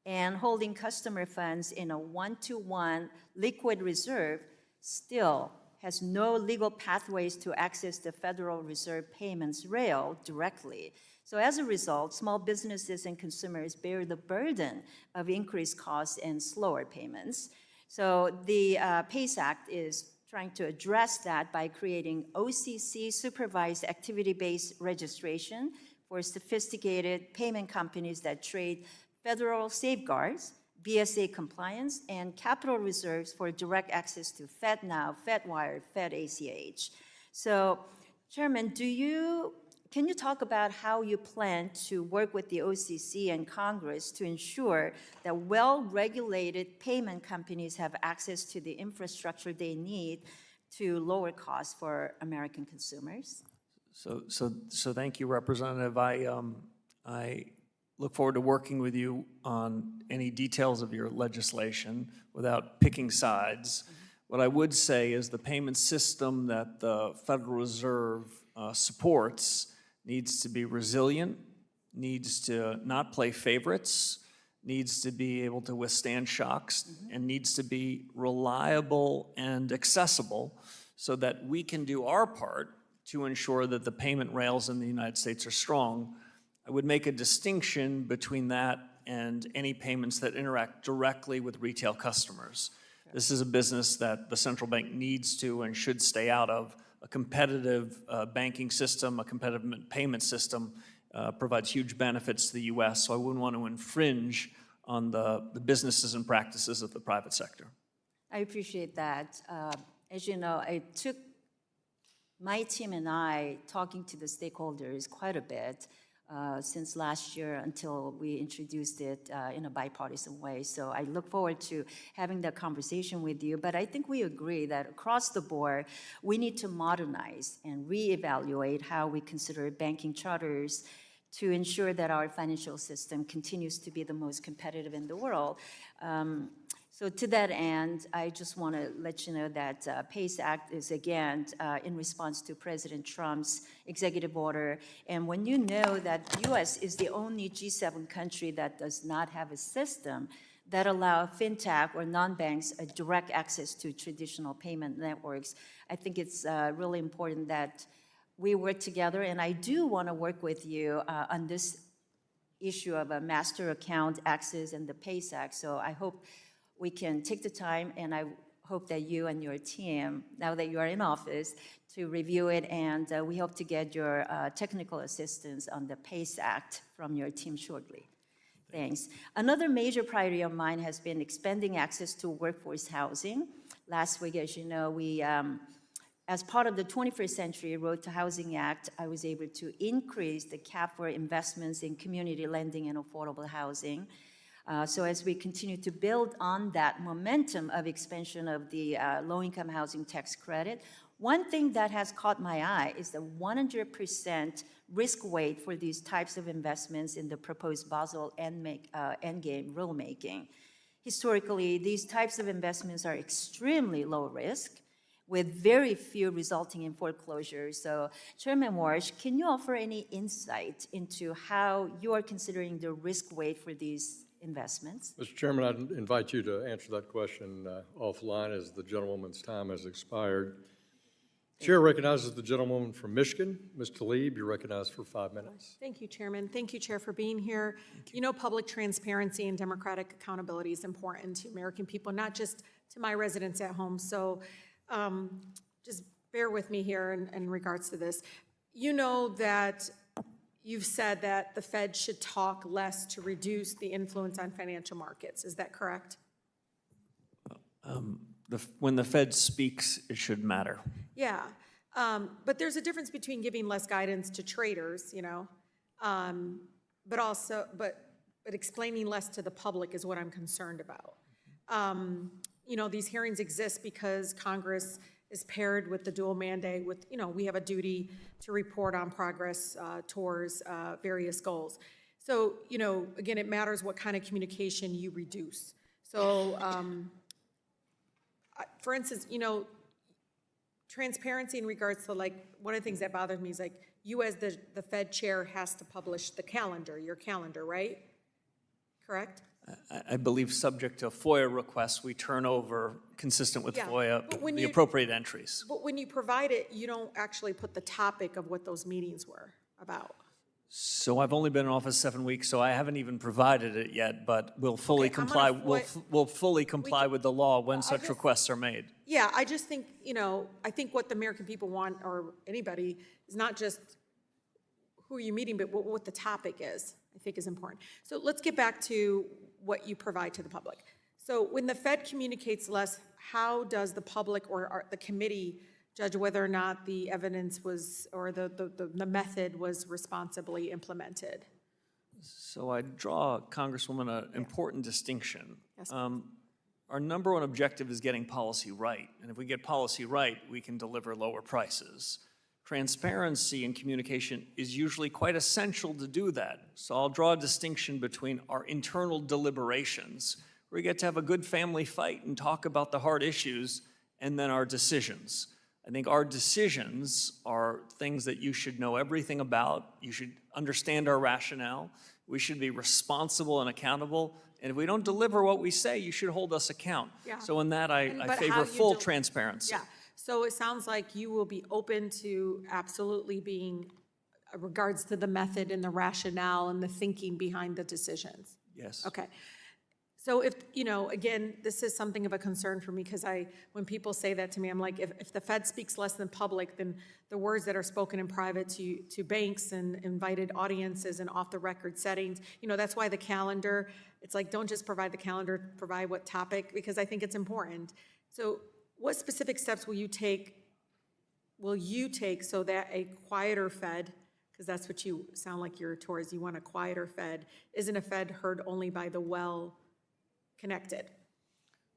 and holding customer funds in a one-to-one liquid reserve still has no legal pathways to access the Federal Reserve payments rail directly. So as a result, small businesses and consumers bear the burden of increased costs and slower payments. So the PACE Act is trying to address that by creating OCC supervised activity-based registration for sophisticated payment companies that trade federal safeguards, BSA compliance, and capital reserves for direct access to FedNow, FedWire, FedACH. So, Chairman, can you talk about how you plan to work with the OCC and Congress to ensure that well-regulated payment companies have access to the infrastructure they need to lower costs for American consumers? So thank you, Representative. I look forward to working with you on any details of your legislation without picking sides. What I would say is the payment system that the Federal Reserve supports needs to be resilient, needs to not play favorites, needs to be able to withstand shocks, and needs to be reliable and accessible so that we can do our part to ensure that the payment rails in the United States are strong. I would make a distinction between that and any payments that interact directly with retail customers. This is a business that the central bank needs to and should stay out of. A competitive banking system, a competitive payment system provides huge benefits to the US, so I wouldn't want to infringe on the businesses and practices of the private sector. I appreciate that. As you know, I took my team and I talking to the stakeholders quite a bit since last year until we introduced it in a bipartisan way. So I look forward to having that conversation with you. But I think we agree that across the board, we need to modernize and reevaluate how we consider banking charters to ensure that our financial system continues to be the most competitive in the world. So to that end, I just want to let you know that PACE Act is, again, in response to President Trump's executive order. And when you know that the U.S. is the only G7 country that does not have a system that allow fintech or non-banks a direct access to traditional payment networks, I think it's really important that we work together. And I do want to work with you on this issue of a master account access and the PACE Act. So I hope we can take the time, and I hope that you and your team, now that you are in office, to review it, and we hope to get your technical assistance on the PACE Act from your team shortly. Thanks. Another major priority of mine has been expanding access to workforce housing. Last week, as you know, we, as part of the 21st Century Road to Housing Act, I was able to increase the cap for investments in community lending and affordable housing. So as we continue to build on that momentum of expansion of the low-income housing tax credit, one thing that has caught my eye is the 100% risk weight for these types of investments in the proposed Basel Endgame rulemaking. Historically, these types of investments are extremely low risk, with very few resulting in foreclosures. So, Chairman Warsh, can you offer any insight into how you are considering the risk weight for these investments? Mr. Chairman, I'd invite you to answer that question offline as the gentlewoman's time has expired. Chair recognizes the gentlewoman from Michigan. Ms. Tlaib, you're recognized for 5 minutes. Thank you, Chairman. Thank you, Chair, for being here. You know, public transparency and democratic accountability is important to American people, not just to my residents at home. So just bear with me here in regards to this. You know that you've said that the Fed should talk less to reduce the influence on financial markets. Is that correct? When the Fed speaks, it should matter. Yeah, but there's a difference between giving less guidance to traders, you know, but explaining less to the public is what I'm concerned about. You know, these hearings exist because Congress is paired with the dual mandate with, you know, we have a duty to report on progress towards various goals. So, you know, again, it matters what kind of communication you reduce. So, for instance, you know, transparency in regards to, like, one of the things that bothers me is, like, you as the Fed chair has to publish the calendar, your calendar, right? Correct? I believe subject to FOIA requests, we turn over, consistent with FOIA, the appropriate entries. But when you provide it, you don't actually put the topic of what those meetings were about. So I've only been in office 7 weeks, so I haven't even provided it yet, but we'll fully comply. We'll fully comply with the law when such requests are made. Yeah, I just think, you know, I think what the American people want, or anybody, is not just who are you meeting, but what the topic is, I think is important. So let's get back to what you provide to the public. So when the Fed communicates less, how does the public or the committee judge whether or not the evidence was, or the method was responsibly implemented? So I draw, Congresswoman, an important distinction. Yes. Our number one objective is getting policy right. And if we get policy right, we can deliver lower prices. Transparency and communication is usually quite essential to do that. So I'll draw a distinction between our internal deliberations, where we get to have a good family fight and talk about the hard issues, and then our decisions. I think our decisions are things that you should know everything about. You should understand our rationale. We should be responsible and accountable. And if we don't deliver what we say, you should hold us account. Yeah. So in that, I favor full transparency. Yeah. So it sounds like you will be open to absolutely being, regards to the method and the rationale and the thinking behind the decisions. Yes. Okay. So if, you know, again, this is something of a concern for me, because when people say that to me, I'm like, if the Fed speaks less than public, then the words that are spoken in private to banks and invited audiences and off-the-record settings, you know, that's why the calendar, it's like, don't just provide the calendar, provide what topic, because I think it's important. So what specific steps will you take so that a quieter Fed, because that's what you sound like you're towards, you want a quieter Fed, isn't a Fed heard only by the well-connected?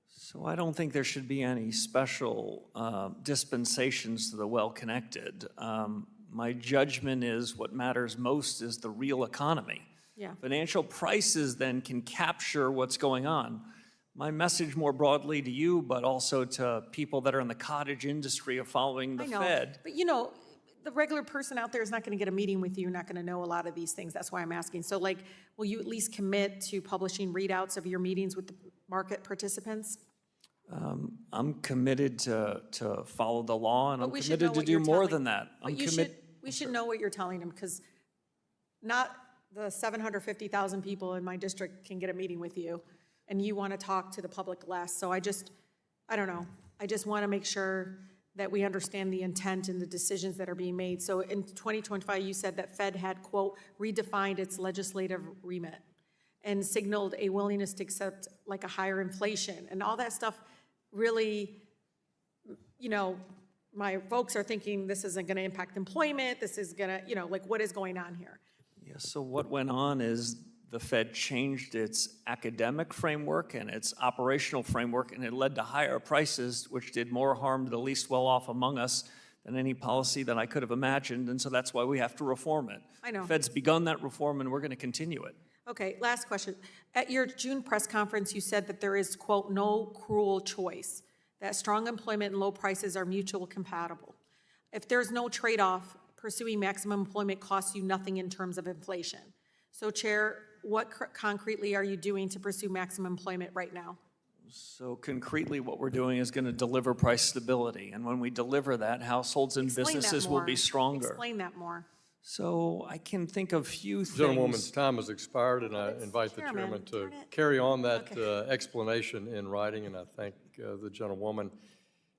So I don't think there should be any special dispensations to the well-connected. My judgment is what matters most is the real economy. Yeah. Financial prices then can capture what's going on. My message more broadly to you, but also to people that are in the cottage industry of following the Fed. But you know, the regular person out there is not going to get a meeting with you, not going to know a lot of these things. That's why I'm asking. So, like, will you at least commit to publishing readouts of your meetings with the market participants? I'm committed to follow the law, and But I'm we should committed know to what do you're more telling- than that. But we should know what you're telling them, because not the 750,000 people in my district can get a meeting with you, and you want to talk to the public less. So I don't know. I just want to make sure that we understand the intent and the decisions that are being made. So in 2025, you said that Fed had, quote, redefined its legislative remit and signaled a willingness to accept like a higher inflation and all that stuff. Really, you know, my folks are thinking this isn't going to impact employment. This is going to, you know, like, what is going on here? Yeah, so what went on is the Fed changed its academic framework and its operational framework, and it led to higher prices, which did more harm to the least well-off among us than any policy that I could have imagined, and so that's why we have to reform it. I know. The Fed's begun that reform, and we're going to continue it. Okay, last question. At your June press conference, you said that there is, quote, no cruel choice, that strong employment and low prices are mutually compatible. If there's no trade-off, pursuing maximum employment costs you nothing in terms of inflation. So, Chair, what concretely are you doing to pursue maximum employment right now? So concretely, what we're doing is going to deliver price stability, and when we deliver that, households and Explain that businesses will more. be stronger. Explain that more. So I can think of few things. Gentlewoman's time has expired, and I invite the Chairman, chairman to darn it. carry on that explanation in writing, and I thank the gentlewoman.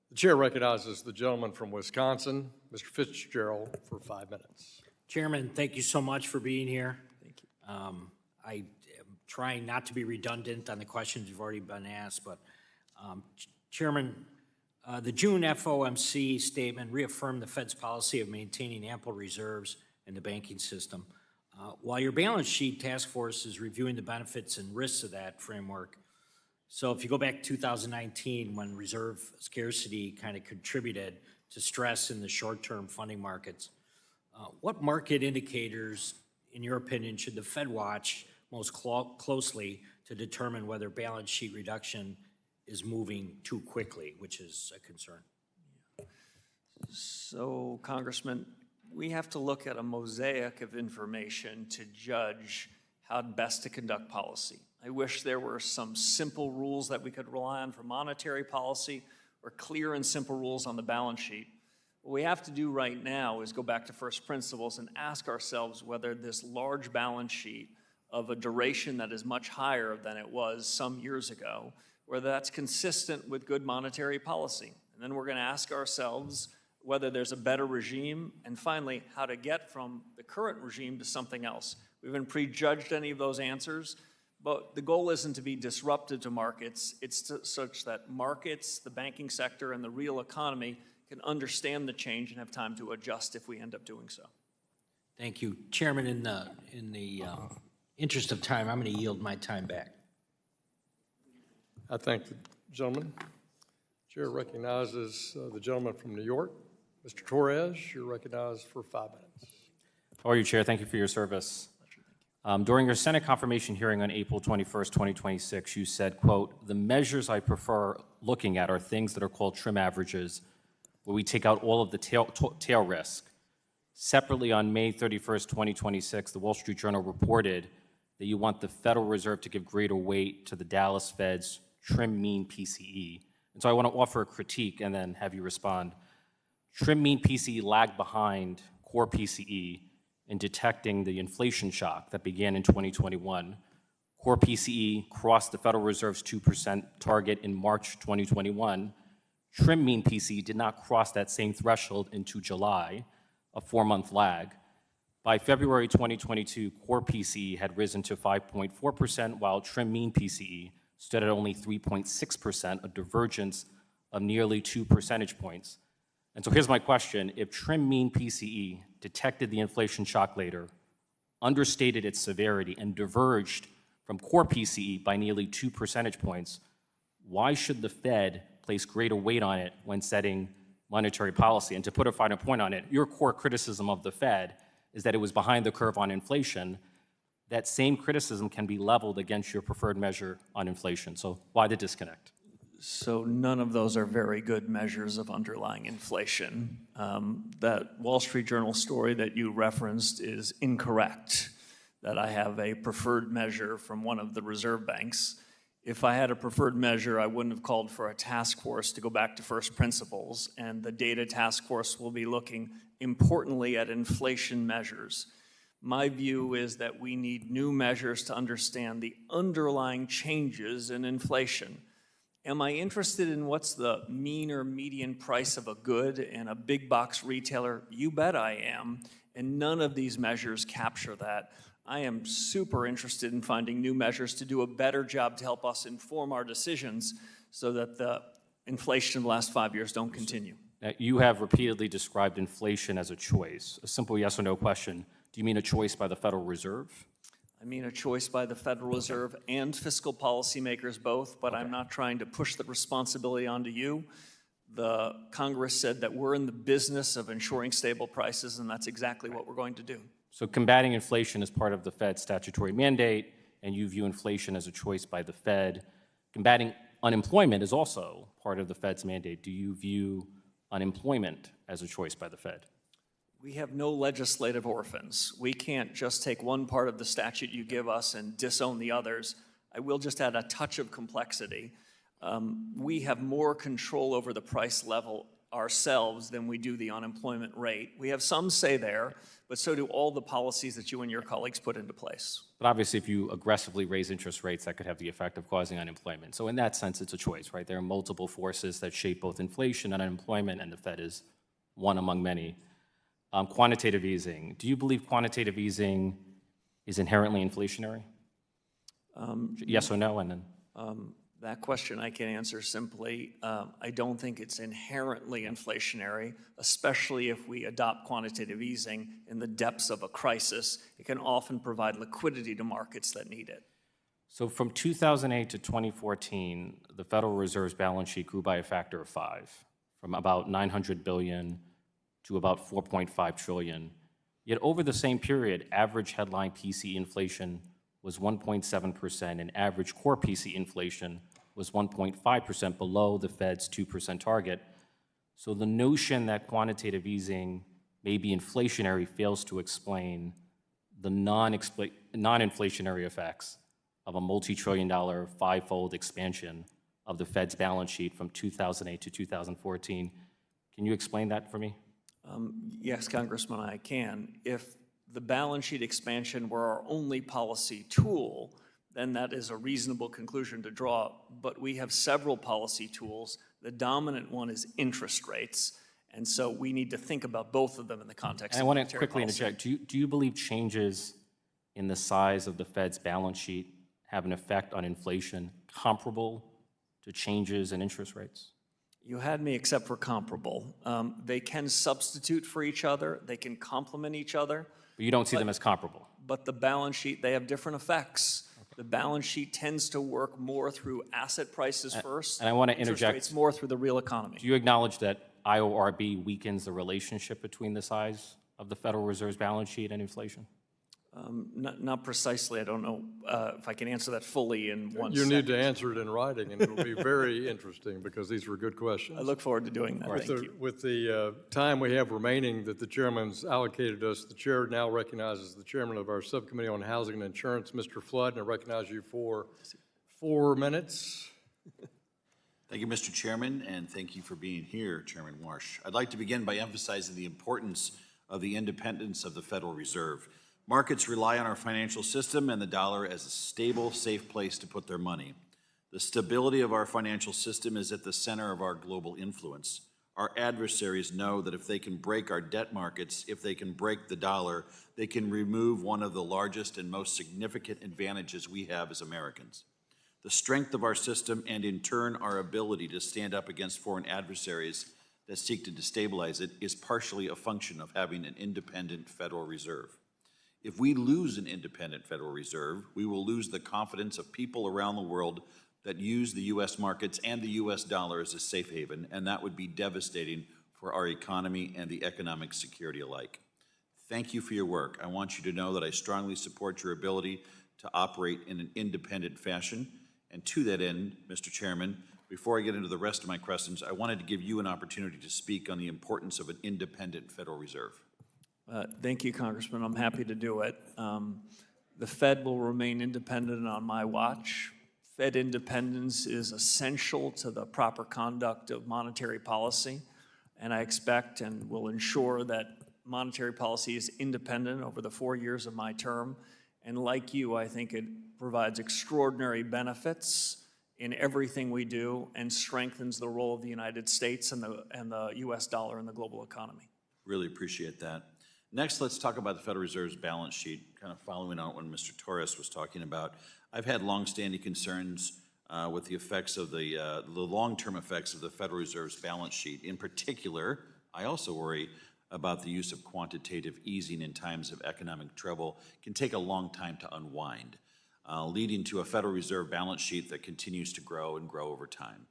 The chair recognizes the gentleman from Wisconsin, Mr. Fitzgerald, for 5 minutes. Chairman, thank you so much for being here. Thank you. I am trying not to be redundant on the questions you've already been asked, but Chairman, the June FOMC statement reaffirmed the Fed's policy of maintaining ample reserves in the banking system. While your balance sheet task force is reviewing the benefits and risks of that framework, so if you go back to 2019, when reserve scarcity kind of contributed to stress in the short-term funding markets, what market indicators, in your opinion, should the Fed watch most closely to determine whether balance sheet reduction is moving too quickly, which is a concern? So, Congressman, we have to look at a mosaic of information to judge how best to conduct policy. I wish there were some simple rules that we could rely on for monetary policy or clear and simple rules on the balance sheet. What we have to do right now is go back to first principles and ask ourselves whether this large balance sheet of a duration that is much higher than it was some years ago, whether that's consistent with good monetary policy. And then we're going to ask ourselves whether there's a better regime, and finally, how to get from the current regime to something else. We haven't prejudged any of those answers, but the goal isn't to be disruptive to markets. It's such that markets, the banking sector, and the real economy can understand the change and have time to adjust if we end up doing so. Thank you. Chairman, in the interest of time, I'm going to yield my time back. I thank the gentleman. Chair recognizes the gentleman from New York. Mr. Torres, you're recognized for 5 minutes. How are you, Chair? Thank you for your service. During your Senate confirmation hearing on April 21st, 2026, you said, quote, "The measures I prefer looking at are things that are called trim averages, where we take out all of the tail risk." Separately, on May 31st, 2026, the Wall Street Journal reported that you want the Federal Reserve to give greater weight to the Dallas Fed's trim mean PCE. And so I want to offer a critique and then have you respond. Trim mean PCE lagged behind core PCE in detecting the inflation shock that began in 2021. Core PCE crossed the Federal Reserve's 2% target in March 2021. Trim mean PCE did not cross that same threshold into July, a 4-month lag. By February 2022, core PCE had risen to 5.4%, while trim mean PCE stood at only 3.6%, a divergence of nearly 2 percentage points. And so here's my question. If trim mean PCE detected the inflation shock later, understated its severity, and diverged from core PCE by nearly 2 percentage points, why should the Fed place greater weight on it when setting monetary policy? And to put a finer point on it, your core criticism of the Fed is that it was behind the curve on inflation. That same criticism can be leveled against your preferred measure on inflation. So why the disconnect? So none of those are very good measures of underlying inflation. That Wall Street Journal story that you referenced is incorrect, that I have a preferred measure from one of the reserve banks. If I had a preferred measure, I wouldn't have called for a task force to go back to first principles, and the data task force will be looking importantly at inflation measures. My view is that we need new measures to understand the underlying changes in inflation. Am I interested in what's the mean or median price of a good in a big box retailer? You bet I am, and none of these measures capture that. I am super interested in finding new measures to do a better job to help us inform our decisions so that the inflation of the last 5 years don't continue. Now, you have repeatedly described inflation as a choice. A simple yes or no question. Do you mean a choice by the Federal Reserve? I mean a choice by the Federal Reserve and fiscal policymakers both, but I'm not trying to push the responsibility onto you. The Congress said that we're in the business of ensuring stable prices, and that's exactly what we're going to do. So combating inflation is part of the Fed's statutory mandate, and you view inflation as a choice by the Fed. Combating unemployment is also part of the Fed's mandate. Do you view unemployment as a choice by the Fed? We have no legislative orphans. We can't just take one part of the statute you give us and disown the others. I will just add a touch of complexity. We have more control over the price level ourselves than we do the unemployment rate. We have some say there, but so do all the policies that you and your colleagues put into place. But obviously, if you aggressively raise interest rates, that could have the effect of causing unemployment. So in that sense, it's a choice, right? There are multiple forces that shape both inflation and unemployment, and the Fed is one among many. Quantitative easing. Do you believe quantitative easing is inherently inflationary? Yes or no, and then? That question I can answer simply. I don't think it's inherently inflationary, especially if we adopt quantitative easing in the depths of a crisis. It can often provide liquidity to markets that need it. So from 2008 to 2014, the Federal Reserve's balance sheet grew by a factor of 5, from about $900 billion to about $4.5 trillion. Yet over the same period, average headline PCE inflation was 1.7%, and average core PCE inflation was 1.5% below the Fed's 2% target. So the notion that quantitative easing may be inflationary fails to explain the non-inflationary effects of a multi-trillion-dollar five-fold expansion of the Fed's balance sheet from 2008 to 2014. Can you explain that for me? Yes, Congressman, I can. If the balance sheet expansion were our only policy tool, then that is a reasonable conclusion to draw. But we have several policy tools. The dominant one is interest rates. And so we need to think about both of them in the context And of I want to monetary quickly policy. interject. Do you believe changes in the size of the Fed's balance sheet have an effect on inflation comparable to changes in interest rates? You had me except for comparable. They can substitute for each other. They can complement each other. But you don't see them as comparable? But the balance sheet, they have different effects. The balance sheet tends to work more through asset prices first. And I want to interest interject. rates more through the real economy. Do you acknowledge that IORB weakens the relationship between the size of the Federal Reserve's balance sheet and inflation? Not precisely. I don't know if I can answer that fully in one You second. need to answer it in writing, and it'll be very interesting because these were good questions. I look forward to doing that. Thank you. With the time we have remaining that the chairman's allocated us, the chair now recognizes the chairman of our subcommittee on housing and insurance, Mr. Flood, and I recognize you for 4 minutes. Thank you, Mr. Chairman, and thank you for being here, Chairman Warsh. I'd like to begin by emphasizing the importance of the independence of the Federal Reserve. Markets rely on our financial system and the dollar as a stable, safe place to put their money. The stability of our financial system is at the center of our global influence. Our adversaries know that if they can break our debt markets, if they can break the dollar, they can remove one of the largest and most significant advantages we have as Americans. The strength of our system and, in turn, our ability to stand up against foreign adversaries that seek to destabilize it is partially a function of having an independent Federal Reserve. If we lose an independent Federal Reserve, we will lose the confidence of people around the world that use the U.S. markets and the U.S. dollar as a safe haven, and that would be devastating for our economy and the economic security alike. Thank you for your work. I want you to know that I strongly support your ability to operate in an independent fashion. And to that end, Mr. Chairman, before I get into the rest of my questions, I wanted to give you an opportunity to speak on the importance of an independent Federal Reserve. Thank you, Congressman. I'm happy to do it. The Fed will remain independent on my watch. Fed independence is essential to the proper conduct of monetary policy, and I expect and will ensure that monetary policy is independent over the 4 years of my term. And like you, I think it provides extraordinary benefits in everything we do and strengthens the role of the United States and the U.S. dollar in the global economy. Really appreciate that. Next, let's talk about the Federal Reserve's balance sheet, kind of following on what Mr. Torres was talking about. I've had longstanding concerns with the effects of the long-term effects of the Federal Reserve's balance sheet. In particular, I also worry about the use of quantitative easing in times of economic trouble can take a long time to unwind, leading to a Federal Reserve balance sheet that continues to grow and grow over time.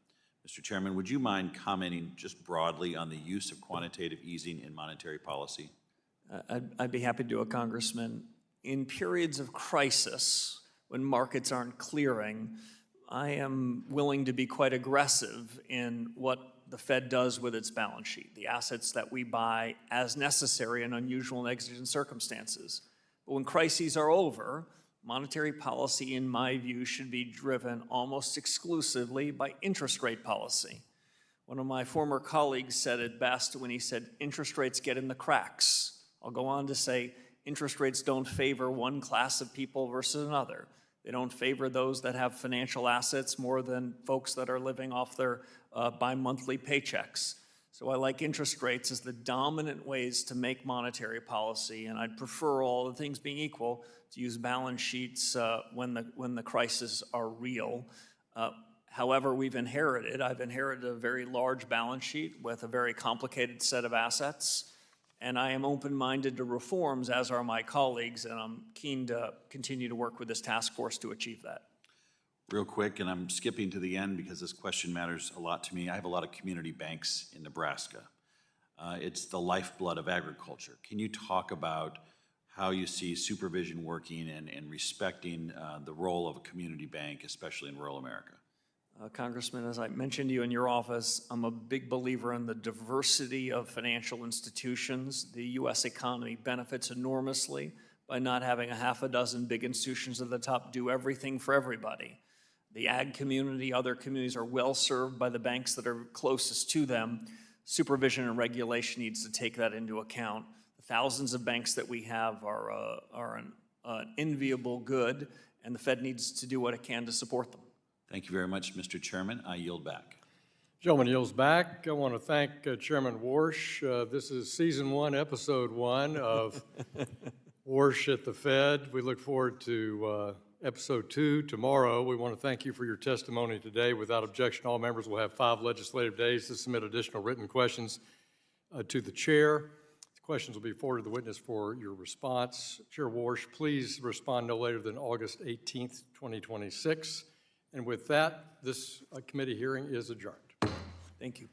Mr. Chairman, would you mind commenting just broadly on the use of quantitative easing in monetary policy? I'd be happy to do it, Congressman. In periods of crisis, when markets aren't clearing, I am willing to be quite aggressive in what the Fed does with its balance sheet, the assets that we buy as necessary in unusual and exigent circumstances. But when crises are over, monetary policy, in my view, should be driven almost exclusively by interest rate policy. One of my former colleagues said it best when he said, interest rates get in the cracks. I'll go on to say, interest rates don't favor one class of people versus another. They don't favor those that have financial assets more than folks that are living off their bi-monthly paychecks. So I like interest rates as the dominant ways to make monetary policy, and I'd prefer, all the things being equal, to use balance sheets when the crises are real. However, I've inherited a very large balance sheet with a very complicated set of assets, and I am open-minded to reforms, as are my colleagues, and I'm keen to continue to work with this task force to achieve that. Real quick, and I'm skipping to the end because this question matters a lot to me. I have a lot of community banks in Nebraska. It's the lifeblood of agriculture. Can you talk about how you see supervision working and respecting the role of a community bank, especially in rural America? Congressman, as I mentioned to you in your office, I'm a big believer in the diversity of financial institutions. The U.S. economy benefits enormously by not having a half a dozen big institutions at the top do everything for everybody. The ag community, other communities are well served by the banks that are closest to them. Supervision and regulation needs to take that into account. The thousands of banks that we have are an enviable good, and the Fed needs to do what it can to support them. Thank you very much, Mr. Chairman. I yield back. Gentleman yields back. I want to thank Chairman Warsh. This is Season 1, Episode 1 of Warsh at the Fed. We look forward to Episode 2 tomorrow. We want to thank you for your testimony today. Without objection, all members will have 5 legislative days to submit additional written questions to the chair. The questions will be forwarded to the witness for your response. Chair Warsh, please respond no later than August 18th, 2026. And with that, this committee hearing is adjourned. Thank you.